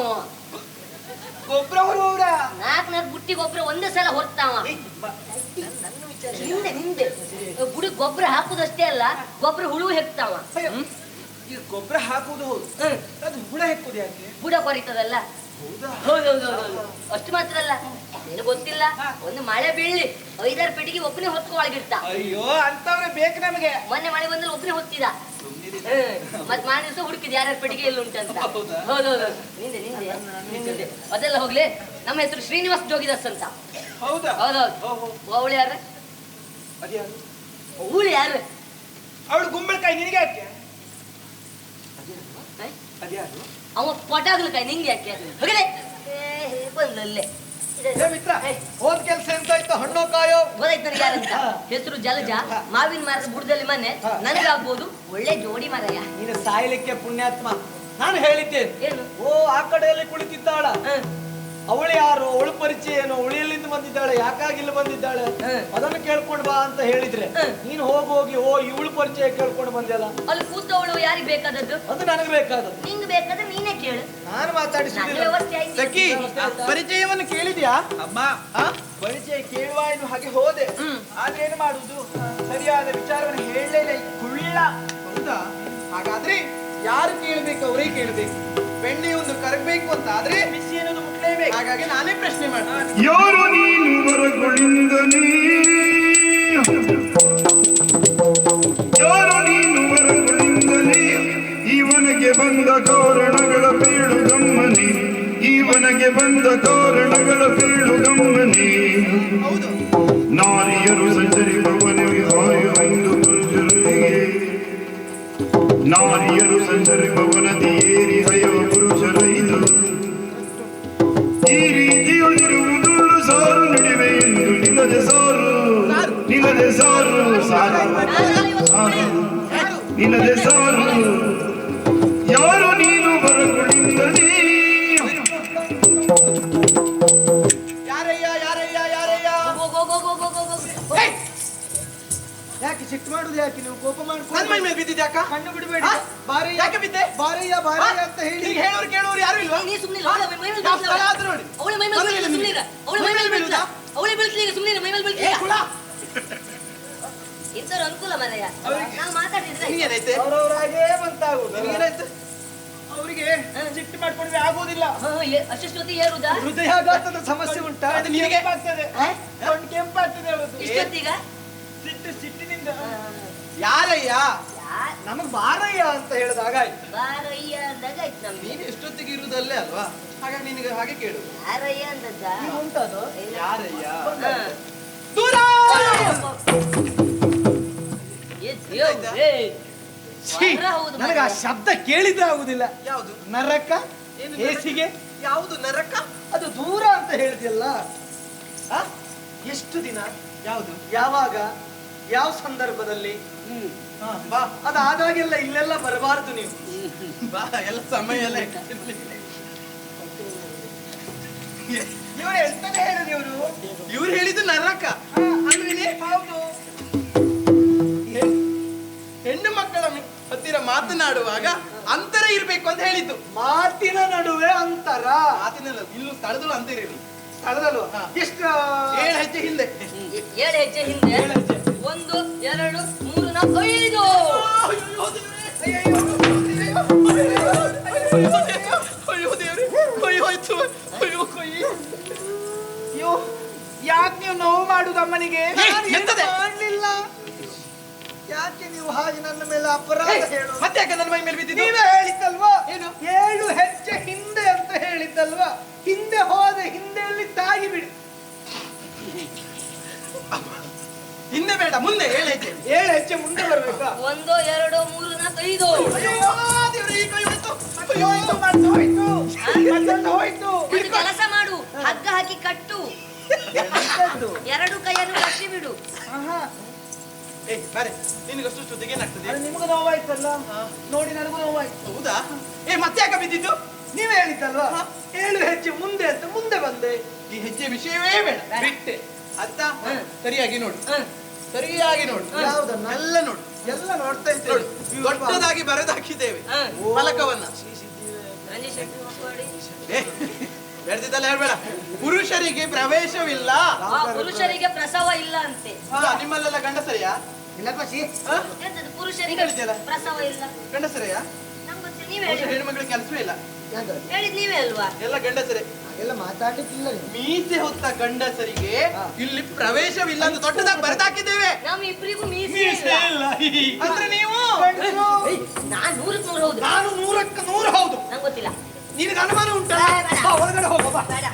Speaker 4: ಗೊಬ್ಬರ ಹೊರುವವರ?
Speaker 2: 4 ಬುಟ್ಟಿ ಗೊಬ್ಬರ ಒಂದೇ ಸಲ ಹೊರ್ತಾವ ನಿಂದೆ ನಿಂದೆ ಬುಡಿ ಗೊಬ್ಬರ ಹಾಕುದಷ್ಟೇ ಅಲ್ಲ ಗೊಬ್ಬರ ಹುಳು ಹೆಕ್ತಾವ
Speaker 4: ಈಗ ಗೊಬ್ಬರ ಹಾಕುವುದು ಹೌದು, ಅದು ಹುಳ ಹೆಕ್ಕುದು ಯಾಕೆ?
Speaker 2: ಬುಡ ಕೊರಿತದಲ್ಲ
Speaker 4: ಹೌದಾ?
Speaker 2: ಹೌದೌದು ಅಷ್ಟು ಮಾತ್ರ ಅಲ್ಲ ಏನು ಗೊತ್ತಿಲ್ಲ ಒಂದು ಮಳೆ ಬೀಳ್ಲಿ 5-6 ಪೆಟ್ಟಿಗೆ ಒಬ್ಬನೇ ಹೊತ್ತು ಒಳಗಿಡ್ತ
Speaker 4: ಅಯ್ಯೋ, ಅಂತವ್ರೆ ಬೇಕು ನಮಗೆ.
Speaker 2: ಮೊನ್ನೆ ಮಳೆ ಬಂದ್ರೆ ಒಬ್ಬನೇ ಹೊತ್ತಿದ ಮತ್ ಮಾನ ದಿವಸ ಹುಡುಕಿದ್ ಯಾರ್ಯಾರ ಪೆಟ್ಟಿಗೆ ಎಲ್ಲ ಉಂಟಂತ
Speaker 4: ಹೌದಾ?
Speaker 2: ಹೌದೌದು ನಿಂದೆ ನಿಂದೆ ನಿಂದೆ ಅದೆಲ್ಲ ಹೋಗ್ಲಿ ನಮ್ಮ ಹೆಸರು ಶ್ರೀನಿವಾಸ್ ಜೋಗಿದಾಸ್ ಅಂತ
Speaker 4: ಹೌದಾ?
Speaker 2: ಹೌದೌದು
Speaker 4: ಓಹೋ,
Speaker 2: ಅವಳು ಯಾರು
Speaker 4: ಅದ್ಯಾರು?
Speaker 2: ಅವಳು ಯಾರು
Speaker 4: ಅವಳು ಗುಂಬಳಕಾಯಿ ನಿನಗೆ ಯಾಕೆ? ಅದ್ಯಾರು?
Speaker 2: ಅವ ಪಟಾಗ್ಲಕಾಯಿ ನಿಂಗೆ ಯಾಕೆ ಹೋಗಲೇ ಬಂದಲ್ಲೇ
Speaker 1: ಏ ಮಿತ್ರ, ಹೋದ್ ಕೆಲ್ಸ ಎಂತ ಆಯ್ತು? ಹಣ್ಣು ಕಾಯೋ?
Speaker 2: ಗೊತ್ತಾಯ್ತು ನನಗೆ ಯಾರಂತ ಹೆಸರು ಜಲಜ ಮಾವಿನ ಮರದ ಬುಡದಲ್ಲಿ ಮನೆ ನನಗಾಗ್ಬೋದು ಒಳ್ಳೆ ಜೋಡಿ ಮರಯ್ಯ
Speaker 1: ನೀನು ಸಾಯ್ಲಿಕ್ಕೆ ಪುಣ್ಯಾತ್ಮ. ನಾನು ಹೇಳಿದ್ದೇನೆ,
Speaker 2: ಏನು
Speaker 1: ಓ ಆ ಕಡೆಯಲ್ಲಿ ಕುಳಿತಿದ್ದಾಳ,
Speaker 2: ಹ.
Speaker 1: ಅವಳು ಯಾರು, ಅವಳು ಪರಿಚಯ ಏನು, ಅವಳು ಎಲ್ಲಿಂದ ಬಂದಿದ್ದಾಳೆ, ಯಾಕಾಗಿ ಇಲ್ಲಿ ಬಂದಿದ್ದಾಳೆ ಅದನ್ನು ಕೇಳ್ಕೊಂಡು ಬಾ ಅಂತ ಹೇಳಿದ್ರೆ ನೀನು ಹೋಗಿ ಓ ಇವಳು ಪರಿಚಯ ಕೇಳ್ಕೊಂಡು ಬಂದೆಲ್ಲ.
Speaker 2: ಅಲ್ಲಿ ಕೂತವಳು ಯಾರಿಗೆ ಬೇಕಾದದ್ದು
Speaker 1: ಅದು ನನಗೆ ಬೇಕಾದದ್ದು.
Speaker 2: ನಿಂಗೆ ಬೇಕಾದ್ರೆ ನೀನೇ ಕೇಳು
Speaker 1: ನಾನು
Speaker 2: ನನ್ನ
Speaker 1: ಮಾತಾಡಿಸಿದ
Speaker 2: ವ್ಯವಸ್ಥೆ ಆಯ್ತು
Speaker 5: ಸಖಿ ಪರಿಚಯವನ್ನು ಕೇಳಿದ್ಯಾ?
Speaker 4: ಅಮ್ಮ, ಪರಿಚಯ ಕೇಳುವ ಎನ್ನುವ ಹಾಗೆ ಹೋದೆ. ಆದ್ರೆ ಏನು ಮಾಡುವುದು? ಸರಿಯಾದ ವಿಚಾರವನ್ನು ಹೇಳಲೇ ಇಲ್ಲ. ಕುಳ್ಳ.
Speaker 5: ಹೌದಾ? ಹಾಗಾದ್ರೆ ಯಾರು ಕೇಳ್ಬೇಕು ಅವರೇ ಕೇಳ್ಬೇಕು. ಬೆಣ್ಣೆ ಒಂದು ಕರಗಬೇಕು ಅಂತ ಆದ್ರೆ
Speaker 4: ಬಿಸಿ ಅನ್ನೋದು ಮುಟ್ಲೇಬೇಕು.
Speaker 5: ಹಾಗಾಗಿ ನಾನೇ ಪ್ರಶ್ನೆ ಮಾಡ್ತೀನಿ.
Speaker 3: ಯಾರು ನೀನು ಹೊರಗುಳಿಂದಲೇ, ಯಾರು ನೀನು ಹೊರಗುಳಿಂದಲೇ, ಇವನಿಗೆ ಬಂದ ಕಾರಣಗಳ ಬೀಳು ಗಮ್ಮನೆ, ಇವನಿಗೆ ಬಂದ ಕಾರಣಗಳ ಬೀಳು ಗಮ್ಮನೆ.
Speaker 5: ಹೌದು,
Speaker 3: ನಾರಿಯರು ಸಂಚರಿಸುವವನಿಗೆ ಹಾಯುವೆಂದು ಪುರುಷರಿಗೆ, ನಾರಿಯರು ಸಂಚರಿಸುವವನದಿ ಏರಿ ಹಯವ ಪುರುಷರೈದು. ಈ ರೀತಿಯೊಳಿರುವುದು ಸಾರು ನಡಿವೆ ಎಂದು ನಿಲ್ಲದೆ ಸಾರು, ನಿಲ್ಲದೆ ಸಾರು, ಸಾರು ನಿಲ್ಲದೆ ಸಾರು. ಯಾರು ನೀನು ಬರಗುಳಿಂದಲೇ,
Speaker 5: ಯಾರಯ್ಯ ಯಾರಯ್ಯ ಯಾರಯ್ಯ?
Speaker 2: ಹೋಗ್, ಹೋಗ್, ಹೋಗ್, ಹೋಗ್, ಹೋಗ್, ಹೋಗ್, ಹೋಗ್.
Speaker 1: ಯಾಕೆ ಸಿಟ್ಟು ಮಾಡುದು ಯಾಕೆ ನೀವು ಕೋಪ
Speaker 5: ನನ್ ಮೈ
Speaker 1: ಮಾಡ್ಕೊಂಡು
Speaker 5: ಮೇಲೆ ಬಿದ್ದಿದ್ಯಾಕ
Speaker 1: ಕಣ್ಣು ಬಿಡಬೇಡಿ
Speaker 5: ಹಾ?
Speaker 1: ಬಾರಯ್ಯ
Speaker 5: ಯಾಕೆ ಬಿದ್ದೆ?
Speaker 1: ಬಾರಯ್ಯ ಬಾರಯ್ಯ ಅಂತ ಹೇಳಿ
Speaker 5: ಈಗ ಹೇಳೋರು ಕೇಳೋರು ಯಾರು ಇಲ್ವಾ
Speaker 2: ನೀ ಸುಮ್ಮನೆ ಅವಳ ಮೈ ಮೇಲೆ
Speaker 5: ಯಾವ ಸ್ಥಳ ಆದ್ರೂ ನೋಡಿ
Speaker 2: ಅವಳ ಮೈ ಮೇಲೆ ಬೀಳ್ತಿಲ್ಲ, ಸುಮ್ನಿರ. ಅವಳ ಮೈ ಮೇಲೆ ಬೀಳ್ತಿಲ್ಲ. ಅವಳೇ ಬೀಳ್ತಿಲ್ಲ, ಈಗ ಸುಮ್ಮನೆ ಮೈ ಮೇಲೆ
Speaker 5: ಏ
Speaker 2: ಬೀಳ್ತಿಲ್ಲ.
Speaker 5: ಕುಳ
Speaker 2: ಇಂಥವ್ರು ಅನುಕೂಲ ಮನೆಯ ನಾವು ಮಾತಾಡಿದ್ರೆ
Speaker 5: ಏನಾಯ್ತೆ
Speaker 1: ಅವರವರಾಗೇ ಬಂತಾಗುದು
Speaker 5: ಏನಾಯ್ತು ಅವರಿಗೆ ಸಿಟ್ಟು ಮಾಡ್ಕೊಂಡ್ರೆ ಆಗೋದಿಲ್ಲ
Speaker 2: ಅಷ್ಟೊತ್ತಿ ಏರುದಾ
Speaker 1: ಹೃದಯಾಘಾತದ ಸಮಸ್ಯೆ ಉಂಟಾ
Speaker 5: ಅದು ನಿನಗೆ
Speaker 1: ಕೆಂಪಾಗ್ತದೆ ಕಣ್ಣು ಕೆಂಪಾಗ್ತದೆ ಹೇಳುದು
Speaker 2: ಇಷ್ಟೊತ್ತೀಗ
Speaker 1: ಸಿಟ್ಟಿನಿಂದ
Speaker 5: ಯಾರಯ್ಯ
Speaker 1: ನಮಗ್ ಬಾರಯ್ಯ ಅಂತ ಹೇಳಿದಾಗ ಆಯ್ತು
Speaker 2: ಬಾರಯ್ಯ ಅಂದಾಗ ಆಯ್ತು ನಮ್ಗೆ.
Speaker 5: ನೀನು ಎಷ್ಟೊತ್ತಿಗೆ ಇರುವುದಲ್ಲೇ ಅಲ್ವಾ ಹಾಗಾಗಿ ನಿನಗೆ ಹಾಗೆ ಕೇಳು
Speaker 2: ಯಾರಯ್ಯ ಅಂದದ್ದ
Speaker 1: ಈಗ ಉಂಟದು
Speaker 5: ಯಾರಯ್ಯ
Speaker 2: ಹಾ.
Speaker 5: ದೂರ
Speaker 2: ಏ ದೇವ್ರೇ. ವರ ಹೌದು
Speaker 1: ನನಗೆ ಆ
Speaker 2: ಮಾರ್ರೆ.
Speaker 1: ಶಬ್ದ ಕೇಳಿದ್ರೆ ಆಗುದಿಲ್ಲ
Speaker 5: ಯಾವುದು
Speaker 1: ನರಕ
Speaker 5: ಏನು
Speaker 1: ಹೇಸಿಗೆ
Speaker 5: ಯಾವುದು ನರಕ
Speaker 1: ಅದು ದೂರ ಅಂತ ಹೇಳಿದ್ಯಲ್ಲ ಆ? ಎಷ್ಟು ದಿನ
Speaker 5: ಯಾವುದು
Speaker 1: ಯಾವಾಗ ಯಾವ ಸಂದರ್ಭದಲ್ಲಿ
Speaker 5: ಹಾ, ಬಾ
Speaker 1: ಅದಾದಾಗೆಲ್ಲ ಇಲ್ಲೆಲ್ಲ ಬರಬಾರದು ನೀವು
Speaker 5: ಬಾ ಎಲ್ಲ ಸಮಯ ಎಲ್ಲ
Speaker 1: ಇವರು ಎಂತಾನೆ ಹೇಳಿದ್ರು ಇವರು
Speaker 5: ಇವ್ರು ಹೇಳಿದ್ದು ನರಕ ಅಂದ್ರೆ ಹೌದು ಹೆಣ್ಣು ಮಕ್ಕಳ ಹತ್ತಿರ ಮಾತನಾಡುವಾಗ ಅಂತರ ಇರ್ಬೇಕು ಅಂತ ಹೇಳಿದ್ದು
Speaker 1: ಮಾತಿನ ನಡುವೆ ಅಂತರ
Speaker 5: ಮಾತಿನಲ್ಲ ಇಲ್ಲೂ ಸ್ಥಳದಲ್ಲೂ ಅಂತರ ಇರಲಿ
Speaker 1: ಸ್ಥಳದಲ್ವ
Speaker 5: ಹಾ.
Speaker 1: ಎಷ್ಟು
Speaker 5: 7 ಹೆಜ್ಜೆ ಹಿಂದೆ
Speaker 2: 7 ಹೆಜ್ಜೆ ಹಿಂದೆ 1 2 3 4 5
Speaker 5: ಅಯ್ಯೋ ದೇವ್ರೆ ಅಯ್ಯೋ ಆಯ್ತು ಅಯ್ಯೋ ಕೊಯ್ಯಿ
Speaker 4: ಅಯ್ಯೋ ಯಾಕೆ ನೀವು ನೋವು ಮಾಡುದು ಅಮ್ಮನಿಗೆ
Speaker 5: ಎಂತದೆ
Speaker 1: ಮಾಡ್ಲಿಲ್ಲ ಯಾಕೆ ನೀವು ಹಾಗೆ ನನ್ನ ಮೇಲೆ ಅಪರಾಧ ಹೇಳು
Speaker 5: ಮತ್ತೆ ಯಾಕೆ ನನ್ನ ಮೈ ಮೇಲೆ ಬಿದ್ದಿದ್ದು
Speaker 1: ನೀವೇ ಹೇಳಿದ್ದಲ್ವಾ
Speaker 5: ಏನು?
Speaker 1: 7 ಹೆಜ್ಜೆ ಹಿಂದೆ ಅಂತ ಹೇಳಿದ್ದಲ್ವಾ ಹಿಂದೆ ಹೋದ ಹಿಂದೆಯಲ್ಲಿ ತಾಗಿ ಬಿಡಿ
Speaker 5: ಹಿಂದೆ ಬೇಡ ಮುಂದೆ 7 ಹೆಜ್ಜೆ
Speaker 1: 7 ಹೆಜ್ಜೆ ಮುಂದೆ ಬರ್ಬೇಕಾ
Speaker 2: 1 2 3 4 5
Speaker 5: ಅಯ್ಯೋ ದೇವ್ರೆ ಈ ಕೈ ಹೋಯ್ತು
Speaker 1: ಹೋಯ್ತು ಮತ್ತೆ ಹೋಯ್ತು ಮತ್ತೊಂದು ಹೋಯ್ತು
Speaker 2: ಒಂದು ಕೆಲಸ ಮಾಡು, ಹಗ್ಗ ಹಾಕಿ ಕಟ್ಟು,
Speaker 1: ಎಂತದ್ದು?
Speaker 2: 2 ಕೈಯನ್ನು ಕಟ್ಟಿ ಬಿಡು.
Speaker 1: ಆಹಾ.
Speaker 5: ಏ ಬಾರೆ ನಿನಗಷ್ಟು ಜೊತೆಗೆ ಏನಾಗ್ತದೆ
Speaker 1: ಅದು ನಿಮಗೂ ನೋವಾಯ್ತಲ್ಲ ನೋಡಿ ನನಗೂ ನೋವಾಯ್ತು
Speaker 5: ಹೌದಾ ಏ ಮತ್ತೆ ಯಾಕೆ ಬಿದ್ದಿದ್ದು
Speaker 1: ನೀವೇ ಹೇಳಿದ್ದಲ್ವಾ 7 ಹೆಜ್ಜೆ ಮುಂದೆ ಅಂತ ಮುಂದೆ ಬಂದೆ
Speaker 5: ಈ ಹೆಜ್ಜೆ ವಿಷಯವೇ ಬೇಡ ಬಿಟ್ಟೆ ಅತ್ತ
Speaker 2: ಹ್ಮ್.
Speaker 5: ಸರಿಯಾಗಿ ನೋಡು
Speaker 2: ಹ್ಮ್.
Speaker 5: ಸರಿಯಾಗಿ ನೋಡು
Speaker 1: ಯಾವುದನ್ನ?
Speaker 5: ಎಲ್ಲ ನೋಡು
Speaker 1: ಎಲ್ಲ ನೋಡ್ತಾ
Speaker 5: ನೋಡು
Speaker 1: ಇದ್ದೇವೆ
Speaker 5: ದೊಡ್ಡದಾಗಿ ಬರೆದು ಹಾಕಿದ್ದೇವೆ
Speaker 2: ಹ್ಮ್.
Speaker 5: ಫಲಕವನ್ನ
Speaker 2: ರಂಜಿತ್ ಶೆಟ್ಟಿ ಮಾತಾಡಿ.
Speaker 5: ಏ ಬೆಳೆದಿದ್ದಲ್ಲ ಹೇಳ್ಬೇಡ ಪುರುಷರಿಗೆ ಪ್ರವೇಶವಿಲ್ಲ
Speaker 2: ಆ ಪುರುಷರಿಗೆ ಪ್ರಸವ ಇಲ್ಲ ಅಂತೆ.
Speaker 5: ಹಾ, ನಿಮ್ಮಲ್ಲೆಲ್ಲ ಗಂಡಸರಿಯಾ
Speaker 1: ಇಲ್ಲ ಪಸಿ
Speaker 5: ಹಾ?
Speaker 2: ಎಂತದು ಪುರುಷರಿಗೆ
Speaker 5: ಹೇಳಿದ್ಯಲ್ಲ?
Speaker 2: ಪ್ರಸವ ಇಲ್ಲ?
Speaker 5: ಗಂಡಸರಿಯಾ
Speaker 2: ನಮ್ಗೆ ಗೊತ್ತಿಲ್ಲ, ನೀವೇ ಹೇಳಿ.
Speaker 5: ಹೆಣ್ಮಕ್ಳಿಗೆ ಕೆಲಸವೇ ಇಲ್ಲ
Speaker 2: ಹೇಳಿದ್ ನೀವೇ ಅಲ್ವಾ?
Speaker 5: ಎಲ್ಲ ಗಂಡಸರೇ
Speaker 1: ಎಲ್ಲ ಮಾತಾಡ್ಲಿಕ್ಕಿಲ್ಲ
Speaker 5: ಮೀಸೆ ಹೊತ್ತ ಗಂಡಸರಿಗೆ
Speaker 1: ಹಾ.
Speaker 5: ಇಲ್ಲಿ ಪ್ರವೇಶವಿಲ್ಲ ಅಂತ ದೊಡ್ಡದಾಗಿ ಬರೆದಾಕಿದ್ದೇವೆ
Speaker 2: ನಮ್ ಇಬ್ರಿಗೂ ಮೀಸೆ ಇಲ್ಲ.
Speaker 5: ಅಂದ್ರೆ ನೀವು
Speaker 2: ಏಯ್, ನಾನ್ 100ಕ್ಕೆ 100 ಹೌದು.
Speaker 1: ನಾನು 100ಕ್ಕೆ 100 ಹೌದು
Speaker 2: ನಂಗೆ ಗೊತ್ತಿಲ್ಲ.
Speaker 5: ನಿನಗೆ ಅನುಮಾನ ಉಂಟಾ
Speaker 2: ಬೇಡ.
Speaker 1: ಬಾ, ಒಳಗಡೆ ಹೋಗ ಬಾ
Speaker 2: ಬೇಡ.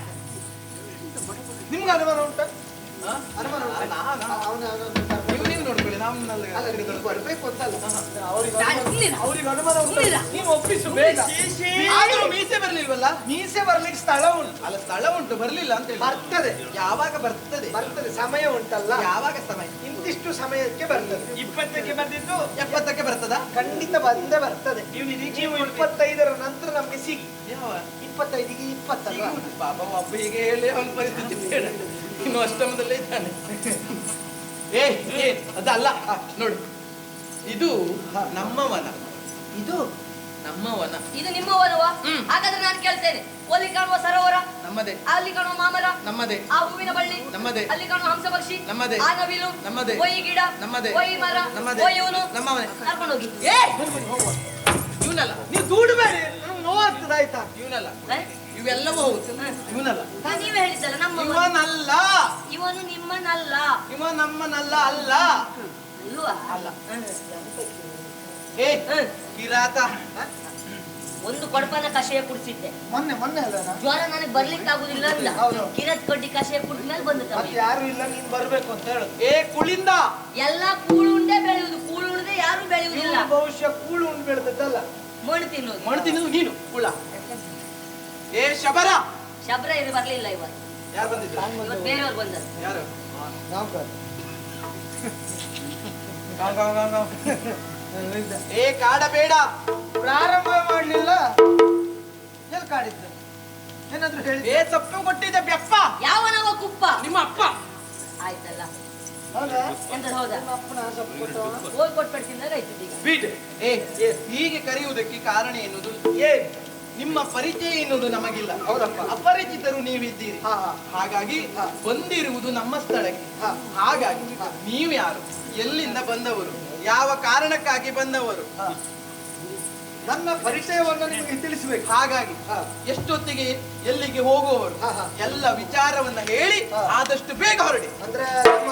Speaker 1: ನಿಮ್ಗೆ ಅನುಮಾನ ಉಂಟಾ
Speaker 5: ಹಾ?
Speaker 1: ಅನುಮಾನ ಉಂಟಾ
Speaker 5: ನೀವು ನೋಡ್ಕೊಳ್ಳಿ ನಾವು
Speaker 1: ಅಲ್ಲ ನೀವು ಬರ್ಬೇಕು ಅಂತಲ್ಲ ಅವ್ರಿಗೆ
Speaker 2: ನಾನು ಸುಮ್ನಿರು.
Speaker 1: ಅವ್ರಿಗೆ ಅನುಮಾನ ಉಂಟು
Speaker 2: ಸುಮ್ನಿರು.
Speaker 1: ನೀವು ಒಪ್ಪಿಸು ಬೇಡ
Speaker 5: ಆದ್ರೂ ಮೀಸೆ ಬರ್ಲಿಲ್ವಲ್ಲ
Speaker 1: ಮೀಸೆ ಬರ್ಲಿಕ್ಕೆ ಸ್ಥಳ ಉಂಟು
Speaker 5: ಅಲ್ಲ ಸ್ಥಳ ಉಂಟು ಬರ್ಲಿಲ್ಲ ಅಂತ ಹೇಳಿ
Speaker 1: ಬರ್ತದೆ
Speaker 5: ಯಾವಾಗ ಬರ್ತದೆ
Speaker 1: ಬರ್ತದೆ ಸಮಯ ಉಂಟಲ್ಲ
Speaker 5: ಯಾವಾಗ ಸಮಯ
Speaker 1: ಇಂತಿಷ್ಟು ಸಮಯಕ್ಕೆ ಬರ್ತದೆ
Speaker 4: 20ಕ್ಕೆ ಬಂದಿದ್ದು
Speaker 5: 70ಕ್ಕೆ ಬರ್ತದ
Speaker 1: ಖಂಡಿತ ಬಂದೇ ಬರ್ತದೆ
Speaker 4: ನೀವು ನಿರೀಕ್ಷೆ
Speaker 1: ನೀವು 25ರ ನಂತರ ನಮ್ಗೆ ಸಿಗಿ
Speaker 5: ಯಾವ
Speaker 1: 25ಗೆ 20 ಅಲ್ವಾ
Speaker 5: ಪಾಪ ಒಬ್ಬ ಹೀಗೆ ಹೇಳಿ ಅವನ ಪರಿಸ್ಥಿತಿ ಬೇಡ ಇನ್ನು ಅಷ್ಟಮದಲ್ಲೇ ಇದ್ದಾನೆ ಏ ಏ ಅದಲ್ಲ ನೋಡು ಇದು ನಮ್ಮ ವನ
Speaker 1: ಇದು
Speaker 5: ನಮ್ಮ ವನ
Speaker 2: ಇದು ನಿಮ್ಮ ವನವಾ? ಹಾಗಾದ್ರೆ ನಾನು ಕೇಳ್ತೇನೆ, ಅಲ್ಲಿ ಕಾಣುವ ಸರೋವರ,
Speaker 5: ನಮ್ಮದೇ
Speaker 2: ಅಲ್ಲಿ ಕಾಣುವ ಮಾಮರ,
Speaker 5: ನಮ್ಮದೇ
Speaker 2: ಆ ಹೂವಿನ ಬಳ್ಳಿ,
Speaker 5: ನಮ್ಮದೇ
Speaker 2: ಅಲ್ಲಿ ಕಾಣುವ ಹಂಸಪಕ್ಷಿ,
Speaker 5: ನಮ್ಮದೇ
Speaker 2: ಆ ನವಿಲು,
Speaker 5: ನಮ್ಮದೇ
Speaker 2: ಕೊಯ್ ಗಿಡ,
Speaker 5: ನಮ್ಮದೇ
Speaker 2: ಕೊಯ್ ಮರ,
Speaker 5: ನಮ್ಮದೇ
Speaker 2: ಕೊಯ್ ಇವನು,
Speaker 5: ನಮ್ಮವನೇ
Speaker 2: ಕರ್ಕೊಂಡು ಹೋಗಿ.
Speaker 5: ಏ ಇವನಲ್ಲ
Speaker 1: ನೀವು ದೂಡಬೇಡಿ ನಮ್ಗೆ ನೋವಾಗ್ತದೆ ಆಯ್ತಾ
Speaker 5: ಇವನಲ್ಲ
Speaker 2: ಏ?
Speaker 5: ಇವೆಲ್ಲವೂ ಹೌದು ಇವನಲ್ಲ
Speaker 2: ನೀವೇ ಹೇಳಿದ್ದಲ್ಲ ನಮ್ಮ ವನ.
Speaker 5: ಇವನಲ್ಲ
Speaker 2: ಇವನು ನಿಮ್ಮನಲ್ಲ
Speaker 5: ಇವ ನಮ್ಮನಲ್ಲ ಅಲ್ಲ
Speaker 2: ಅಲ್ವಾ?
Speaker 5: ಅಲ್ಲ ಏ ಕಿರಾತ
Speaker 2: ಒಂದು ಕೊಡಪನ ಕಷಾಯ ಕುಡಿಸಿದ್ದೆ,
Speaker 1: ಮೊನ್ನೆ ಅಲ್ಲ
Speaker 2: ಜ್ವರ ನನಗೆ ಬರ್ಲಿಕ್ಕೆ ಆಗುದಿಲ್ಲ ಅಂತ
Speaker 1: ಹೌದು.
Speaker 2: ಕಿರತ್ ಕಡ್ಡಿ ಕಷಾಯ ಕುಡಿದ ಮೇಲೆ ಬಂದ
Speaker 1: ಮತ್ತೆ ಯಾರು ಇಲ್ಲ ನೀನ್ ಬರ್ಬೇಕು ಅಂತ ಹೇಳುದು
Speaker 5: ಏ ಕುಳಿಂದ
Speaker 2: ಎಲ್ಲ ಕೂಳು ಉಂಡೆ ಬೆಳೆಯುವುದು, ಕೂಳು ಉಂಡದೆ ಯಾರು ಬೆಳೆಯುವುದಿಲ್ಲ.
Speaker 1: ಇವ್ರು ಬಹುಶಃ ಕೂಳು ಉಂಡು ಬೆಳೆದದ್ದಲ್ಲ
Speaker 2: ಮಣ್ಣು ತಿನ್ನೋದು.
Speaker 5: ಮಣ್ಣು ತಿನ್ನೋದು ನೀನು ಕುಳ ಏ ಶಬರ
Speaker 2: ಶಬ್ರ ಇದು ಬರ್ಲಿಲ್ಲ ಇವತ್ತು,
Speaker 5: ಯಾರು ಬಂದಿದ್ರು
Speaker 2: ಇವತ್ತು ಬೇರೆಯವ್ರು ಬಂದರು.
Speaker 5: ಯಾರು
Speaker 1: ನಾವು
Speaker 5: ಗಾವ್ ಗಾವ್ ಗಾವ್ ಗಾವ್. ಏ ಕಾಡ ಬೇಡ
Speaker 1: ಪ್ರಾರಂಭ ಮಾಡ್ಲಿಲ್ಲ ಎಲ್ಲಿ ಕಾಡಿದ್ದು ಏನಾದ್ರು ಹೇಳಿ
Speaker 5: ಏ ಸಪ್ಪು ಕೊಟ್ಟಿದ್ದೆ ಬೆಪ್ಪ
Speaker 2: ಯಾವನವ ಕುಪ್ಪ?
Speaker 5: ನಿಮ್ಮ ಅಪ್ಪ
Speaker 2: ಆಯ್ತಲ್ಲ,
Speaker 1: ಹೌದಾ
Speaker 2: ಎಂತ ಹೌದಾ?
Speaker 1: ನಿಮ್ಮ ಅಪ್ಪನ ಸೊಪ್ಪು ಕೊಟ್ಟವ?
Speaker 2: ಹೋಗಿ ಕೊಟ್ಬಿಡ್ತಿದ್ದಾಗ ಆಯ್ತು ಈಗ.
Speaker 5: ಬೀಟೆ ಹೀಗೆ ಕರೆಯುವುದಕ್ಕೆ ಕಾರಣ ಎನ್ನುವುದು ನಿಮ್ಮ ಪರಿಚಯ ಎನ್ನುವುದು ನಮಗಿಲ್ಲ.
Speaker 1: ಹೌದಪ್ಪ.
Speaker 5: ಅಪರಿಚಿತರು ನೀವಿದ್ದೀರಿ.
Speaker 1: ಹಾ, ಹಾ.
Speaker 5: ಹಾಗಾಗಿ
Speaker 1: ಹಾ.
Speaker 5: ಬಂದಿರುವುದು ನಮ್ಮ ಸ್ಥಳಕ್ಕೆ.
Speaker 1: ಹಾ.
Speaker 5: ಹಾಗಾಗಿ ನೀವು ಯಾರು, ಎಲ್ಲಿಂದ ಬಂದವರು, ಯಾವ ಕಾರಣಕ್ಕಾಗಿ ಬಂದವರು,
Speaker 1: ಹಾ. ನನ್ನ ಪರಿಚಯವನ್ನು ನಿಮಗೆ ತಿಳಿಸಬೇಕು.
Speaker 5: ಹಾಗಾಗಿ
Speaker 1: ಹಾ.
Speaker 5: ಎಷ್ಟೊತ್ತಿಗೆ ಎಲ್ಲಿಗೆ ಹೋಗುವವರು
Speaker 1: ಹಾ, ಹಾ.
Speaker 5: ಎಲ್ಲ ವಿಚಾರವನ್ನ ಹೇಳಿ
Speaker 1: ಹಾ.
Speaker 5: ಆದಷ್ಟು ಬೇಗ ಹೊರಡಿ.
Speaker 1: ಅಂದ್ರೆ ನಮ್ಮ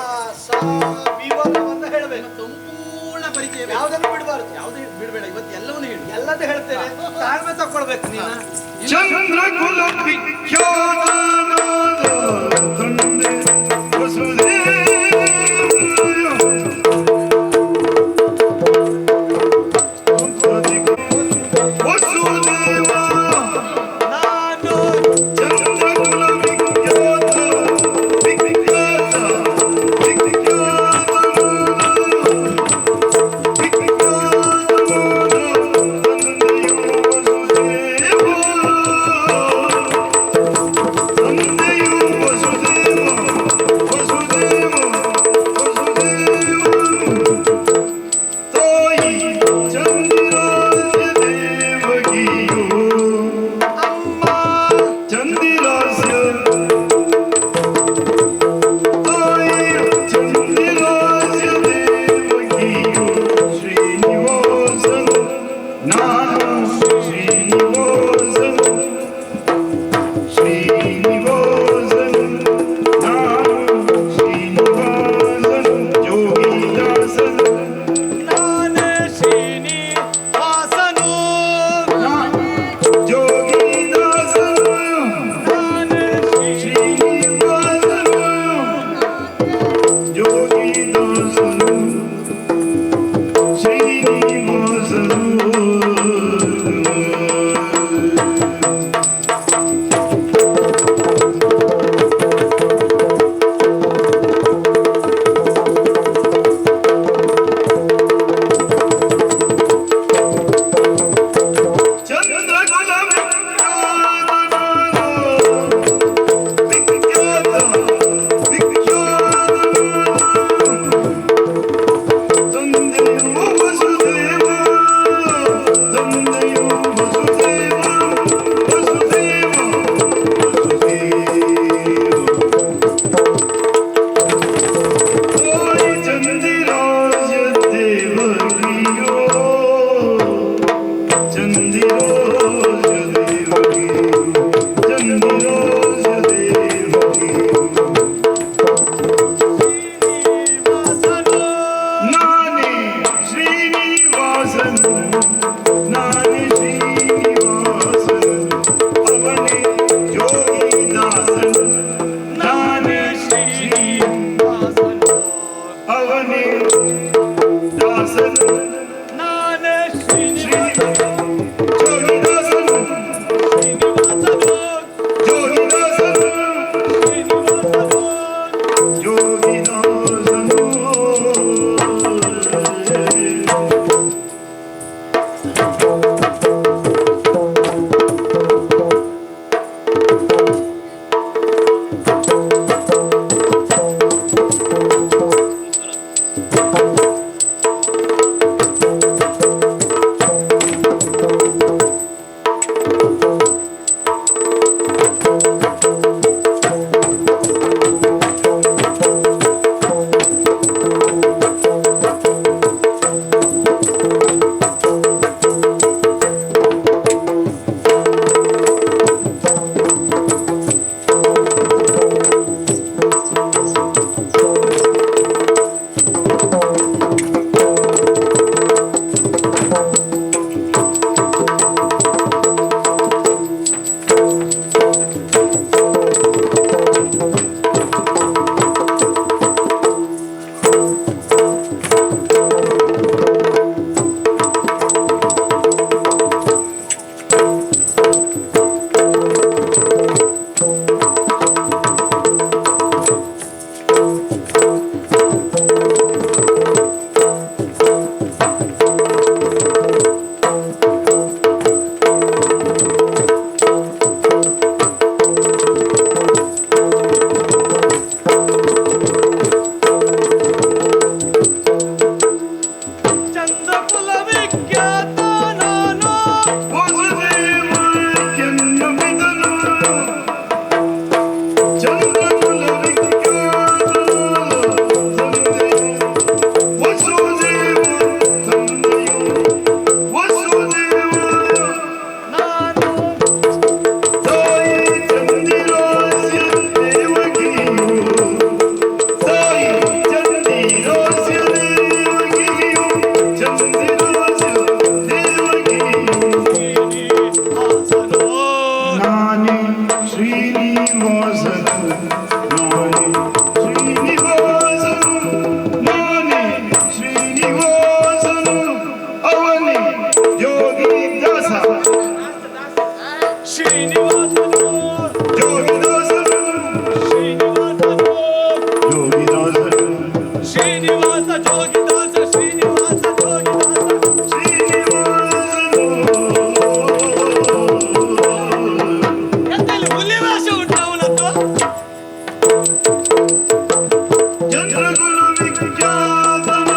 Speaker 1: ವಿವರವನ್ನು ಹೇಳಬೇಕು.
Speaker 5: ಸಂಪೂರ್ಣ ಪರಿಚಯ ಬೇಕು.
Speaker 1: ಯಾವುದನ್ನು ಬಿಡಬಾರದು.
Speaker 5: ಯಾವುದೇ ಬಿಡಬೇಡ, ಇವತ್ತು ಎಲ್ಲವನ್ನೂ ಹೇಳಿ.
Speaker 1: ಎಲ್ಲದೂ ಹೇಳ್ತೇನೆ, ತಾಳ್ಮೆ ತಕೊಳ್ಬೇಕು ನೀನು.
Speaker 3: ಚಂದ್ರಕುಲ ವಿಖ್ಯಾತ ತಂದೆ ವಸುದೇವ
Speaker 1: ನಾನು
Speaker 3: ಚಂದ್ರಕುಲ ವಿಖ್ಯಾತ ವಿಖ್ಯಾತ ಶ್ರೀನಿವಾಸ ಜೋಗಿದಾಸ ಶ್ರೀನಿವಾಸ ಜೋಗಿದಾಸ
Speaker 5: ಎಂತಲ್ಲಿ ಹುಲಿವೇಷ ಉಂಟು ಅವನದ್ದು?
Speaker 3: ಚಂದ್ರಗುಲ ವಿಖ್ಯಾತನ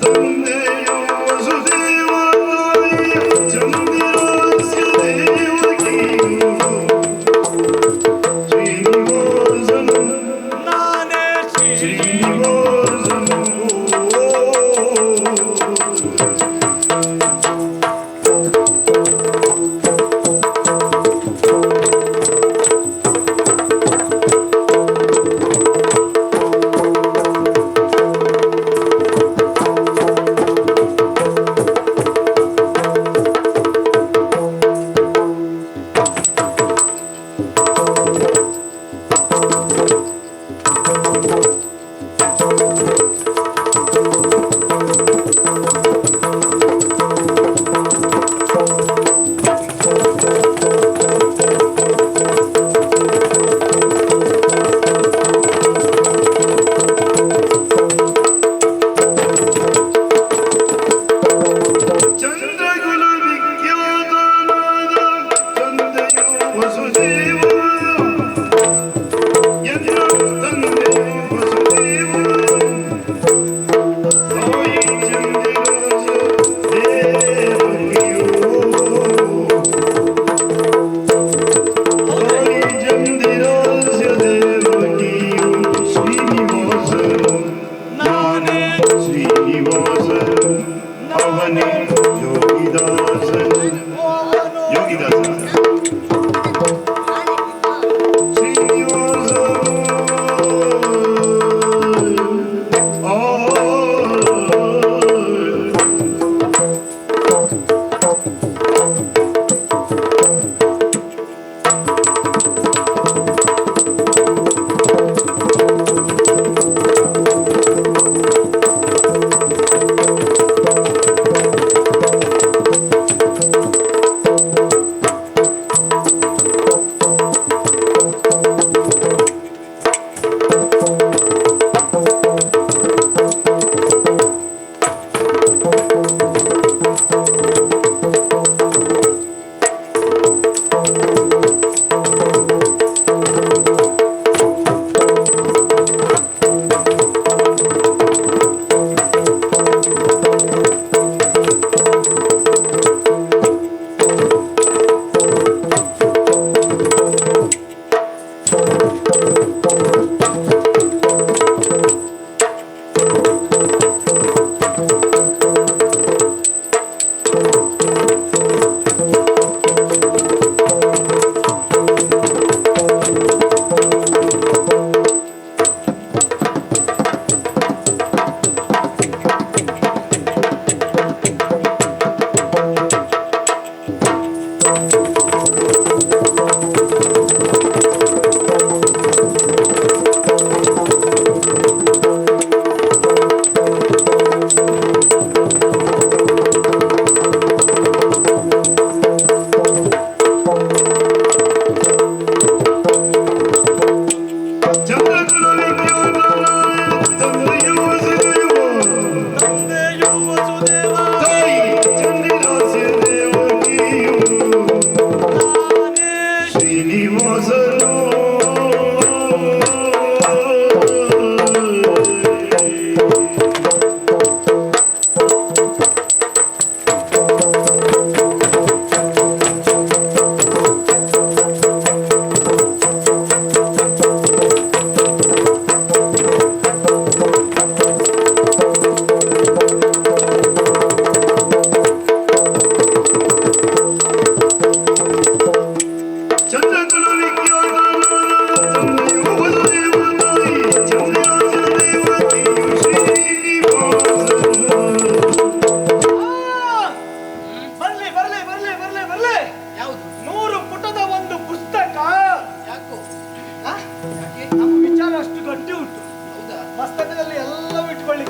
Speaker 3: ತಂದೆಯೋ ವಸುದೇವ ತಾಯಿಯ ಚಂದಿರಾಸ್ಯ ದೇವಕಿಯು ಶ್ರೀನಿವಾಸನು
Speaker 5: ನಾನೇ
Speaker 3: ಶ್ರೀನಿವಾಸನು ಚಂದ್ರಗುಲ ವಿಖ್ಯಾತನಾದ ತಂದೆಯೋ ವಸುದೇವ ಎನ್ನ ತಂದೆಯೋ ವಸುದೇವ ತಾಯಿ ಚಂದಿರಾಸ ದೇವಕಿಯೋ ತಾಯಿ ಚಂದಿರಾಸ ದೇವಕಿಯೋ ಶ್ರೀನಿವಾಸನು ನಾನೇ ಶ್ರೀನಿವಾಸನು ಅವನೇ ಯೋಗಿದಾಸನು ಯೋಗಿದಾಸ ಶ್ರೀನಿವಾಸ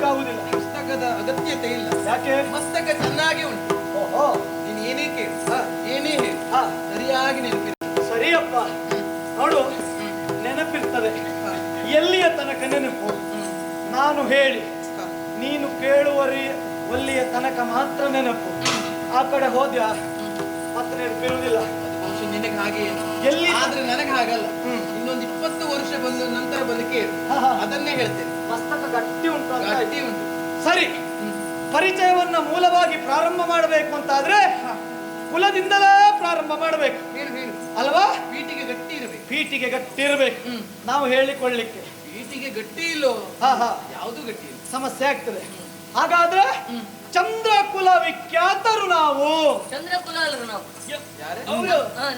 Speaker 1: ಆಗುದಿಲ್ಲ.
Speaker 5: ಪುಸ್ತಕದ ಅಗತ್ಯತೆ ಇಲ್ಲ.
Speaker 1: ಯಾಕೆ?
Speaker 5: ಪುಸ್ತಕ ಚೆನ್ನಾಗಿ ಉಂಟು.
Speaker 1: ಓಹೋ,
Speaker 5: ನೀನು ಏನೇ ಕೇಳು, ಏನೇ ಹೇಳು, ಸರಿಯಾಗಿ ನೆನಪಿರು.
Speaker 1: ಸರಿಯಪ್ಪ. ನೋಡು, ನೆನಪಿರ್ತದೆ. ಎಲ್ಲಿಯ ತನಕ ನೆನಪು? ನಾನು ಹೇಳಿ ನೀನು ಒಲ್ಲಿಯ ತನಕ ಮಾತ್ರ ನೆನಪು. ಆ ಕಡೆ ಹೋದ್ಯಾ ಮತ್ತೆ ನೆನಪಿರುವುದಿಲ್ಲ.
Speaker 5: ಬಹುಶಃ ನಿನಗೆ ಹಾಗೆ
Speaker 1: ಎಲ್ಲಿ
Speaker 5: ಆದ್ರೆ ನನಗೆ ಹಾಗಲ್ಲ. ಇನ್ನೊಂದು 20 ವರ್ಷ ಬಂದ ನಂತರ ಬಂದು ಕೇಳು, ಅದನ್ನೇ ಹೇಳ್ತೇನೆ.
Speaker 1: ಮಸ್ತಕ ಗಟ್ಟಿ ಉಂಟು ಅಂತ ಆಯ್ತು.
Speaker 5: ಗಟ್ಟಿ ಉಂಟು.
Speaker 1: ಸರಿ, ಪರಿಚಯವನ್ನ ಮೂಲವಾಗಿ ಪ್ರಾರಂಭ ಮಾಡಬೇಕು ಅಂತಾದ್ರೆ ಕುಲದಿಂದಲೇ ಪ್ರಾರಂಭ ಮಾಡಬೇಕು
Speaker 5: ಹೇಳು ಹೇಳು.
Speaker 1: ಅಲ್ವಾ?
Speaker 5: ಪೀಟಿಗೆ ಗಟ್ಟಿ ಇರಬೇಕು.
Speaker 1: ಪೀಟಿಗೆ ಗಟ್ಟಿ ಇರಬೇಕು. ನಾವು ಹೇಳಿಕೊಳ್ಳಿಕ್ಕೆ
Speaker 5: ಪೀಟಿಗೆ ಗಟ್ಟಿ ಇಲ್ಲೋ ಯಾವುದು ಗಟ್ಟಿ ಇಲ್ಲ,
Speaker 1: ಸಮಸ್ಯೆ ಆಗ್ತದೆ. ಹಾಗಾದ್ರೆ ಚಂದ್ರಕುಲ ವಿಖ್ಯಾತರು ನಾವು.
Speaker 2: ಚಂದ್ರಕುಲ ಅಲ್ರು ನಾವು.
Speaker 5: ಯಾರೇ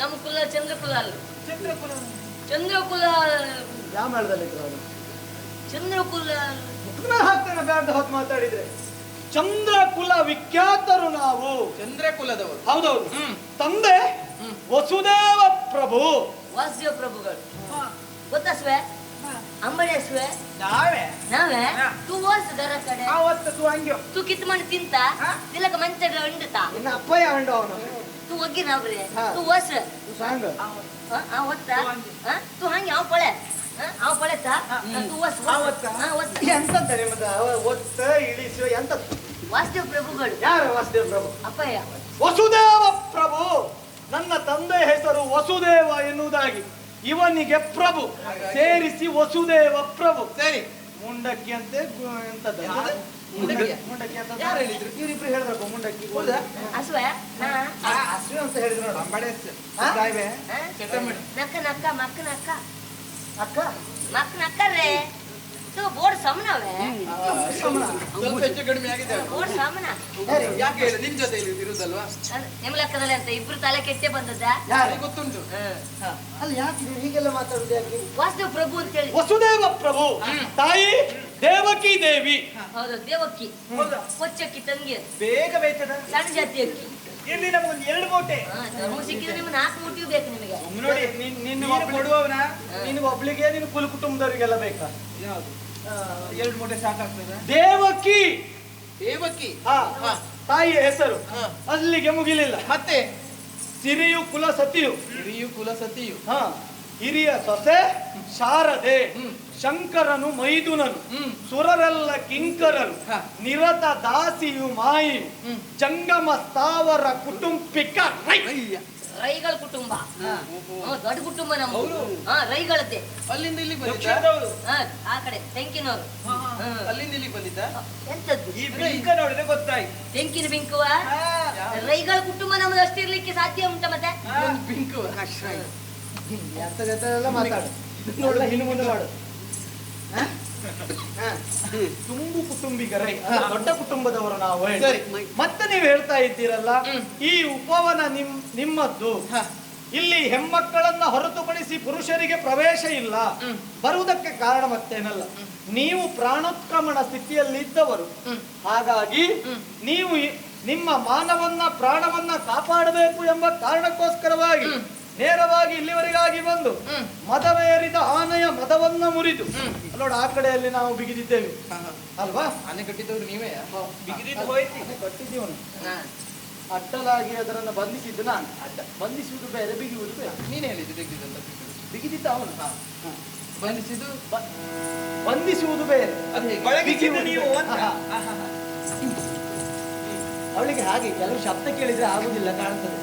Speaker 2: ನಮ್ಮ ಕುಲ ಚಂದ್ರಕುಲ ಅಲ್ಲ.
Speaker 5: ಚಂದ್ರಕುಲ
Speaker 2: ಚಂದ್ರಕುಲ
Speaker 1: ಯಾವ ಮೇಳದಲ್ಲಿ
Speaker 2: ಚಂದ್ರಕುಲ
Speaker 1: ಹಾಕ್ತೇನೆ ಬ್ಯಾಡ್ ಹೊತ್ತು ಮಾತಾಡಿದ್ರೆ. ಚಂದ್ರಕುಲ ವಿಖ್ಯಾತರು ನಾವು.
Speaker 5: ಚಂದ್ರಕುಲದವರು.
Speaker 1: ಹೌದೌದು. ತಂದೆ ವಸುದೇವ ಪ್ರಭು.
Speaker 2: ವಾಸುದೇವ ಪ್ರಭುಗಳು ಗೊತ್ತಸ್ವೆ ಅಂಬಳೇಸ್ವೆ
Speaker 4: ನಾವೇ
Speaker 2: ನಾವೇ ತೂ ಓಸ್ ದರ ಕಡೆ
Speaker 4: ಆವತ್ತು ತೂ ಹಂಗೆ
Speaker 2: ತೂ ಕಿತ್ ಮಾಡಿ ತಿಂತ ತಿಲಕ ಮಂಚ ಉಂಡುತ್ತಾ
Speaker 1: ಇನ್ನು ಅಪ್ಪಯ್ಯ ಅಂಡ ಅವನು
Speaker 2: ತೂ ಒಗ್ಗಿ ನಾವ್ರೆ
Speaker 1: ಹಾ.
Speaker 2: ತೂ ಓಸ್
Speaker 1: ಸಾಂಗ್
Speaker 2: ಆ ಒತ್ತ ತೂ ಹಂಗೆ ಅವ್ ಪೊಳೆ ಅವ್ ಪೊಳೆತ ತೂ ಓಸ್ ಓಸ್
Speaker 1: ಎಂತಂತ ನಿಮ್ಮದು ಒತ್ತ ಇಳಿಸುವ ಎಂತ?
Speaker 2: ವಾಸುದೇವ ಪ್ರಭುಗಳು.
Speaker 1: ಯಾರು ವಾಸುದೇವ ಪ್ರಭು?
Speaker 2: ಅಪ್ಪಯ್ಯ
Speaker 1: ವಸುದೇವ ಪ್ರಭು. ನನ್ನ ತಂದೆ ಹೆಸರು ವಸುದೇವ ಎನ್ನುವುದಾಗಿ ಇವನಿಗೆ ಪ್ರಭು ಸೇರಿಸಿ ವಸುದೇವ ಪ್ರಭು.
Speaker 5: ಸರಿ.
Speaker 1: ಮುಂಡಕ್ಕಿ ಅಂತೆ ಎಂತದ್ದು?
Speaker 5: ಮುಂಡಕ್ಕಿ
Speaker 1: ಅಂತ
Speaker 5: ಯಾರು ಹೇಳಿದ್ರು?
Speaker 1: ಇವರಿಬ್ರು ಹೇಳಿದ್ರಪ್ಪ ಮುಂಡಕ್ಕಿ.
Speaker 5: ಹೌದಾ?
Speaker 2: ಅಸ್ವೆ
Speaker 1: ಅಶ್ವಿನ್ ಅಂತ ಹೇಳಿದ್ರು ನೋಡು.
Speaker 5: ಅಂಬಳೇಸ್
Speaker 1: ಹಾ?
Speaker 5: ಸಾಯ್ಬೆ ಚಟಮಡಿ
Speaker 2: ನಕ್ಕ ನಕ್ಕ ಮಕ್ಕ ನಕ್ಕ
Speaker 1: ಅಕ್ಕ
Speaker 2: ಮಕ್ಕ ನಕ್ಕರ್ರೆ ತೂ ಬೋರ್ಡ್ ಸಮನವೇ
Speaker 5: ಸ್ವಲ್ಪ ಹೆಚ್ಚು ಕಡಿಮೆ ಆಗಿದೆ.
Speaker 2: ಬೋರ್ಡ್ ಸಮನ
Speaker 5: ಯಾಕೆ ಹೇಳಿ ನಿನ್ ಜೊತೆ ಇಲ್ಲಿ ಇರುದಲ್ವಾ?
Speaker 2: ನಿಮ್ಮ ಲೆಕ್ಕದಲ್ಲಿ ಅಂತ ಇಬ್ರು ತಲೆ ಕೆಟ್ಟೆ ಬಂದದ್ದ.
Speaker 5: ಯಾರಿಗೆ ಗೊತ್ತುಂಟು.
Speaker 1: ಅಲ್ಲಿ ಯಾಕೆ ನೀವು ಹೀಗೆಲ್ಲ ಮಾತಾಡುದು ಯಾಕೆ?
Speaker 2: ವಾಸುದೇವ ಪ್ರಭು ಅಂತ ಹೇಳಿ.
Speaker 1: ವಸುದೇವ ಪ್ರಭು ತಾಯಿ ದೇವಕಿ ದೇವಿ.
Speaker 2: ಹೌದು, ದೇವಕ್ಕಿ ಕೊಚ್ಚಕ್ಕಿ ತಂಗಿ ಅದು.
Speaker 4: ಬೇಗ ಬೇಯ್ತದ.
Speaker 2: ಸಣ್ಣ ಜಾತಿ ಅಕ್ಕಿ.
Speaker 4: ಇಲ್ಲಿ ನಮಗೊಂದು 2 ಮೂಟೆ
Speaker 2: ಧರ್ಮ ಸಿಕ್ಕಿದ್ರೆ ನಿಮ್ಗೆ 4 ಮೂಟಿಯೂ ಬೇಕು ನಿಮಗೆ.
Speaker 4: ನೋಡಿ. ನೀನು ಕೊಡುವವನ
Speaker 1: ನಿನಗೊಬ್ಳಿಗೆ ನಿನ್ ಕುಲ ಕುಟುಂಬದವರಿಗೆಲ್ಲ ಬೇಕಾ?
Speaker 4: ಯಾವುದು 2 ಮೂಟೆ ಸಾಕಾಗ್ತದ?
Speaker 1: ದೇವಕಿ
Speaker 5: ದೇವಕಿ.
Speaker 1: ತಾಯಿಯ ಹೆಸರು.
Speaker 5: ಹಾ.
Speaker 1: ಅಲ್ಲಿಗೆ ಮುಗಿಲಿಲ್ಲ.
Speaker 5: ಮತ್ತೆ
Speaker 1: ಸಿರಿಯು ಕುಲ ಸತಿಯು.
Speaker 5: ಹಿರಿಯು ಕುಲಸತಿಯು.
Speaker 1: ಹಿರಿಯ ಸೊಸೆ ಶಾರದೆ. ಶಂಕರನು ಮೈದುನನು. ಸುರರೆಲ್ಲ ಕಿಂಕರರು. ನಿರತ ದಾಸಿಯು ಮಾಯಿ. ಜಂಗಮ ಸ್ಥಾವರ ಕುಟುಂಬಿಕ
Speaker 2: ರೈಗಳ ಕುಟುಂಬ. ದೊಡ್ಡ ಕುಟುಂಬ ನಮ್ದು. ರೈಗಳದ್ದೇ.
Speaker 5: ಅಲ್ಲಿಂದ ಇಲ್ಲಿ ಬಂದಿದ್ದ?
Speaker 4: ದಕ್ಷಿಣದವರು.
Speaker 2: ಆ ಕಡೆ ತೆಂಕಿನವರು.
Speaker 5: ಅಲ್ಲಿಂದ ಇಲ್ಲಿ ಬಂದಿದ್ದ?
Speaker 2: ಎಂತದ್ದು
Speaker 4: ಈ ಬಿಂಕ ನೋಡಿದ್ರೆ ಗೊತ್ತಾಯ್ತು.
Speaker 2: ತೆಂಕಿನ ಬಿಂಕುವ ರೈಗಳ ಕುಟುಂಬ ನಮ್ದು ಅಷ್ಟಿರ್ಲಿಕ್ಕೆ ಸಾಧ್ಯ ಉಂಟ ಮತ್ತೆ?
Speaker 5: ಬಿಂಕು
Speaker 1: ಎಲ್ಲ ಮಾತಾಡು ನೋಡಲ್ಲ ಇನ್ನು ಮುಂದೆ ಮಾಡು. ತುಂಬು ಕುಟುಂಬಿಗರೇ, ದೊಡ್ಡ ಕುಟುಂಬದವರು ನಾವು.
Speaker 5: ಸರಿ.
Speaker 1: ಮತ್ತೆ ನೀವು ಹೇಳ್ತಾ ಇದ್ದೀರಲ್ಲ ಈ ಉಪವನ ನಿಮ್ಮದ್ದು. ಇಲ್ಲಿ ಹೆಮ್ಮಕ್ಕಳನ್ನ ಹೊರತುಪಡಿಸಿ ಪುರುಷರಿಗೆ ಪ್ರವೇಶ ಇಲ್ಲ. ಬರುವುದಕ್ಕೆ ಕಾರಣ ಮತ್ತೇನಲ್ಲ, ನೀವು ಪ್ರಾಣೋತ್ಕ್ರಮಣ ಸ್ಥಿತಿಯಲ್ಲಿ ಇದ್ದವರು. ಹಾಗಾಗಿ ನೀವು ನಿಮ್ಮ ಮಾನವನ್ನ ಪ್ರಾಣವನ್ನ ಕಾಪಾಡಬೇಕು ಎಂಬ ಕಾರಣಕ್ಕೋಸ್ಕರವಾಗಿ ನೇರವಾಗಿ ಇಲ್ಲಿವರೆಗಾಗಿ ಬಂದು ಮದವೇರಿದ ಆನೆಯ ಮದವನ್ನ ಮುರಿದು ನೋಡ ಆ ಕಡೆಯಲ್ಲಿ ನಾವು ಬಿಗಿದಿದ್ದೇವೆ ಅಲ್ವಾ?
Speaker 5: ಆನೆ ಕಟ್ಟಿದವರು ನೀವೇ?
Speaker 4: ಬಿಗಿದಿದ್ದು ಹೋಯ್ತು.
Speaker 1: ಕಟ್ಟಿದ್ದೀವನು ಅಡ್ಡಲಾಗಿ ಅದರನ್ನು ಬಂಧಿಸಿದ್ದು ನಾನು. ಅಡ್ಡ ಬಂಧಿಸುವುದು ಬೇರೆ, ಬಿಗಿಯುವುದು ಬೇರೆ.
Speaker 5: ನೀನ್ ಹೇಳಿದ್ದು ತೆಗೆದಿದ್ದಂತ
Speaker 1: ಬಿಗಿದಿದ್ದ ಅವನು.
Speaker 5: ಬಂಧಿಸಿದ್ದು
Speaker 1: ಬಂಧಿಸುವುದು ಬೇರೆ,
Speaker 5: ಅದು ಹೇಗೆ?
Speaker 4: ಒಳಗಿಸಿದ್ದು ನೀವು ಅಂತ.
Speaker 1: ಅವಳಿಗೆ ಹಾಗೆ ಕೆಲವು ಶಬ್ದ ಕೇಳಿದ್ರೆ ಆಗುದಿಲ್ಲ ಕಾಣ್ತದೆ.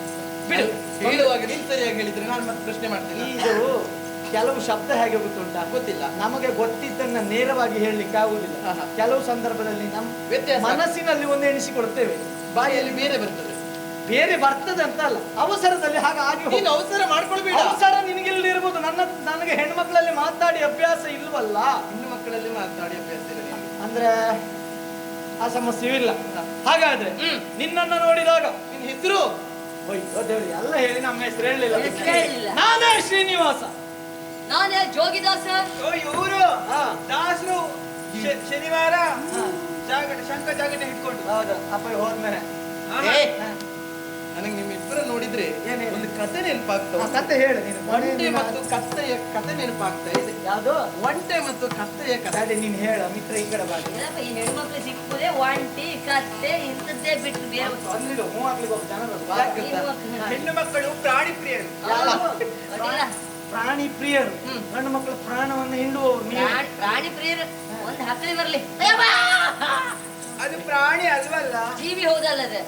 Speaker 1: ಬಿಡು,
Speaker 5: ಹೇಳುವಾಗ ನೀನ್ ಸರಿಯಾಗಿ ಹೇಳಿದ್ರೆ ನಾನು ಮತ್ತೆ ಪ್ರಶ್ನೆ ಮಾಡ್ತೀನಿ.
Speaker 1: ಇದು ಕೆಲವು ಶಬ್ದ ಹೇಗೆ ಗೊತ್ತುಂಟಾ?
Speaker 5: ಗೊತ್ತಿಲ್ಲ.
Speaker 1: ನಮಗೆ ಗೊತ್ತಿದ್ದನ್ನ ನೇರವಾಗಿ ಹೇಳಲಿಕ್ಕೆ ಆಗುದಿಲ್ಲ. ಕೆಲವು ಸಂದರ್ಭದಲ್ಲಿ ನಮ್ಮ
Speaker 5: ವ್ಯತ್ಯಾಸ.
Speaker 1: ಮನಸ್ಸಿನಲ್ಲಿ ಒಂದು ಎಣಿಸಿಕೊಳ್ತೇವೆ,
Speaker 5: ಬಾಯಲ್ಲಿ ಬೇರೆ ಬರ್ತದೆ.
Speaker 1: ಬೇರೆ ಬರ್ತದೆ ಅಂತ ಅಲ್ಲ, ಅವಸರದಲ್ಲಿ ಹಾಗಾಗಿ
Speaker 5: ನೀನು ಅವಸರ ಮಾಡ್ಕೊಳ್ಬೇಡ.
Speaker 1: ಅವಸರ ನಿನಗಿಲ್ಲ ಇರ್ಬೋದು, ನನಗೆ ಹೆಣ್ಮಕ್ಳಲ್ಲಿ ಮಾತಾಡಿ ಅಭ್ಯಾಸ ಇಲ್ವಲ್ಲ.
Speaker 5: ಹೆಣ್ಣು ಮಕ್ಕಳಲ್ಲಿ ಮಾತಾಡಿ ಅಭ್ಯಾಸ ಇಲ್ಲ ನಿನಗೆ.
Speaker 1: ಅಂದ್ರೆ ಆ ಸಮಸ್ಯೆಯೂ ಇಲ್ಲ. ಹಾಗಾದ್ರೆ ನಿನ್ನನ್ನು ನೋಡಿದಾಗ
Speaker 5: ನಿನ್ನ ಹೆಸರು
Speaker 1: ದೇವ್ರಿ ಎಲ್ಲ ಹೇಳಿ ನಮ್ಮ ಹೆಸರು ಹೇಳಲಿಲ್ಲ.
Speaker 2: ಹೆಸ್ರು ಹೇಳಿಲ್ಲ.
Speaker 1: ನಾನೇ ಶ್ರೀನಿವಾಸ.
Speaker 2: ನಾನೇ ಜೋಗಿದಾಸ.
Speaker 4: ಇವರು ದಾಸರು ಶನಿವಾರ ಶಂಕ ಜಾಗಟ ಇಟ್ಕೊಂಡು.
Speaker 1: ಹೌದು, ಅಪ್ಪ ಹೋದ್ಮೇಲೆ
Speaker 5: ನನಗೆ ನಿಮ್ಮಿಬ್ಬರ ನೋಡಿದ್ರೆ
Speaker 1: ಏನೇನು?
Speaker 5: ಒಂದು ಕತೆ ನೆನಪಾಗ್ತದೆ.
Speaker 1: ಕತೆ ಹೇಳು ನೀನು.
Speaker 5: ಒಂಟೆ ಮತ್ತು ಕತ್ತೆಯ ಕತೆ ನೆನಪಾಗ್ತಾ ಇದೆ.
Speaker 1: ಯಾವುದು?
Speaker 5: ಒಂಟೆ ಮತ್ತು ಕತ್ತೆಯ ಕತೆ.
Speaker 1: ಅದೇ ನೀನು ಹೇಳ ಮಿತ್ರ, ಈ ಕಡೆ ಬಾರಿ.
Speaker 2: ಏನಪ್ಪ ಈ ಹೆಣ್ಮಕ್ಳು ಸಿಕ್ಕುದೇ ಒಂಟಿ ಕತ್ತೆ ಇಂಥದ್ದೇ ಬಿಟ್ಟು ಬೇರೆ
Speaker 1: ಬಂದಿಲ್ಲ ಹೂ ಹಾಕ್ಲಿಕ್ಕೆ ಒಬ್ಬ ಜನ ಬೇಕು. ಬಾರಿ.
Speaker 2: ಹೆಣ್ಮಕ್ಳು
Speaker 4: ಹೆಣ್ಣು ಮಕ್ಕಳು ಪ್ರಾಣಿ ಪ್ರಿಯರು.
Speaker 2: ಅದಿಲ್ಲ.
Speaker 1: ಪ್ರಾಣಿ ಪ್ರಿಯರು. ಗಂಡು ಮಕ್ಕಳು ಪ್ರಾಣವನ್ನು ಹಿಂಡುವವರು ನೀವು.
Speaker 2: ಪ್ರಾಣಿ ಪ್ರಿಯರು. ಒಂದು ಹಕ್ಕಳಿ ಬರ್ಲಿ
Speaker 4: ಅದು ಪ್ರಾಣಿ ಅಲ್ವಲ್ಲ,
Speaker 2: ಜೀವಿ ಹೌದಲ್ಲದೆ.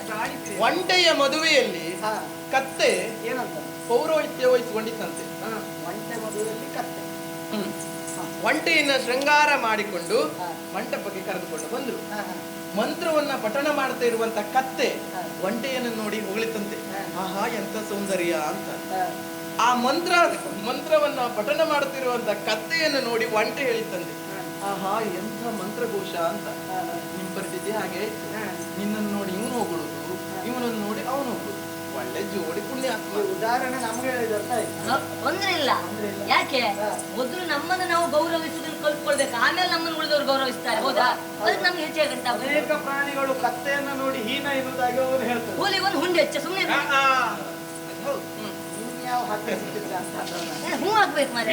Speaker 4: ಪ್ರಾಣಿ ಪ್ರಿಯ.
Speaker 5: ಒಂಟೆಯ ಮದುವೆಯಲ್ಲಿ
Speaker 1: ಹಾ,
Speaker 5: ಕತ್ತೆ
Speaker 1: ಏನಂತ
Speaker 5: ಪೌರೋಹಿತ್ಯ ವಹಿಸಿಕೊಂಡಿತ್ತಂತೆ.
Speaker 1: ಒಂಟೆ ಮದುವೆಯಲ್ಲಿ ಕತ್ತೆ.
Speaker 5: ಒಂಟೆಯನ್ನ ಶೃಂಗಾರ ಮಾಡಿಕೊಂಡು
Speaker 1: ಹಾ.
Speaker 5: ಮಂಟಪಕ್ಕೆ ಕರೆದುಕೊಂಡು ಬಂದ್ರು.
Speaker 1: ಹಾ, ಹಾ.
Speaker 5: ಮಂತ್ರವನ್ನ ಪಠಣ ಮಾಡ್ತಾ ಇರುವಂತ ಕತ್ತೆ
Speaker 1: ಹಾ.
Speaker 5: ಒಂಟೆಯನ್ನು ನೋಡಿ ಹೊಗಳಿತಂತೆ.
Speaker 1: ಹಾ.
Speaker 5: ಆಹಾ ಎಂತ ಸೌಂದರ್ಯ ಅಂತ.
Speaker 1: ಹಾ.
Speaker 5: ಆ ಮಂತ್ರವನ್ನ ಪಠಣ ಮಾಡುತ್ತಿರುವಂತ ಕತ್ತೆಯನ್ನು ನೋಡಿ ಒಂಟೆ ಹೇಳಿತಂತೆ, ಆಹಾ ಎಂಥ ಮಂತ್ರಘೋಷ ಅಂತ. ನಿಮ್ ಪರಿಸ್ಥಿತಿ ಹಾಗೆ ಆಯ್ತು. ನಿನ್ನನ್ನು ನೋಡಿ ಇವನು ಹೊಗಳುದು, ಇವನನ್ನು ನೋಡಿ ಅವನು ಹೊಗಳುದು. ಒಳ್ಳೆ ಜೋಡಿ ಪುಣ್ಯಾತ್ಮ.
Speaker 1: ಈ ಉದಾಹರಣೆ ನಮ್ಗೆ ಹೇಳಿದ್ರೆ ಅರ್ಥ ಆಯ್ತು.
Speaker 2: ತೊಂದ್ರೆ ಇಲ್ಲ. ಯಾಕೆ ಮೊದಲು ನಮ್ಮನ್ನು ನಾವು ಗೌರವಿಸುವುದನ್ನು ಕಲ್ತ್ಕೊಳ್ಬೇಕು, ಆಮೇಲೆ ನಮ್ಮನ್ನು ಉಳಿದವರು ಗೌರವಿಸ್ತಾರೆ. ಹೌದಾ? ಅದಕ್ಕೆ ನಮ್ಗೆ ಹೆಚ್ಚಾಗಂತ
Speaker 1: ಅನೇಕ ಪ್ರಾಣಿಗಳು ಕತ್ತೆಯನ್ನ ನೋಡಿ ಹೀನ ಎನ್ನುವುದಾಗಿ ಅವರು ಹೇಳ್ತಾರೆ.
Speaker 2: ಕೂಲಿಗೊಂದು ಹುಂಡಿ ಹೆಚ್ಚ ಸುಮ್ಮನೆ
Speaker 1: ಯಾವ ಹಕ್ಕಿ ಸಿಕ್ಕಿದ್ರೆ ಅಂತ ಅದನ್ನ
Speaker 2: ಹೂ ಆಗ್ಬೇಕು ಮಾರೆ.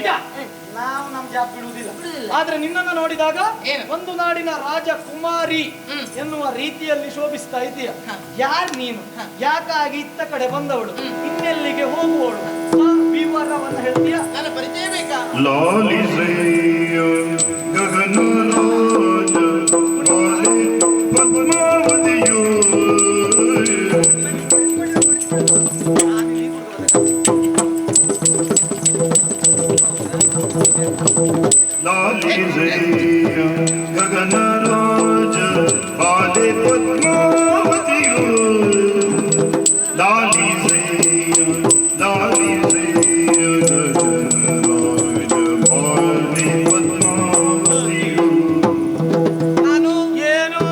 Speaker 1: ನಾವು ನಮ್ ಜಾಬ್ ಬಿಡುವುದಿಲ್ಲ.
Speaker 2: ಬಿಡುವುದಿಲ್ಲ.
Speaker 1: ಆದ್ರೆ ನಿನ್ನನ್ನು ನೋಡಿದಾಗ
Speaker 5: ಏನು?
Speaker 1: ಒಂದು ನಾಡಿನ ರಾಜಕುಮಾರಿ ಎನ್ನುವ ರೀತಿಯಲ್ಲಿ ಶೋಭಿಸ್ತಾ ಇದೀಯ. ಯಾರ್ ನೀನು? ಯಾಕಾಗಿ ಇತ್ತ ಕಡೆ ಬಂದವಳು? ಇನ್ನೆಲ್ಲಿಗೆ ಹೋಗುವವಳು? ವಿವರವನ್ನ ಹೇಳ್ತೀಯ?
Speaker 5: ನನ್ನ ಪರಿಚಯ ಬೇಕಾ?
Speaker 3: ಲಾಲಿಸೆಯ ಗಗನರಾಜ ಬಾಲೆ ಪದ್ಮಾವತಿಯೋ ಲಾಲಿಸೆಯ ಗಗನರಾಜ ಬಾಲೆ ಪದ್ಮಾವತಿಯೋ ಲಾಲಿಸೆಯ ಲಾಲಿಸೆಯ ಗಗನರಾಜ ಬಾಲೆ ಪದ್ಮಾವತಿಯೋ
Speaker 5: ನಾನು
Speaker 1: ಏನು?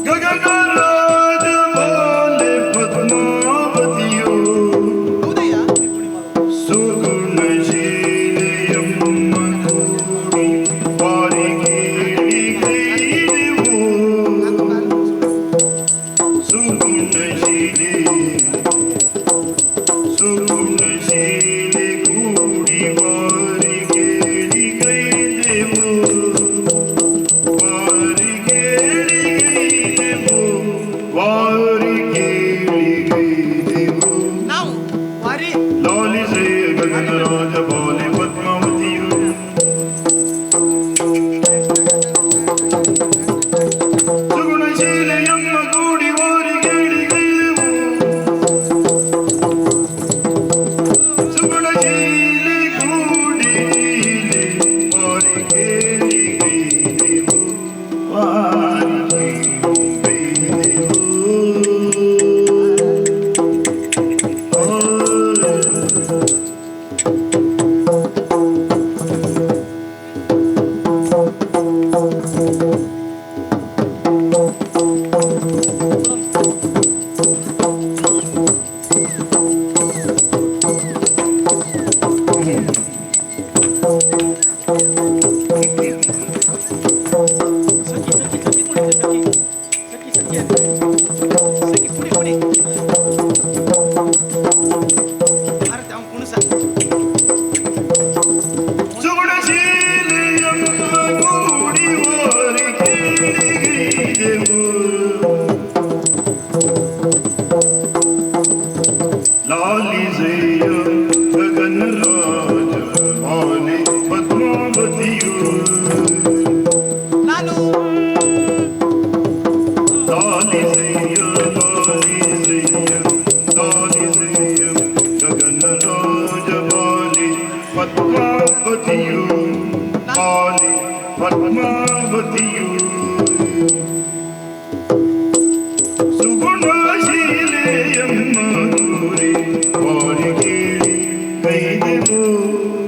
Speaker 3: ಗಗನರಾಜ ಬಾಲೆ ಪದ್ಮಾವತಿಯೋ
Speaker 5: ಹೌದಯ್ಯ.
Speaker 3: ಸುಗುಣಶೀಲೆಯಮ್ಮ ಕೂಡಿ ಬಾರಿಗೇಳಿಗೈದೆವು. ಸುಗುಣಶೀಲೆ ಸುಗುಣಶೀಲೆ ಕೂಡಿ ಬಾರಿಗೇಳಿಗೈದೆವು. ಬಾರಿಗೇಳಿಗೈದೆವು. ಬಾರಿಗೇಳಿಗೈದೆವು.
Speaker 5: ನಾವು
Speaker 1: ಮರಿ
Speaker 3: ಲಾಲಿಸೆಯ ಗಗನರಾಜ ಬಾಲೆ ಪದ್ಮಾವತಿಯು ಸುಗುಣಶೀಲೆಯಮ್ಮ ಕೂಡಿ ವಾರಿಗೇಳಿಗೈದೆವು. ಸುಗುಣಶೀಲೆ ಕೂಡಿ ವಾರಿಗೇಳಿಗೈದೆವು. ಸುಗುಣಶೀಲೆಯಮ್ಮ ಕೂಡಿ ವಾರಿಗೇಳಿಗೈದೆವು. ಲಾಲಿಸೆಯ ಗಗನರಾಜ ಬಾಲೆ ಪದ್ಮಾವತಿಯು
Speaker 5: ನಾನು
Speaker 3: ಲಾಲಿಸೆಯ ಲಾಲಿಸೆಯ ಲಾಲಿಸೆಯ ಗಗನರಾಜ ಬಾಲೆ ಪದ್ಮಾವತಿಯು ಬಾಲೆ ಪದ್ಮಾವತಿಯು ಸುಗುಣಶೀಲೆಯಮ್ಮ ಕೂಡಿ ಬಾರಿಗೇಳಿ ಕೈದೆವು.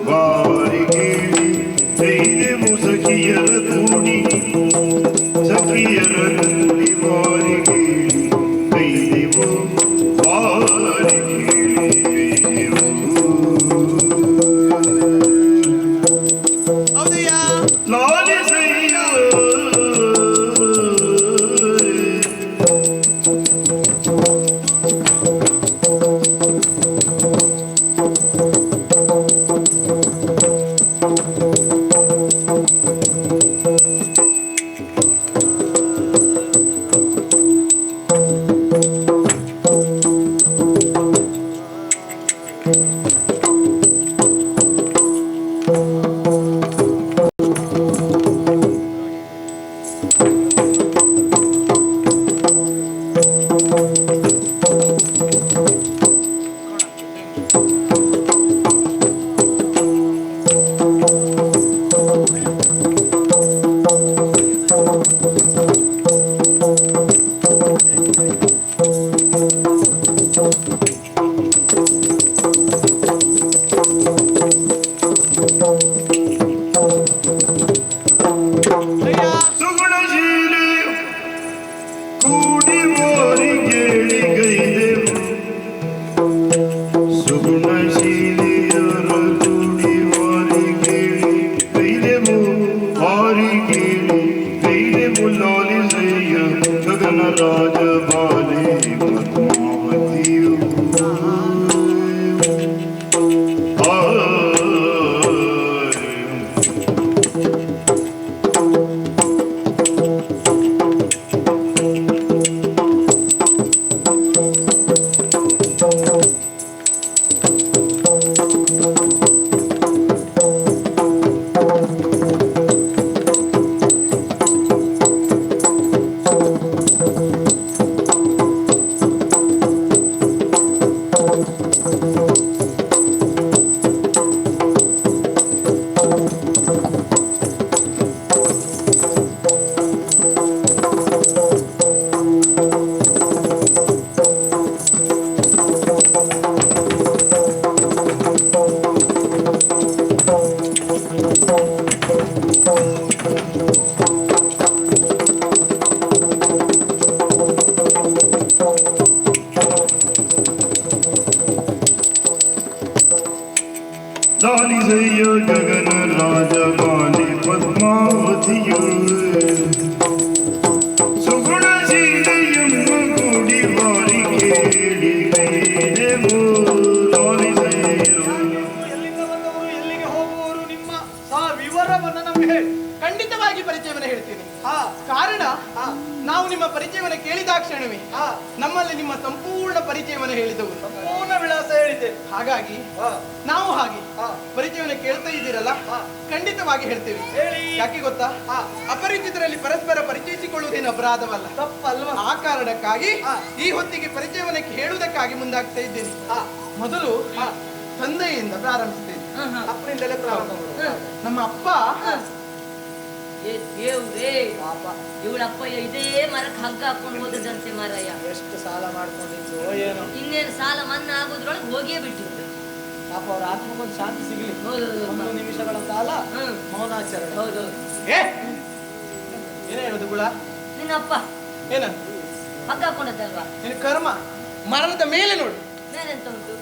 Speaker 3: ಬಾರಿಗೇಳಿ ಕೈದೆವು ಸಖಿಯರ ಕೂಡಿ ಸಖಿಯರ ಕೂಡಿ ಬಾರಿಗೇಳಿ ಕೈದೆವು. ಬಾರಿಗೇಳಿ ಕೈದೆವು.
Speaker 5: ಹೌದಯ್ಯ.
Speaker 3: ಲಾಲಿಸೆಯ ಸುಗುಣಶೀಲಿ ಕೂಡಿ ಮೋರಿ ಕೇಳಿಗೈದೆವು ಸುಗುಣಶೀಲಿಯರ ಕೂಡಿ ಮಾರಿ ಕೇಳಿ ಗೈದೆವು ಮಾರಿ ಕೇಳಿ ಗೈದೆವು ಲಾಲಿಸಯ್ಯ ಗಗನ ರಾಜಬಾಲೆ ಪದ್ಮಾವತಿಯು ಲಾಲಿಸಯ್ಯ ಗಗನ ರಾಜಬಾಲೆ ಪದ್ಮಾವತಿಯು ಸುಗುಣಶೀಲೆಯಮ್ಮ ಕೂಡಿ ಬಾರಿ ಕೇಳಿ ಗೈದೆವು ಲಾಲಿಸಯ್ಯ
Speaker 1: ಎಲ್ಲಿಂದ ಬಂದವರು ಎಲ್ಲಿಗೆ ಹೋಗುವವರು ನಿಮ್ಮ ವಿವರವನ್ನು ನಮಗೆ ಹೇಳಿ.
Speaker 5: ಖಂಡಿತವಾಗಿ ಪರಿಚಯವನ್ನು ಹೇಳ್ತೀನಿ.
Speaker 1: ಹಾ
Speaker 5: ಕಾರಣ
Speaker 1: ಹಾ
Speaker 5: ನಾವು ನಿಮ್ಮ ಪರಿಚಯವನ್ನು ಕೇಳಿದಾಕ್ಷಣವೇ
Speaker 1: ಹಾ
Speaker 5: ನಮ್ಮಲ್ಲಿ ನಿಮ್ಮ ಸಂಪೂರ್ಣ ಪರಿಚಯವನ್ನು ಹೇಳಿದವು.
Speaker 1: ಸಂಪೂರ್ಣ ವಿಳಾಸ ಹೇಳಿದ್ದೆ.
Speaker 5: ಹಾಗಾಗಿ
Speaker 1: ಹಾ
Speaker 5: ನಾವು ಹಾಗೆ
Speaker 1: ಹಾ
Speaker 5: ಪರಿಚಯವನ್ನು ಕೇಳ್ತಾ ಇದ್ದೀರಲ್ಲ,
Speaker 1: ಹಾ.
Speaker 5: ಖಂಡಿತವಾಗಿ ಹೇಳ್ತೇವೆ.
Speaker 1: ಹೇಳಿ.
Speaker 5: ಯಾಕೆ ಗೊತ್ತಾ?
Speaker 1: ಹಾ.
Speaker 5: ಅಪರಿಚಿತರಲ್ಲಿ ಪರಸ್ಪರ ಪರಿಚಯಿಸಿಕೊಳ್ಳುವುದೇನು ಅಪರಾಧವಲ್ಲ.
Speaker 1: ತಪ್ಪಲ್ವಾ?
Speaker 5: ಆ ಕಾರಣಕ್ಕಾಗಿ
Speaker 1: ಹಾ.
Speaker 5: ಈ ಹೊತ್ತಿಗೆ ಪರಿಚಯವನ್ನು ಹೇಳುವುದಕ್ಕಾಗಿ ಮುಂದಾಗ್ತಾ ಇದ್ದೇನೆ.
Speaker 1: ಹಾ
Speaker 5: ಮೊದಲು
Speaker 1: ಹಾ
Speaker 5: ತಂದೆಯಿಂದ ಪ್ರಾರಂಭಿಸ್ತೇನೆ.
Speaker 1: ಅಪ್ಪನಿಂದಲೇ ಪ್ರಾರಂಭ ಮಾಡು.
Speaker 5: ನಮ್ಮ ಅಪ್ಪ
Speaker 2: ಏ ದೇವ್ರೇ ಪಾಪ ಇವಳಪ್ಪಯ್ಯ ಇದೇ ಮರಕ್ಕೆ ಹಗ್ಗ ಹಾಕೊಂಡು ಹೋದದಂತೆ ಮಾರಯ್ಯ.
Speaker 1: ಎಷ್ಟು ಸಾಲ ಮಾಡ್ಕೊಂಡಿದ್ರು ಏನೋ.
Speaker 2: ಇನ್ನೇನು ಸಾಲ ಮನ್ನಾ ಆಗೋದ್ರೊಳಗೆ ಹೋಗಿಯೇ ಬಿಟ್ಟಿದ್ರು.
Speaker 1: ಪಾಪ ಅವ್ರ ಆತ್ಮಕ್ಕೊಂದು ಶಾಂತಿ ಸಿಗಲಿ.
Speaker 2: ಹೌದೌದು.
Speaker 1: ಒಂದು ನಿಮಿಷಗಳ ಕಾಲ
Speaker 2: ಹ್ಮ್.
Speaker 1: ಮೌನಾಚರಣೆ.
Speaker 2: ಹೌದೌದು.
Speaker 5: ಏ ಏನೇ ಹೇಳುದು ಗುಳ?
Speaker 2: ನಿನ್ನಪ್ಪ
Speaker 5: ಏನ
Speaker 2: ಹಗ್ಗ ಹಾಕೊಂಡದ್ದಲ್ವಾ?
Speaker 5: ನಿನ್ನ ಕರ್ಮ. ಮರಣದ ಮೇಲೆ ನೋಡು,
Speaker 2: ಮೇಲೆಂತ ಉಂಟು?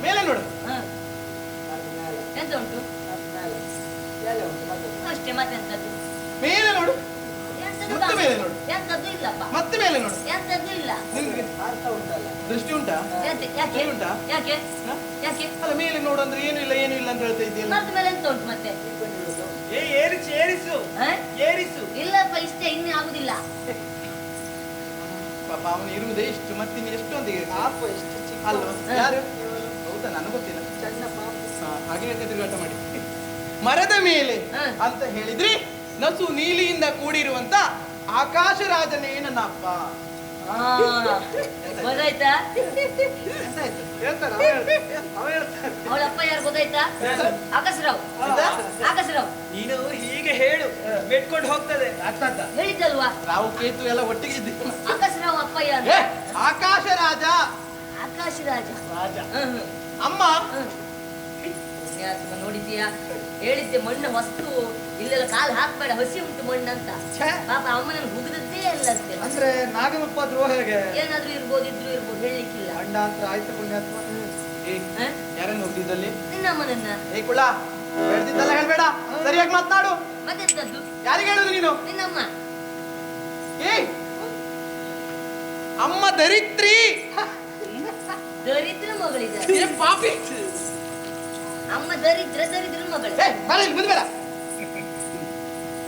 Speaker 5: ಮೇಲೆ ನೋಡು.
Speaker 2: ಹ ಎಂತ ಉಂಟು?
Speaker 1: ಎಲೆ ಉಂಟು ಮತ್ತೆ?
Speaker 2: ಅಷ್ಟೇ ಮತ್ತೆಂತದ್ದು?
Speaker 5: ಮೇಲೆ ನೋಡು,
Speaker 2: ಎಂತದ್ದು
Speaker 5: ಮತ್ತೆ ಮೇಲೆ ನೋಡು.
Speaker 2: ಎಂತದ್ದು ಇಲ್ಲಪ್ಪ.
Speaker 5: ಮತ್ತೆ ಮೇಲೆ ನೋಡು.
Speaker 2: ಎಂತದ್ದು ಇಲ್ಲ.
Speaker 5: ನಿನ್ಗೆ
Speaker 1: ಅರ್ಥ ಉಂಟಲ್ಲ.
Speaker 5: ದೃಷ್ಟಿ ಉಂಟಾ?
Speaker 2: ಯಾಕೆ ಯಾಕೆ
Speaker 5: ಸರಿ ಉಂಟಾ?
Speaker 2: ಯಾಕೆ
Speaker 5: ಹ?
Speaker 2: ಯಾಕೆ
Speaker 5: ಅಲ್ಲ ಮೇಲೆ ನೋಡು ಅಂದ್ರೆ ಏನು ಇಲ್ಲ ಏನು ಇಲ್ಲ ಅಂತ ಹೇಳ್ತಾ ಇದೆಯಲ್ಲ.
Speaker 2: ಮರದ ಮೇಲೆ ಎಂತ ಉಂಟು ಮತ್ತೆ?
Speaker 4: ಏರಿಸು ಏರಿಸು
Speaker 2: ಹ?
Speaker 4: ಏರಿಸು.
Speaker 2: ಇಲ್ಲಪ್ಪ ಇಷ್ಟೇ, ಇನ್ನೇ ಆಗುದಿಲ್ಲ.
Speaker 5: ಪಾಪ ಅವನು ಇರುವುದೇ ಇಷ್ಟು, ಮತ್ತಿನ್ನು ಎಷ್ಟು ಅಂತ ಹೇಳಿ.
Speaker 1: ಪಾಪ ಎಷ್ಟು ಚಿಕ್ಕ
Speaker 5: ಅಲ್ವಾ?
Speaker 2: ಹ.
Speaker 5: ಯಾರು? ಹೌದಾ? ನನಗೆ ಗೊತ್ತಿಲ್ಲ.
Speaker 1: ಸಣ್ಣ ಪಾಪ.
Speaker 5: ಹಾಗೆ ಹೇಳ್ತಾ ತಿರುಗಾಟ ಮಾಡಿ. ಮರದ ಮೇಲೆ
Speaker 2: ಹ.
Speaker 5: ಅಂತ ಹೇಳಿದ್ರಿ ನಸು ನೀಲಿಯಿಂದ ಕೂಡಿರುವಂತ ಆಕಾಶ ರಾಜನೇ ನನ್ನ ಅಪ್ಪ.
Speaker 2: ಆ, ಗೊತ್ತಾಯ್ತಾ?
Speaker 5: ಎಂತಾಯ್ತು?
Speaker 1: ಹೇಳ್ತಾನೆ ಅವ ಹೇಳ್ತಾನೆ.
Speaker 2: ಅವಳ ಅಪ್ಪ ಯಾರು ಗೊತ್ತಾಯ್ತಾ? ಆಕಾಶರಾವ್.
Speaker 5: ಆಯ್ತಾ?
Speaker 2: ಆಕಾಶರಾವ್
Speaker 4: ನೀನು ಹೀಗೆ ಹೇಳು, ಬೆಟ್ಕೊಂಡು ಹೋಗ್ತದೆ.
Speaker 2: ಹೇಳಿದ್ದಲ್ವಾ?
Speaker 5: ರಾವು ಕೇತು ಎಲ್ಲ ಒಟ್ಟಿಗೆ ಇದ್ದೀವಿ.
Speaker 2: ಆಕಾಶರಾವ್ ಅಪ್ಪಯ್ಯ ಅಂತ.
Speaker 5: ಏ, ಆಕಾಶ ರಾಜ
Speaker 2: ಆಕಾಶ ರಾಜ.
Speaker 5: ರಾಜ
Speaker 2: ಹ್ಮ್,
Speaker 5: ಅಮ್ಮ.
Speaker 2: ಹ್ಮ್. ಪುಣ್ಯಾತ್ಮ ನೋಡಿದ್ದೀಯಾ? ಹೇಳಿದ್ದೆ ಮಣ್ಣು ವಸ್ತು ಇಲ್ಲೆಲ್ಲ ಕಾಲು ಹಾಕ್ಬೇಡ, ಹಸಿ ಉಂಟು ಮಣ್ಣು ಅಂತ.
Speaker 1: ಛೇ,
Speaker 2: ಪಾಪ ಅಮ್ಮನನ್ನು ಹುಗಿದದ್ದೇ ಅಲ್ಲಂತೆ.
Speaker 1: ಅಂದ್ರೆ ನಾಗಮಪ್ಪ ದ್ರೋಹ ಹೇಗೆ?
Speaker 2: ಏನಾದ್ರೂ ಇರ್ಬೋದು, ಇದ್ರೂ ಇರ್ಬೋದು, ಹೇಳಲಿಕ್ಕಿಲ್ಲ.
Speaker 1: ಅಂಡ ಅಂತ ಆಯ್ತು ಪುಣ್ಯಾತ್ಮ.
Speaker 5: ಏ,
Speaker 2: ಹ?
Speaker 5: ಯಾರನ್ನು ಹೋಗ್ತಿದ್ದಲ್ಲಿ?
Speaker 2: ನಿನ್ನಮ್ಮನನ್ನ.
Speaker 5: ಏ ಕುಳ, ಹೇಳ್ತಿದ್ದಲ್ಲ ಹೇಳ್ಬೇಡ, ಸರಿಯಾಗಿ ಮಾತನಾಡು.
Speaker 2: ಮತ್ತೆಂತದ್ದು?
Speaker 5: ಯಾರಿಗೆ ಹೇಳುದು ನೀನು?
Speaker 2: ನಿನ್ನಮ್ಮ.
Speaker 5: ಏ, ಅಮ್ಮ ದರಿತ್ರಿ.
Speaker 2: ದರಿದ್ರ ಮಗಳಿದ್ದಾರೆ.
Speaker 5: ಏ ಪಾಪಿ.
Speaker 2: ಅಮ್ಮ ದರಿದ್ರ ಮಗಳು.
Speaker 5: ಏ, ಬರ ಇಲ್ಲಿ, ಮುಂದೆ ಬೇಡ.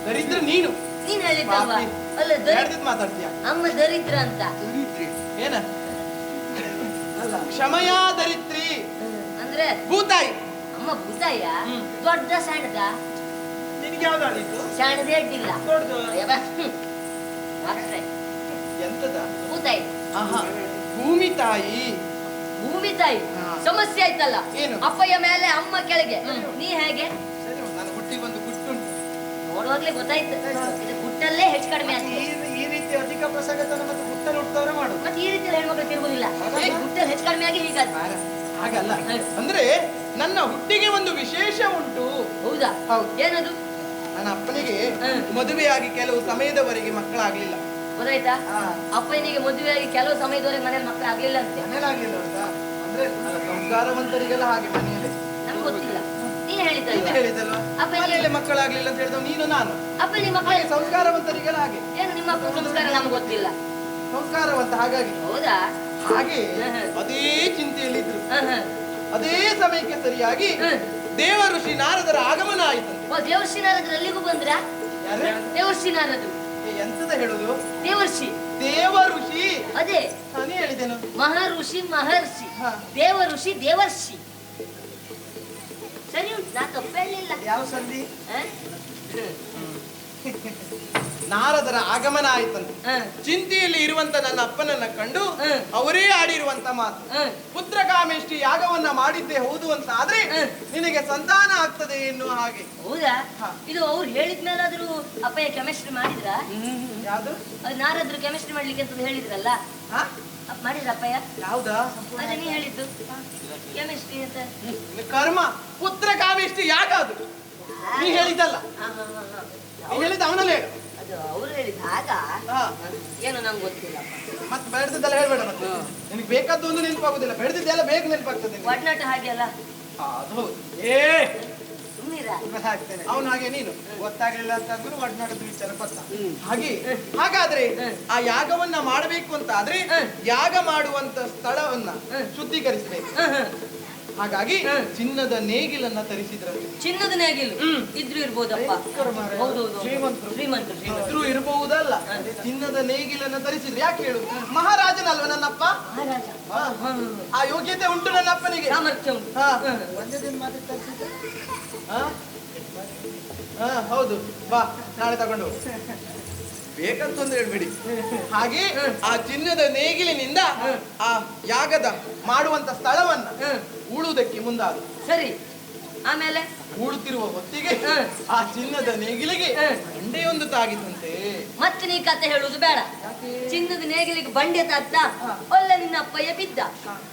Speaker 5: ದರಿದ್ರ ನೀನು.
Speaker 2: ನೀನ್ ಹೇಳಿದ್ದಲ್ವಾ?
Speaker 5: ಪಾಪಿ.
Speaker 2: ಅಲ್ಲ
Speaker 5: ಹೇಳ್ತಿದ್ ಮಾತಾಡ್ತೀಯ.
Speaker 2: ಅಮ್ಮ ದರಿದ್ರ ಅಂತ.
Speaker 5: ದರಿತ್ರಿ ಏನ?
Speaker 1: ಅಲ್ಲ
Speaker 5: ಕ್ಷಮಯಾ ದರಿತ್ರಿ.
Speaker 2: ಅಂದ್ರೆ
Speaker 5: ಭೂತಾಯಿ.
Speaker 2: ಅಮ್ಮ ಭೂತಾಯ?
Speaker 5: ಹ್ಮ್.
Speaker 2: ದೊಡ್ಡ ಸಣ್ಣದ?
Speaker 4: ನಿನಗೆ ಯಾವ್ದಾದಿತ್ತು?
Speaker 2: ಸಣ್ಣದ ಎಡ್ಡಿಲ್ಲ.
Speaker 4: ದೊಡ್ಡದು.
Speaker 5: ಎಂತದ?
Speaker 2: ಭೂತಾಯಿ.
Speaker 5: ಆಹಾ, ಭೂಮಿ ತಾಯಿ.
Speaker 2: ಭೂಮಿ ತಾಯಿ.
Speaker 5: ಹಾ.
Speaker 2: ಸಮಸ್ಯೆ ಆಯ್ತಲ್ಲ.
Speaker 5: ಏನು?
Speaker 2: ಅಪ್ಪಯ್ಯ ಮೇಲೆ, ಅಮ್ಮ ಕೆಳಗೆ. ನೀ ಹೇಗೆ?
Speaker 5: ಸರಿ, ನಾನು ಹುಟ್ಟಿಗೆ ಒಂದು ಗುಟ್ಟುಂಟು.
Speaker 2: ನೋಡುವಾಗ್ಲೇ ಗೊತ್ತಾಯ್ತು ಇದು ಗುಟ್ಟಲ್ಲೇ ಹೆಚ್ಚು ಕಡಿಮೆ ಆಗ್ತದೆ.
Speaker 1: ಈ ರೀತಿ ಅಧಿಕ ಪ್ರಸಂಗತನ ಮತ್ತು ಗುಟ್ಟಲು ಹುಟ್ಟದವರೇ ಮಾಡುದು.
Speaker 2: ಮತ್ತೆ ಈ ರೀತಿ ಹೆಣ್ಮಕ್ಳು ತಿರುಗುದಿಲ್ಲ, ಗುಟ್ಟಲ್ಲಿ ಹೆಚ್ಚು ಕಡಿಮೆ ಆಗಿ ಹೀಗಾದ.
Speaker 5: ಹಾಗಲ್ಲ, ಅಂದ್ರೆ ನನ್ನ ಹುಟ್ಟಿಗೆ ಒಂದು ವಿಶೇಷ ಉಂಟು.
Speaker 2: ಹೌದಾ?
Speaker 5: ಹೌದು.
Speaker 2: ಏನದು?
Speaker 5: ನನ್ನ ಅಪ್ಪನಿಗೆ ಮದುವೆಯಾಗಿ ಕೆಲವು ಸಮಯದವರೆಗೆ ಮಕ್ಕಳಾಗ್ಲಿಲ್ಲ.
Speaker 2: ಗೊತ್ತಾಯ್ತಾ? ಅಪ್ಪನಿಗೆ ಮದುವೆಯಾಗಿ ಕೆಲವು ಸಮಯದವರೆಗೆ ಮನೇಲಿ ಮಕ್ಕಳು ಆಗ್ಲಿಲ್ಲ ಅಂತೆ.
Speaker 1: ಮನೇಲಾಗ್ಲಿಲ್ಲ ಅಂತ ಅಂದ್ರೆ
Speaker 5: ಸಂಸ್ಕಾರವಂತರಿಗೆಲ್ಲ ಹಾಗೆ ಮನೆಯಲ್ಲಿ.
Speaker 2: ನಮ್ಗೆ ಗೊತ್ತಿಲ್ಲ, ನೀನ್ ಹೇಳಿದ್ದಲ್ವಾ?
Speaker 5: ನೀನು ಹೇಳಿದಲ್ವಾ ಮನೆಯಲ್ಲಿ ಮಕ್ಕಳಾಗ್ಲಿಲ್ಲ ಅಂತ ಹೇಳಿದವ ನೀನು ನಾನು.
Speaker 2: ಅಪ್ಪನಿಗೆ ಮಕ್ಕಳು
Speaker 5: ಹಾಗೆ ಸಂಸ್ಕಾರವಂತರಿಗೆಲ್ಲ ಹಾಗೆ.
Speaker 2: ಏನು ನಿಮ್ಮ ಅಪ್ಪನ ಸಂಸ್ಕಾರ ನಮ್ಗೆ ಗೊತ್ತಿಲ್ಲ.
Speaker 5: ಸಂಸ್ಕಾರವಂತ ಹಾಗಾಗಿ
Speaker 2: ಹೌದಾ?
Speaker 5: ಹಾಗೆ ಅದೇ ಚಿಂತೆಯಲ್ಲಿದ್ರು. ಅದೇ ಸಮಯಕ್ಕೆ ಸರಿಯಾಗಿ ದೇವ ಋಷಿ ನಾರದರ ಆಗಮನ ಆಯ್ತಂತೆ.
Speaker 2: ಓ, ದೇವರ್ಷಿ ನಾರದ್ರು ಅಲ್ಲಿಗೂ ಬಂದ್ರ?
Speaker 5: ಯಾರು?
Speaker 2: ದೇವರ್ಷಿ ನಾರದ್ರು.
Speaker 5: ಎಂತದ ಹೇಳುದು?
Speaker 2: ದೇವರ್ಷಿ.
Speaker 5: ದೇವ ಋಷಿ.
Speaker 2: ಅದೇ
Speaker 5: ನಾನೇ ಹೇಳಿದ್ದೇನು?
Speaker 2: ಮಹರ್ಷಿ ಮಹರ್ಷಿ, ದೇವ ಋಷಿ ದೇವರ್ಷಿ. ಸರಿ ಉಂಟು, ನಾ ತಪ್ಪು ಹೇಳಲಿಲ್ಲ.
Speaker 1: ಯಾವ ಸಂಧಿ?
Speaker 5: ನಾರದರ ಆಗಮನ ಆಯ್ತಂತೆ. ಚಿಂತೆಯಲ್ಲಿ ಇರುವಂತ ನನ್ನ ಅಪ್ಪನನ್ನ ಕಂಡು ಅವರೇ ಆಡಿರುವಂತ ಮಾತು, ಪುತ್ರ ಕಾಮೇಷ್ಟಿ ಯಾಗವನ್ನ ಮಾಡಿದ್ದೆ ಹೌದು ಅಂತ ಆದ್ರೆ ನಿನಗೆ ಸಂತಾನ ಆಗ್ತದೆ ಎನ್ನುವ ಹಾಗೆ.
Speaker 2: ಹೌದಾ? ಇದು ಅವ್ರು ಹೇಳಿದ್ಮೇಲಾದ್ರೂ ಅಪ್ಪಯ್ಯ ಕೆಮಿಸ್ಟ್ರಿ ಮಾಡಿದ್ರ?
Speaker 5: ಯಾವ್ದು?
Speaker 2: ಅದು ನಾರದ್ರು ಕೆಮಿಸ್ಟ್ರಿ ಮಾಡ್ಲಿಕ್ಕೆ ಅಂತ ಹೇಳಿದ್ರಲ್ಲ, ಮಾಡಿದ್ರ ಅಪ್ಪಯ್ಯ?
Speaker 5: ಯಾವ್ದಾ?
Speaker 2: ಅದೇ ನೀ ಹೇಳಿದ್ದು ಕೆಮಿಸ್ಟ್ರಿ ಅಂತ.
Speaker 5: ಕರ್ಮ, ಪುತ್ರ ಕಾಮೇಷ್ಟಿ ಯಾಗ ಅದು ನೀ ಹೇಳಿದ್ದಲ್ಲ. ನೀ ಹೇಳಿದ ಅವನಲ್ಲಿ ಹೇಳು.
Speaker 2: ಅದು ಅವ್ರು ಹೇಳಿದ ಆಗ ಏನು ನಂಗೆ ಗೊತ್ತಿಲ್ಲ.
Speaker 5: ಮತ್ತೆ ಬೆಳೆದಿದ್ದೆಲ್ಲ ಹೇಳ್ಬೇಡ. ಮತ್ತೆ ನಿನಗೆ ಬೇಕಾದ್ದು ಒಂದು ನೆನಪಾಗುದಿಲ್ಲ, ಬೆಳೆದಿದ್ದೆಲ್ಲ ಬೇಗ ನೆನಪಾಗ್ತದೆ.
Speaker 2: ಒಡನಾಟ ಹಾಗೆ ಅಲ್ಲ.
Speaker 5: ಅದು ಹೌದು.
Speaker 2: ಸುಮ್ಮನಿರಾ?
Speaker 1: ಹಾಕ್ತೇನೆ.
Speaker 5: ಅವನು ಹಾಗೆ ನೀನು
Speaker 1: ಗೊತ್ತಾಗ್ಲಿಲ್ಲ ಅಂತಂದ್ರು ಒಡನಾಟದ ವಿಚಾರ ಪತ್ತ.
Speaker 5: ಹಾಗೆ. ಹಾಗಾದ್ರೆ ಆ ಯಾಗವನ್ನ ಮಾಡಬೇಕು ಅಂತ ಆದ್ರೆ ಯಾಗ ಮಾಡುವಂತ ಸ್ಥಳವನ್ನ ಶುದ್ಧೀಕರಿಸಬೇಕು. ಹಾಗಾಗಿ ಚಿನ್ನದ ನೇಗಿಲನ್ನ ತರಿಸಿದ್ರಂತೆ.
Speaker 2: ಚಿನ್ನದ ನೇಗಿಲು ಇದ್ರು ಇರ್ಬೋದಪ್ಪ. ಹೌದೌದು, ಶ್ರೀಮಂತರು
Speaker 5: ಇದ್ರೂ ಇರಬಹುದಲ್ಲ. ಚಿನ್ನದ ನೇಗಿಲನ್ನ ತರಿಸಿದ್ರು. ಯಾಕೆ ಹೇಳು? ಮಹಾರಾಜನಲ್ವ ನನ್ನಪ್ಪ. ಆ ಯೋಗ್ಯತೆ ಉಂಟು ನನ್ನ ಅಪ್ಪನಿಗೆ,
Speaker 2: ಸಾಮರ್ಥ್ಯ ಉಂಟು.
Speaker 1: ಒಂದೇ ದಿನ ಮಾತ್ರ ತರಿಸಿದ್ರೆ
Speaker 5: ಹೌದು, ಬಾ ನಾಳೆ ತಗೊಂಡು ಬೇಕಂತಂದು ಹೇಳ್ಬೇಡಿ. ಹಾಗೆ ಆ ಚಿನ್ನದ ನೇಗಿಲಿನಿಂದ ಆ ಯಾಗದ ಮಾಡುವಂತ ಸ್ಥಳವನ್ನ ಉಳುವುದಕ್ಕೆ ಮುಂದಾದ.
Speaker 2: ಸರಿ, ಆಮೇಲೆ
Speaker 5: ಉಳುತ್ತಿರುವ ಹೊತ್ತಿಗೆ ಆ ಚಿನ್ನದ ನೇಗಿಲಿಗೆ ಬಂಡೆಯೊಂದು ತಾಗಿತಂತೆ.
Speaker 2: ಮತ್ತೆ ನೀ ಕತೆ ಹೇಳುದು ಬೇಡ. ಚಿನ್ನದ ನೇಗಿಲಿಗೆ ಬಂಡೆ ತಾಗ್ತಾ ಒಳ್ಳೆ ನಿನ್ನ ಅಪ್ಪಯ್ಯ ಬಿದ್ದ.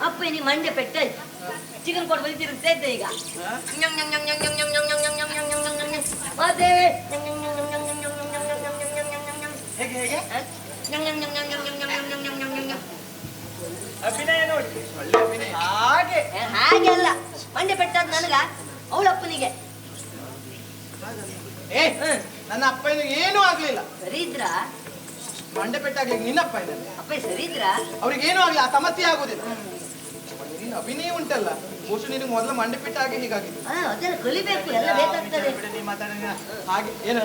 Speaker 2: ಅಪ್ಪಯ್ಯ ನೀ ಮಂಡೆ ಪೆಟ್ಟಾಯ್ತು. ಚಿಕನ್ ಕೊಟ್ಟು ಬಂದು ತಿರುಗ್ತಾ ಇದ್ದೆ ಈಗ. ಮತ್ತೆ
Speaker 1: ಹೇಗೆ ಹೇಗೆ
Speaker 4: ಅಭಿನಯ ನೋಡಿ.
Speaker 1: ಹಾಗೆ
Speaker 2: ಹಾಗೆಲ್ಲ ಮಂಡೆ ಪೆಟ್ಟಾದ ನನಗ ಅವಳಪ್ಪನಿಗೆ.
Speaker 5: ನನ್ನ ಅಪ್ಪನಿಗೆ ಏನೂ ಆಗ್ಲಿಲ್ಲ.
Speaker 2: ಸರಿ ಇದ್ರ
Speaker 5: ಮಂಡೆ ಪೆಟ್ಟಾಗ್ಲಿಕ್ಕೆ ನಿನ್ನ ಅಪ್ಪ ಇದ್ದಾನೆ.
Speaker 2: ಅಪ್ಪಯ್ಯ ಸರಿ ಇದ್ರ
Speaker 5: ಅವ್ರಿಗೆ ಏನೂ ಆಗ್ಲಿ, ಆ ಸಮಸ್ಯೆ ಆಗುದಿಲ್ಲ. ನೀನು ಅಭಿನಯ ಉಂಟಲ್ಲ, ಬಹುಶಃ ನಿನಗೆ ಮೊದಲು ಮಂಡೆ ಪೆಟ್ಟಾಗಿ ಹೀಗಾಗಿದೆ.
Speaker 2: ಅದೆಲ್ಲ ಕಲಿಬೇಕು, ಎಲ್ಲ ಬೇಕಾಗ್ತದೆ.
Speaker 5: ಹಾಗೆ ಏನು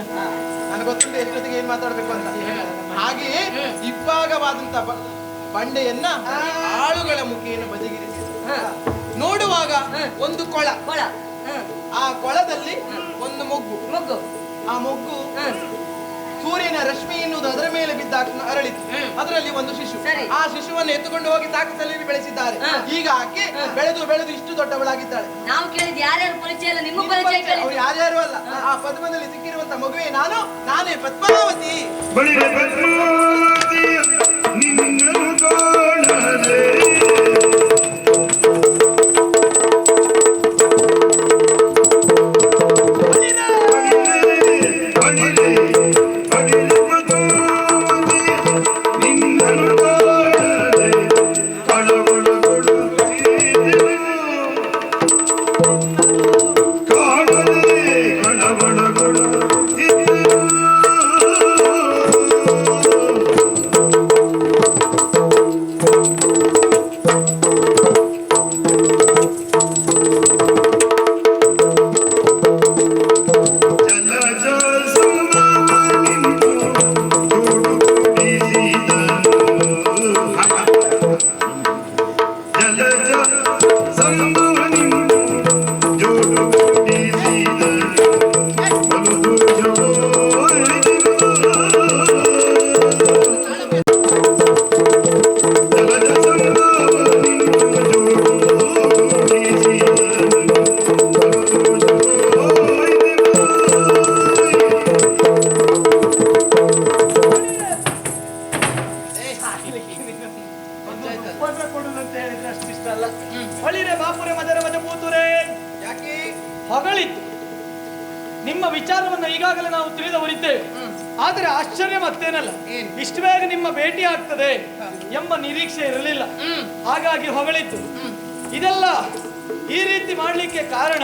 Speaker 5: ನನಗೆ ಗೊತ್ತಿಲ್ಲ ಎಷ್ಟೊತ್ತಿಗೆ ಏನ್ ಮಾತಾಡ್ಬೇಕು ಅಂತ. ಹಾಗೆಯೇ ಇಬ್ಬಾಗವಾದಂತ ಬಂಡೆಯನ್ನ ಆಳುಗಳ ಮುಖೇನ ಬದಿಗಿರಿಸಿದ್ರು. ನೋಡುವಾಗ ಒಂದು ಕೊಳ, ಆ ಕೊಳದಲ್ಲಿ ಒಂದು ಮೊಗ್ಗು. ಆ ಮೊಗ್ಗು ಸೂರ್ಯನ ರಶ್ಮಿ ಎನ್ನುವುದು ಅದರ ಮೇಲೆ ಬಿದ್ದಾಗ ಅರಳಿತು. ಅದರಲ್ಲಿ ಒಂದು ಶಿಶು. ಆ ಶಿಶುವನ್ನು ಎತ್ತುಕೊಂಡು ಹೋಗಿ ಸಾಕಿಸಲ್ಲಿ ಬೆಳೆಸಿದ್ದಾರೆ. ಈಗ ಆಕೆ ಬೆಳೆದು ಬೆಳೆದು ಇಷ್ಟು ದೊಡ್ಡವಳಾಗಿದ್ದಾಳೆ.
Speaker 2: ನಾವು ಕೇಳಿದ್ ಯಾರ್ಯಾರು ಪರಿಚಯ ಇಲ್ಲ, ನಿಮ್ಮ ಪರಿಚಯ ಕೇಳಿ.
Speaker 5: ಅವ್ರು ಯಾರ್ಯಾರು ಅಲ್ಲ, ಆ ಪದ್ಮದಲ್ಲಿ ಸಿಕ್ಕಿರುವಂತ ಮಗುವೆ ನಾನೇ ಪದ್ಮಾವತಿ.
Speaker 3: ಬಳಿರೆ ಪದ್ಮಾವತಿ ನಿನ್ನನ್ನು ಕಾಣದೆ ಜಲ ಜಲ
Speaker 1: ಆದರೆ ಆಶ್ಚರ್ಯ ಮತ್ತೇನಲ್ಲ,
Speaker 5: ಏನು?
Speaker 1: ಇಷ್ಟು ಬೇಗ ನಿಮ್ಮ ಭೇಟಿ ಆಗ್ತದೆ ಎಂಬ ನಿರೀಕ್ಷೆ ಇರಲಿಲ್ಲ. ಹಾಗಾಗಿ ಹೊಗಳಿದ್ದು. ಇದೆಲ್ಲ ಈ ರೀತಿ ಮಾಡಲಿಕ್ಕೆ ಕಾರಣ,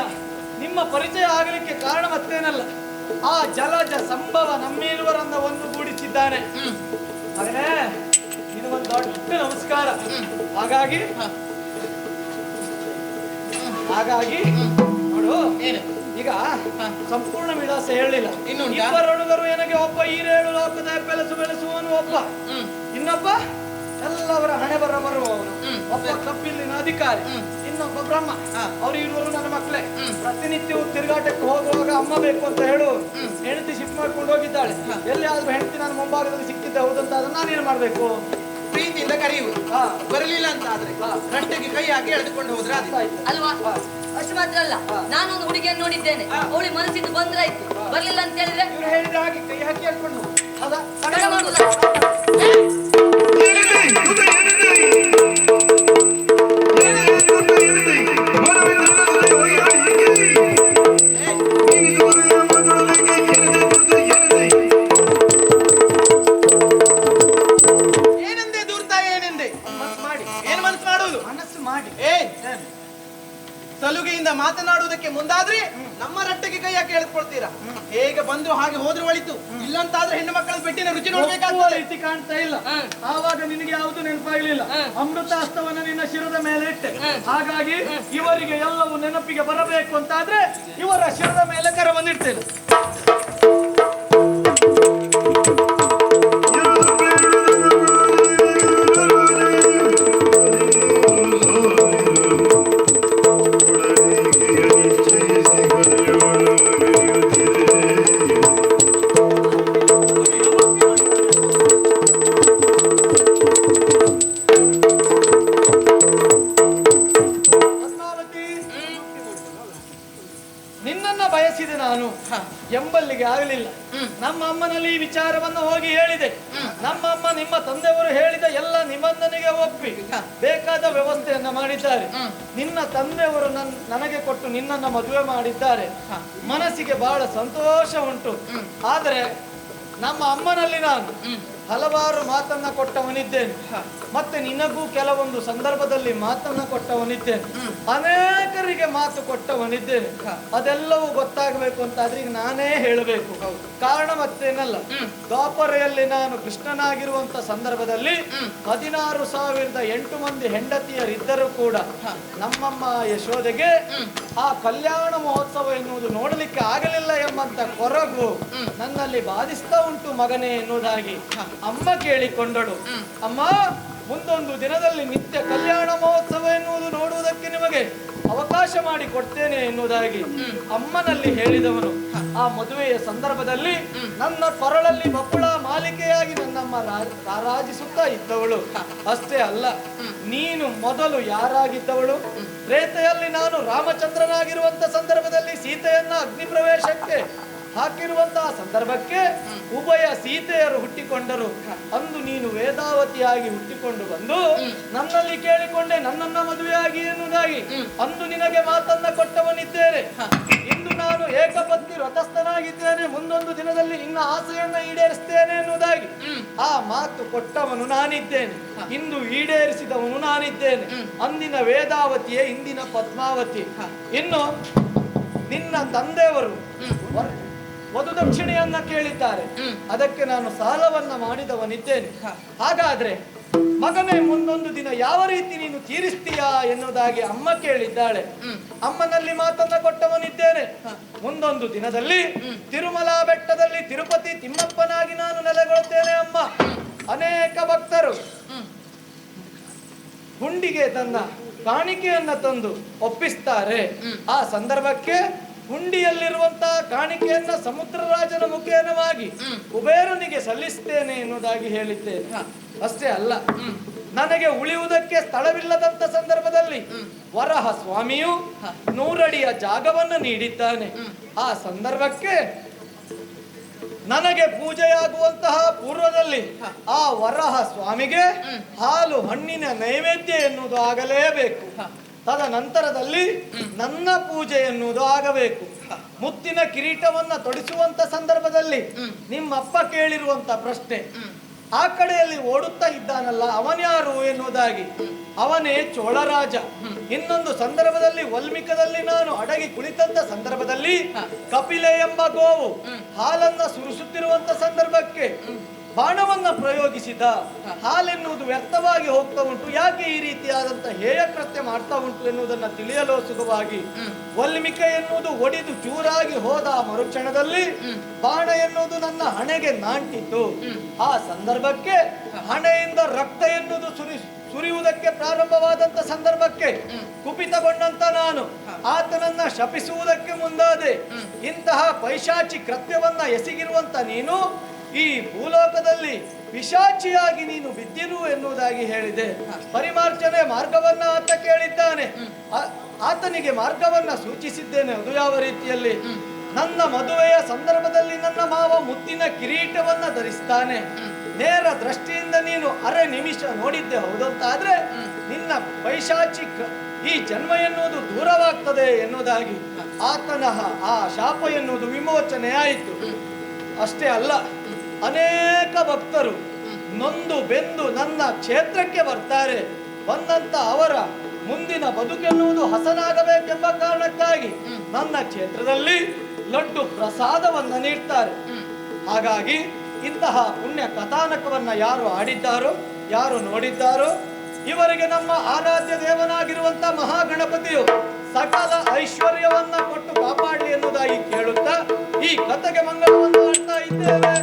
Speaker 1: ನಿಮ್ಮ ಪರಿಚಯ ಆಗಲಿಕ್ಕೆ ಕಾರಣ ಮತ್ತೇನಲ್ಲ, ಆ ಜಲಜ ಸಂಭವ ನಮ್ಮಿರುವರನ್ನ ಒಂದುಗೂಡಿಸಿದ್ದಾನೆ. ಮಗನೇ, ಇದು ಒಂದು ದೊಡ್ಡ ನಮಸ್ಕಾರ. ಹಾಗಾಗಿ ನೋಡು,
Speaker 5: ಏನು?
Speaker 1: ಈಗ ಸಂಪೂರ್ಣ ವಿಳಾಸ ಹೇಳಲಿಲ್ಲ.
Speaker 5: ಇನ್ನುಂಟಾ?
Speaker 1: ಇಬ್ಬರೊಣಗರು ನನಗೆ ಒಬ್ಬ ಈರೇಳು ಲೋಕದ ಬೆಳೆಸುವವನು ಒಬ್ಬ, ಇನ್ನೊಬ್ಬ ಎಲ್ಲವರ ಹಣೆ ಬರುವವನು, ಒಬ್ಬ ಕಪ್ಪಿಲ್ಲಿನ ಅಧಿಕಾರಿ, ಇನ್ನೊಬ್ಬ ಬ್ರಹ್ಮ. ಅವ್ರು ಇರುವರು ನನ್ನ ಮಕ್ಕಳೇ. ಪ್ರತಿನಿತ್ಯವೂ ತಿರುಗಾಟಕ್ಕೆ ಹೋಗುವಾಗ ಅಮ್ಮ ಬೇಕು ಅಂತ ಹೇಳು, ಹೆಂಡತಿ ಶಿಫ್ಟ್ ಮಾಡ್ಕೊಂಡು ಹೋಗಿದ್ದಾಳೆ. ಎಲ್ಲಿ ಆದ್ರೂ ಹೆಂಡತಿ ನಾನು ಮುಂಭಾಗದಲ್ಲಿ ಸಿಕ್ಕಿದ್ದೆ ಹೌದಂತ ಅದನ್ನ ನಾನೇನು ಮಾಡ್ಬೇಕು?
Speaker 5: ಪ್ರೀತಿಯಿಂದ ಕರೆಯುವುದು. ಬರಲಿಲ್ಲ ಅಂತ ಆದ್ರೆ ರಟ್ಟೆಗೆ ಕೈ ಹಾಕಿ ಎಳೆದುಕೊಂಡು ಹೋದ್ರೆ
Speaker 2: ಅಲ್ವಾ? ಅಷ್ಟು ಮಾತ್ರ ಅಲ್ಲ, ನಾನೊಂದು ಹುಡುಗಿಯನ್ನು ನೋಡಿದ್ದೇನೆ, ಅವಳಿಗೆ ಮನಸ್ಸಿದ್ದು ಬಂದ್ರಾಯ್ತು. ಬರ್ಲಿಲ್ಲ ಅಂತ ಹೇಳಿದ್ರೆ
Speaker 1: ಇವ್ರು ಹೇಳಿದ ಹಾಗೆ ಕೈ ಹಾಕಿ ಹೇಳ್ಕೊಂಡು ಹೌದಾ?
Speaker 2: ತಡ ಮಾಡುವುದ?
Speaker 5: ಏನಂದೆ ದೂರ್ತಾ? ಏನಂದೆ?
Speaker 1: ಮನಸ್ಸು ಮಾಡಿ,
Speaker 5: ಏನ್ ಮನಸ್ಸು ಮಾಡುವುದು?
Speaker 1: ಮನಸ್ಸು ಮಾಡಿ.
Speaker 5: ಸಲುಗೆಯಿಂದ ಮಾತನಾಡುವುದಕ್ಕೆ ಮುಂದಾದ್ರೆ ನಮ್ಮ ರಟ್ಟೆಗೆ ಕೈ ಹಾಕಿ ಎಳೆದುಕೊಳ್ತೀರಾ? ಹೇಗೆ ಬಂದು ಹಾಗೆ ಹೋದ್ರೆ ಒಳಿತು, ಇಲ್ಲಂತಾದ್ರೆ ಹೆಣ್ಣು ಮಕ್ಕಳ ಬೆಟ್ಟಿನ ರುಚಿ
Speaker 1: ಒಪ್ಪುವ
Speaker 5: ನೋಡ್ಬೇಕಾಗ್ತದೆ.
Speaker 1: ರೀತಿ ಕಾಣ್ತಾ ಇಲ್ಲ. ಆವಾಗ ನಿನಗೆ ಯಾವುದು ನೆನಪಾಗ್ಲಿಲ್ಲ. ಅಮೃತ ಹಸ್ತವನ್ನ ನಿನ್ನ ಶಿರದ ಮೇಲೆ ಇಟ್ಟೆ. ಹಾಗಾಗಿ ಇವರಿಗೆ ಎಲ್ಲವೂ ನೆನಪಿಗೆ ಬರಬೇಕು ಅಂತಾದ್ರೆ ಇವರ ಶಿರದ ಮೇಲೆ ಕರವನ್ನಿಡ್ತೇನೆ. ನಿನ್ನನ್ನ ಬಯಸಿದೆ ನಾನು ಎಂಬಲ್ಲಿಗೆ ಆಗಲಿಲ್ಲ. ನಮ್ಮ ಅಮ್ಮನಲ್ಲಿ ಈ ವಿಚಾರವನ್ನು ಹೋಗಿ ಹೇಳಿದೆ. ನಮ್ಮಮ್ಮ ನಿಮ್ಮ ತಂದೆಯವರು ಹೇಳಿದ ಎಲ್ಲ ನಿಬಂಧನೆಗೆ ಒಪ್ಪಿ ಬೇಕಾದ ವ್ಯವಸ್ಥೆಯನ್ನ ಮಾಡಿದ್ದಾರೆ. ನಿನ್ನ ತಂದೆಯವರು ನನಗೆ ಕೊಟ್ಟು ನಿನ್ನನ್ನ ಮದುವೆ ಮಾಡಿದ್ದಾರೆ. ಮನಸ್ಸಿಗೆ ಬಹಳ ಸಂತೋಷ ಉಂಟು. ಆದರೆ ನಮ್ಮ ಅಮ್ಮನಲ್ಲಿ ನಾನು ಹಲವಾರು ಮಾತನ್ನ ಕೊಟ್ಟವನಿದ್ದೇನೆ. ಮತ್ತೆ ನಿನಗೂ ಕೆಲವೊಂದು ಸಂದರ್ಭದಲ್ಲಿ ಮಾತನ್ನ ಕೊಟ್ಟವನಿದ್ದೇನೆ. ಅನೇಕರಿಗೆ ಮಾತು ಕೊಟ್ಟವನಿದ್ದೇನೆ. ಅದೆಲ್ಲವೂ ಗೊತ್ತಾಗಬೇಕು ಅಂತಾದ್ರೆ ಈಗ ನಾನೇ ಹೇಳಬೇಕು. ಕಾರಣ ಮತ್ತೇನಲ್ಲ, ದ್ವಾಪರೆಯಲ್ಲಿ ನಾನು ಕೃಷ್ಣನಾಗಿರುವಂತ ಸಂದರ್ಭದಲ್ಲಿ 16,008 ಮಂದಿ ಹೆಂಡತಿಯರಿದ್ದರೂ ಕೂಡ ನಮ್ಮಮ್ಮ ಯಶೋದೆಗೆ ಆ ಕಲ್ಯಾಣ ಮಹೋತ್ಸವ ಎನ್ನುವುದು ನೋಡಲಿಕ್ಕೆ ಆಗಲಿಲ್ಲ ಎಂಬಂತ ಕೊರಗು ನನ್ನಲ್ಲಿ ಬಾಧಿಸ್ತಾ ಉಂಟು ಮಗನೇ ಎನ್ನುವುದಾಗಿ ಅಮ್ಮ ಕೇಳಿಕೊಂಡಳು. ಅಮ್ಮ, ಮುಂದೊಂದು ದಿನದಲ್ಲಿ ನಿತ್ಯ ಕಲ್ಯಾಣ ಮಹೋತ್ಸವ ಎನ್ನುವುದು ನೋಡುವುದಕ್ಕೆ ನಿಮಗೆ ಅವಕಾಶ ಮಾಡಿ ಕೊಡ್ತೇನೆ ಎನ್ನುವುದಾಗಿ ಅಮ್ಮನಲ್ಲಿ ಹೇಳಿದವನು. ಆ ಮದುವೆಯ ಸಂದರ್ಭದಲ್ಲಿ ನನ್ನ ಕೊರಳಲ್ಲಿ ಬಪ್ಪಳ ಮಾಲಿಕೆಯಾಗಿ ನನ್ನಮ್ಮ ರಾರಾಜಿಸುತ್ತಾ ಇದ್ದವಳು. ಅಷ್ಟೇ ಅಲ್ಲ, ನೀನು ಮೊದಲು ಯಾರಾಗಿದ್ದವಳು? ತ್ರೇತೆಯಲ್ಲಿ ನಾನು ರಾಮಚಂದ್ರನಾಗಿರುವಂತ ಸಂದರ್ಭದಲ್ಲಿ ಸೀತೆಯನ್ನ ಅಗ್ನಿ ಪ್ರವೇಶಕ್ಕೆ ಹಾಕಿರುವಂತಹ ಸಂದರ್ಭಕ್ಕೆ ಉಭಯ ಸೀತೆಯರು ಹುಟ್ಟಿಕೊಂಡರು. ಅಂದು ನೀನು ವೇದಾವತಿಯಾಗಿ ಹುಟ್ಟಿಕೊಂಡು ಬಂದು ನನ್ನಲ್ಲಿ ಕೇಳಿಕೊಂಡೆ ನನ್ನನ್ನ ಮದುವೆಯಾಗಿ ಎನ್ನುವುದಾಗಿ ಅಂದು ನಿನಗೆ ಮಾತನ್ನ ಕೊಟ್ಟವನಿದ್ದೇನೆ. ಇಂದು ನಾನು ಏಕಪತ್ನಿ ವ್ರತಸ್ಥನಾಗಿದ್ದೇನೆ. ಮುಂದೊಂದು ದಿನದಲ್ಲಿ ನಿನ್ನ ಆಸೆಯನ್ನ ಈಡೇರಿಸ್ತೇನೆ ಎನ್ನುವುದಾಗಿ ಆ ಮಾತು ಕೊಟ್ಟವನು ನಾನಿದ್ದೇನೆ. ಇಂದು ಈಡೇರಿಸಿದವನು ನಾನಿದ್ದೇನೆ. ಅಂದಿನ ವೇದಾವತಿಯೇ ಇಂದಿನ ಪದ್ಮಾವತಿ. ಇನ್ನು ನಿನ್ನ ತಂದೆಯವರು ವಧು ದಕ್ಷಿಣೆಯನ್ನ ಕೇಳಿದ್ದಾರೆ. ಅದಕ್ಕೆ ನಾನು ಸಾಲವನ್ನ ಮಾಡಿದವನಿದ್ದೇನೆ. ಹಾಗಾದ್ರೆ ಮಗನೇ, ಮುಂದೊಂದು ದಿನ ಯಾವ ರೀತಿ ನೀನು ತೀರಿಸ್ತೀಯಾ ಎನ್ನುವುದಾಗಿ ಅಮ್ಮ ಕೇಳಿದ್ದಾಳೆ. ಅಮ್ಮನಲ್ಲಿ ಮಾತನ್ನ ಕೊಟ್ಟವನಿದ್ದೇನೆ. ಮುಂದೊಂದು ದಿನದಲ್ಲಿ ತಿರುಮಲ ಬೆಟ್ಟದಲ್ಲಿ ತಿರುಪತಿ ತಿಮ್ಮಪ್ಪನಾಗಿ ನಾನು ನೆಲೆಗೊಳ್ಳುತ್ತೇನೆ. ಅಮ್ಮ, ಅನೇಕ ಭಕ್ತರು ಹುಂಡಿಗೆ ತನ್ನ ಕಾಣಿಕೆಯನ್ನ ತಂದು ಒಪ್ಪಿಸ್ತಾರೆ. ಆ ಸಂದರ್ಭಕ್ಕೆ ಹುಂಡಿಯಲ್ಲಿರುವಂತಹ ಕಾಣಿಕೆಯನ್ನ ಸಮುದ್ರರಾಜನ ಮುಖೇನವಾಗಿ ಕುಬೇರನಿಗೆ ಸಲ್ಲಿಸ್ತೇನೆ ಎನ್ನುವುದಾಗಿ ಹೇಳಿದ್ದೇನೆ. ಅಷ್ಟೇ ಅಲ್ಲ, ನನಗೆ ಉಳಿಯುವುದಕ್ಕೆ ಸ್ಥಳವಿಲ್ಲದಂತ ಸಂದರ್ಭದಲ್ಲಿ ವರಹ ಸ್ವಾಮಿಯು 100 ಅಡಿಯ ಜಾಗವನ್ನು ನೀಡಿದ್ದಾನೆ. ಆ ಸಂದರ್ಭಕ್ಕೆ ನನಗೆ ಪೂಜೆಯಾಗುವಂತಹ ಪೂರ್ವದಲ್ಲಿ ಆ ವರಹ ಸ್ವಾಮಿಗೆ ಹಾಲು ಹಣ್ಣಿನ ನೈವೇದ್ಯ ಎನ್ನುವುದು ಆಗಲೇಬೇಕು. ತದನಂತರದಲ್ಲಿ ನನ್ನ ಪೂಜೆ ಎನ್ನುವುದು ಆಗಬೇಕು. ಮುತ್ತಿನ ಕಿರೀಟವನ್ನ ತೊಡಿಸುವಂತ ಸಂದರ್ಭದಲ್ಲಿ ನಿಮ್ಮಪ್ಪ ಕೇಳಿರುವಂತ ಪ್ರಶ್ನೆ, ಆ ಕಡೆಯಲ್ಲಿ ಓಡುತ್ತಾ ಇದ್ದಾನಲ್ಲ ಅವನ್ಯಾರು ಎನ್ನುವುದಾಗಿ. ಅವನೇ ಚೋಳರಾಜ. ಇನ್ನೊಂದು ಸಂದರ್ಭದಲ್ಲಿ ವಲ್ಮಿಕದಲ್ಲಿ ನಾನು ಅಡಗಿ ಕುಳಿತಂತ ಸಂದರ್ಭದಲ್ಲಿ ಕಪಿಲೆ ಎಂಬ ಗೋವು ಹಾಲನ್ನ ಸುರಿಸುತ್ತಿರುವಂತ ಸಂದರ್ಭಕ್ಕೆ ಬಾಣವನ್ನ ಪ್ರಯೋಗಿಸಿದ. ಹಾಲೆನ್ನುವುದು ವ್ಯರ್ಥವಾಗಿ ಹೋಗ್ತಾ ಉಂಟು, ಯಾಕೆ ಈ ರೀತಿಯಾದಂತ ಹೇಯ ಕೃತ್ಯ ಮಾಡ್ತಾ ಉಂಟು ಎನ್ನುವುದನ್ನ ತಿಳಿಯಲು ಸುಖವಾಗಿ ವಲ್ಮಿಕೆ ಎನ್ನುವುದು ಒಡಿದು ಚೂರಾಗಿ ಹೋದ ಮರುಕ್ಷಣದಲ್ಲಿ ಬಾಣ ಎನ್ನುವುದು ನನ್ನ ಹಣೆಗೆ ನಾಂಟಿತು. ಆ ಸಂದರ್ಭಕ್ಕೆ ಹಣೆಯಿಂದ ರಕ್ತ ಎನ್ನುವುದು ಸುರಿಯುವುದಕ್ಕೆ ಪ್ರಾರಂಭವಾದಂತ ಸಂದರ್ಭಕ್ಕೆ ಕುಪಿತಗೊಂಡಂತ ನಾನು ಆತನನ್ನ ಶಪಿಸುವುದಕ್ಕೆ ಮುಂದಾದೆ. ಇಂತಹ ಪೈಶಾಚಿ ಕೃತ್ಯವನ್ನ ಎಸಗಿರುವಂತ ನೀನು ಈ ಭೂಲೋಕದಲ್ಲಿ ಪಿಶಾಚಿಯಾಗಿ ನೀನು ಬಿದ್ದಿರು ಎನ್ನುವುದಾಗಿ ಹೇಳಿದೆ. ಪರಿಮಾರ್ಜನೆ ಮಾರ್ಗವನ್ನ ಆತ ಕೇಳಿದ್ದಾನೆ. ಆತನಿಗೆ ಮಾರ್ಗವನ್ನ ಸೂಚಿಸಿದ್ದೇನೆ. ಅದು ಯಾವ ರೀತಿಯಲ್ಲಿ? ನನ್ನ ಮದುವೆಯ ಸಂದರ್ಭದಲ್ಲಿ ನನ್ನ ಮಾವ ಮುತ್ತಿನ ಕಿರೀಟವನ್ನ ಧರಿಸ್ತಾನೆ. ನೇರ ದೃಷ್ಟಿಯಿಂದ ನೀನು ಅರೆ ನಿಮಿಷ ನೋಡಿದ್ದೆ ಹೌದಂತಾದ್ರೆ ನಿನ್ನ ಪೈಶಾಚಿಕ ಈ ಜನ್ಮ ಎನ್ನುವುದು ದೂರವಾಗ್ತದೆ ಎನ್ನುವುದಾಗಿ ಆತನ ಆ ಶಾಪ ಎನ್ನುವುದು ವಿಮೋಚನೆ ಆಯಿತು. ಅಷ್ಟೇ ಅಲ್ಲ, ಅನೇಕ ಭಕ್ತರು ನೊಂದು ಬೆಂದು ನನ್ನ ಕ್ಷೇತ್ರಕ್ಕೆ ಬರ್ತಾರೆ. ಬಂದಂತ ಅವರ ಮುಂದಿನ ಬದುಕೆನ್ನುವುದು ಹಸನಾಗಬೇಕೆಂಬ ಕಾರಣಕ್ಕಾಗಿ ನನ್ನ ಕ್ಷೇತ್ರದಲ್ಲಿ ಲಡ್ಡು ಪ್ರಸಾದವನ್ನ ನೀಡ್ತಾರೆ. ಹಾಗಾಗಿ ಇಂತಹ ಪುಣ್ಯ ಕಥಾನಕವನ್ನ ಯಾರು ಆಡಿದ್ದಾರೋ, ಯಾರು ನೋಡಿದ್ದಾರೋ, ಇವರಿಗೆ ನಮ್ಮ ಆರಾಧ್ಯ ದೇವನಾಗಿರುವಂತ ಮಹಾಗಣಪತಿಯು ಸಕಲ ಐಶ್ವರ್ಯವನ್ನ ಕೊಟ್ಟು ಕಾಪಾಡಲಿ ಎನ್ನುವುದಾಗಿ ಕೇಳುತ್ತಾ ಈ ಕಥೆಗೆ ಮಂಗಳವನ್ನು ಮಾಡ್ತಾ ಇದ್ದೇವೆ.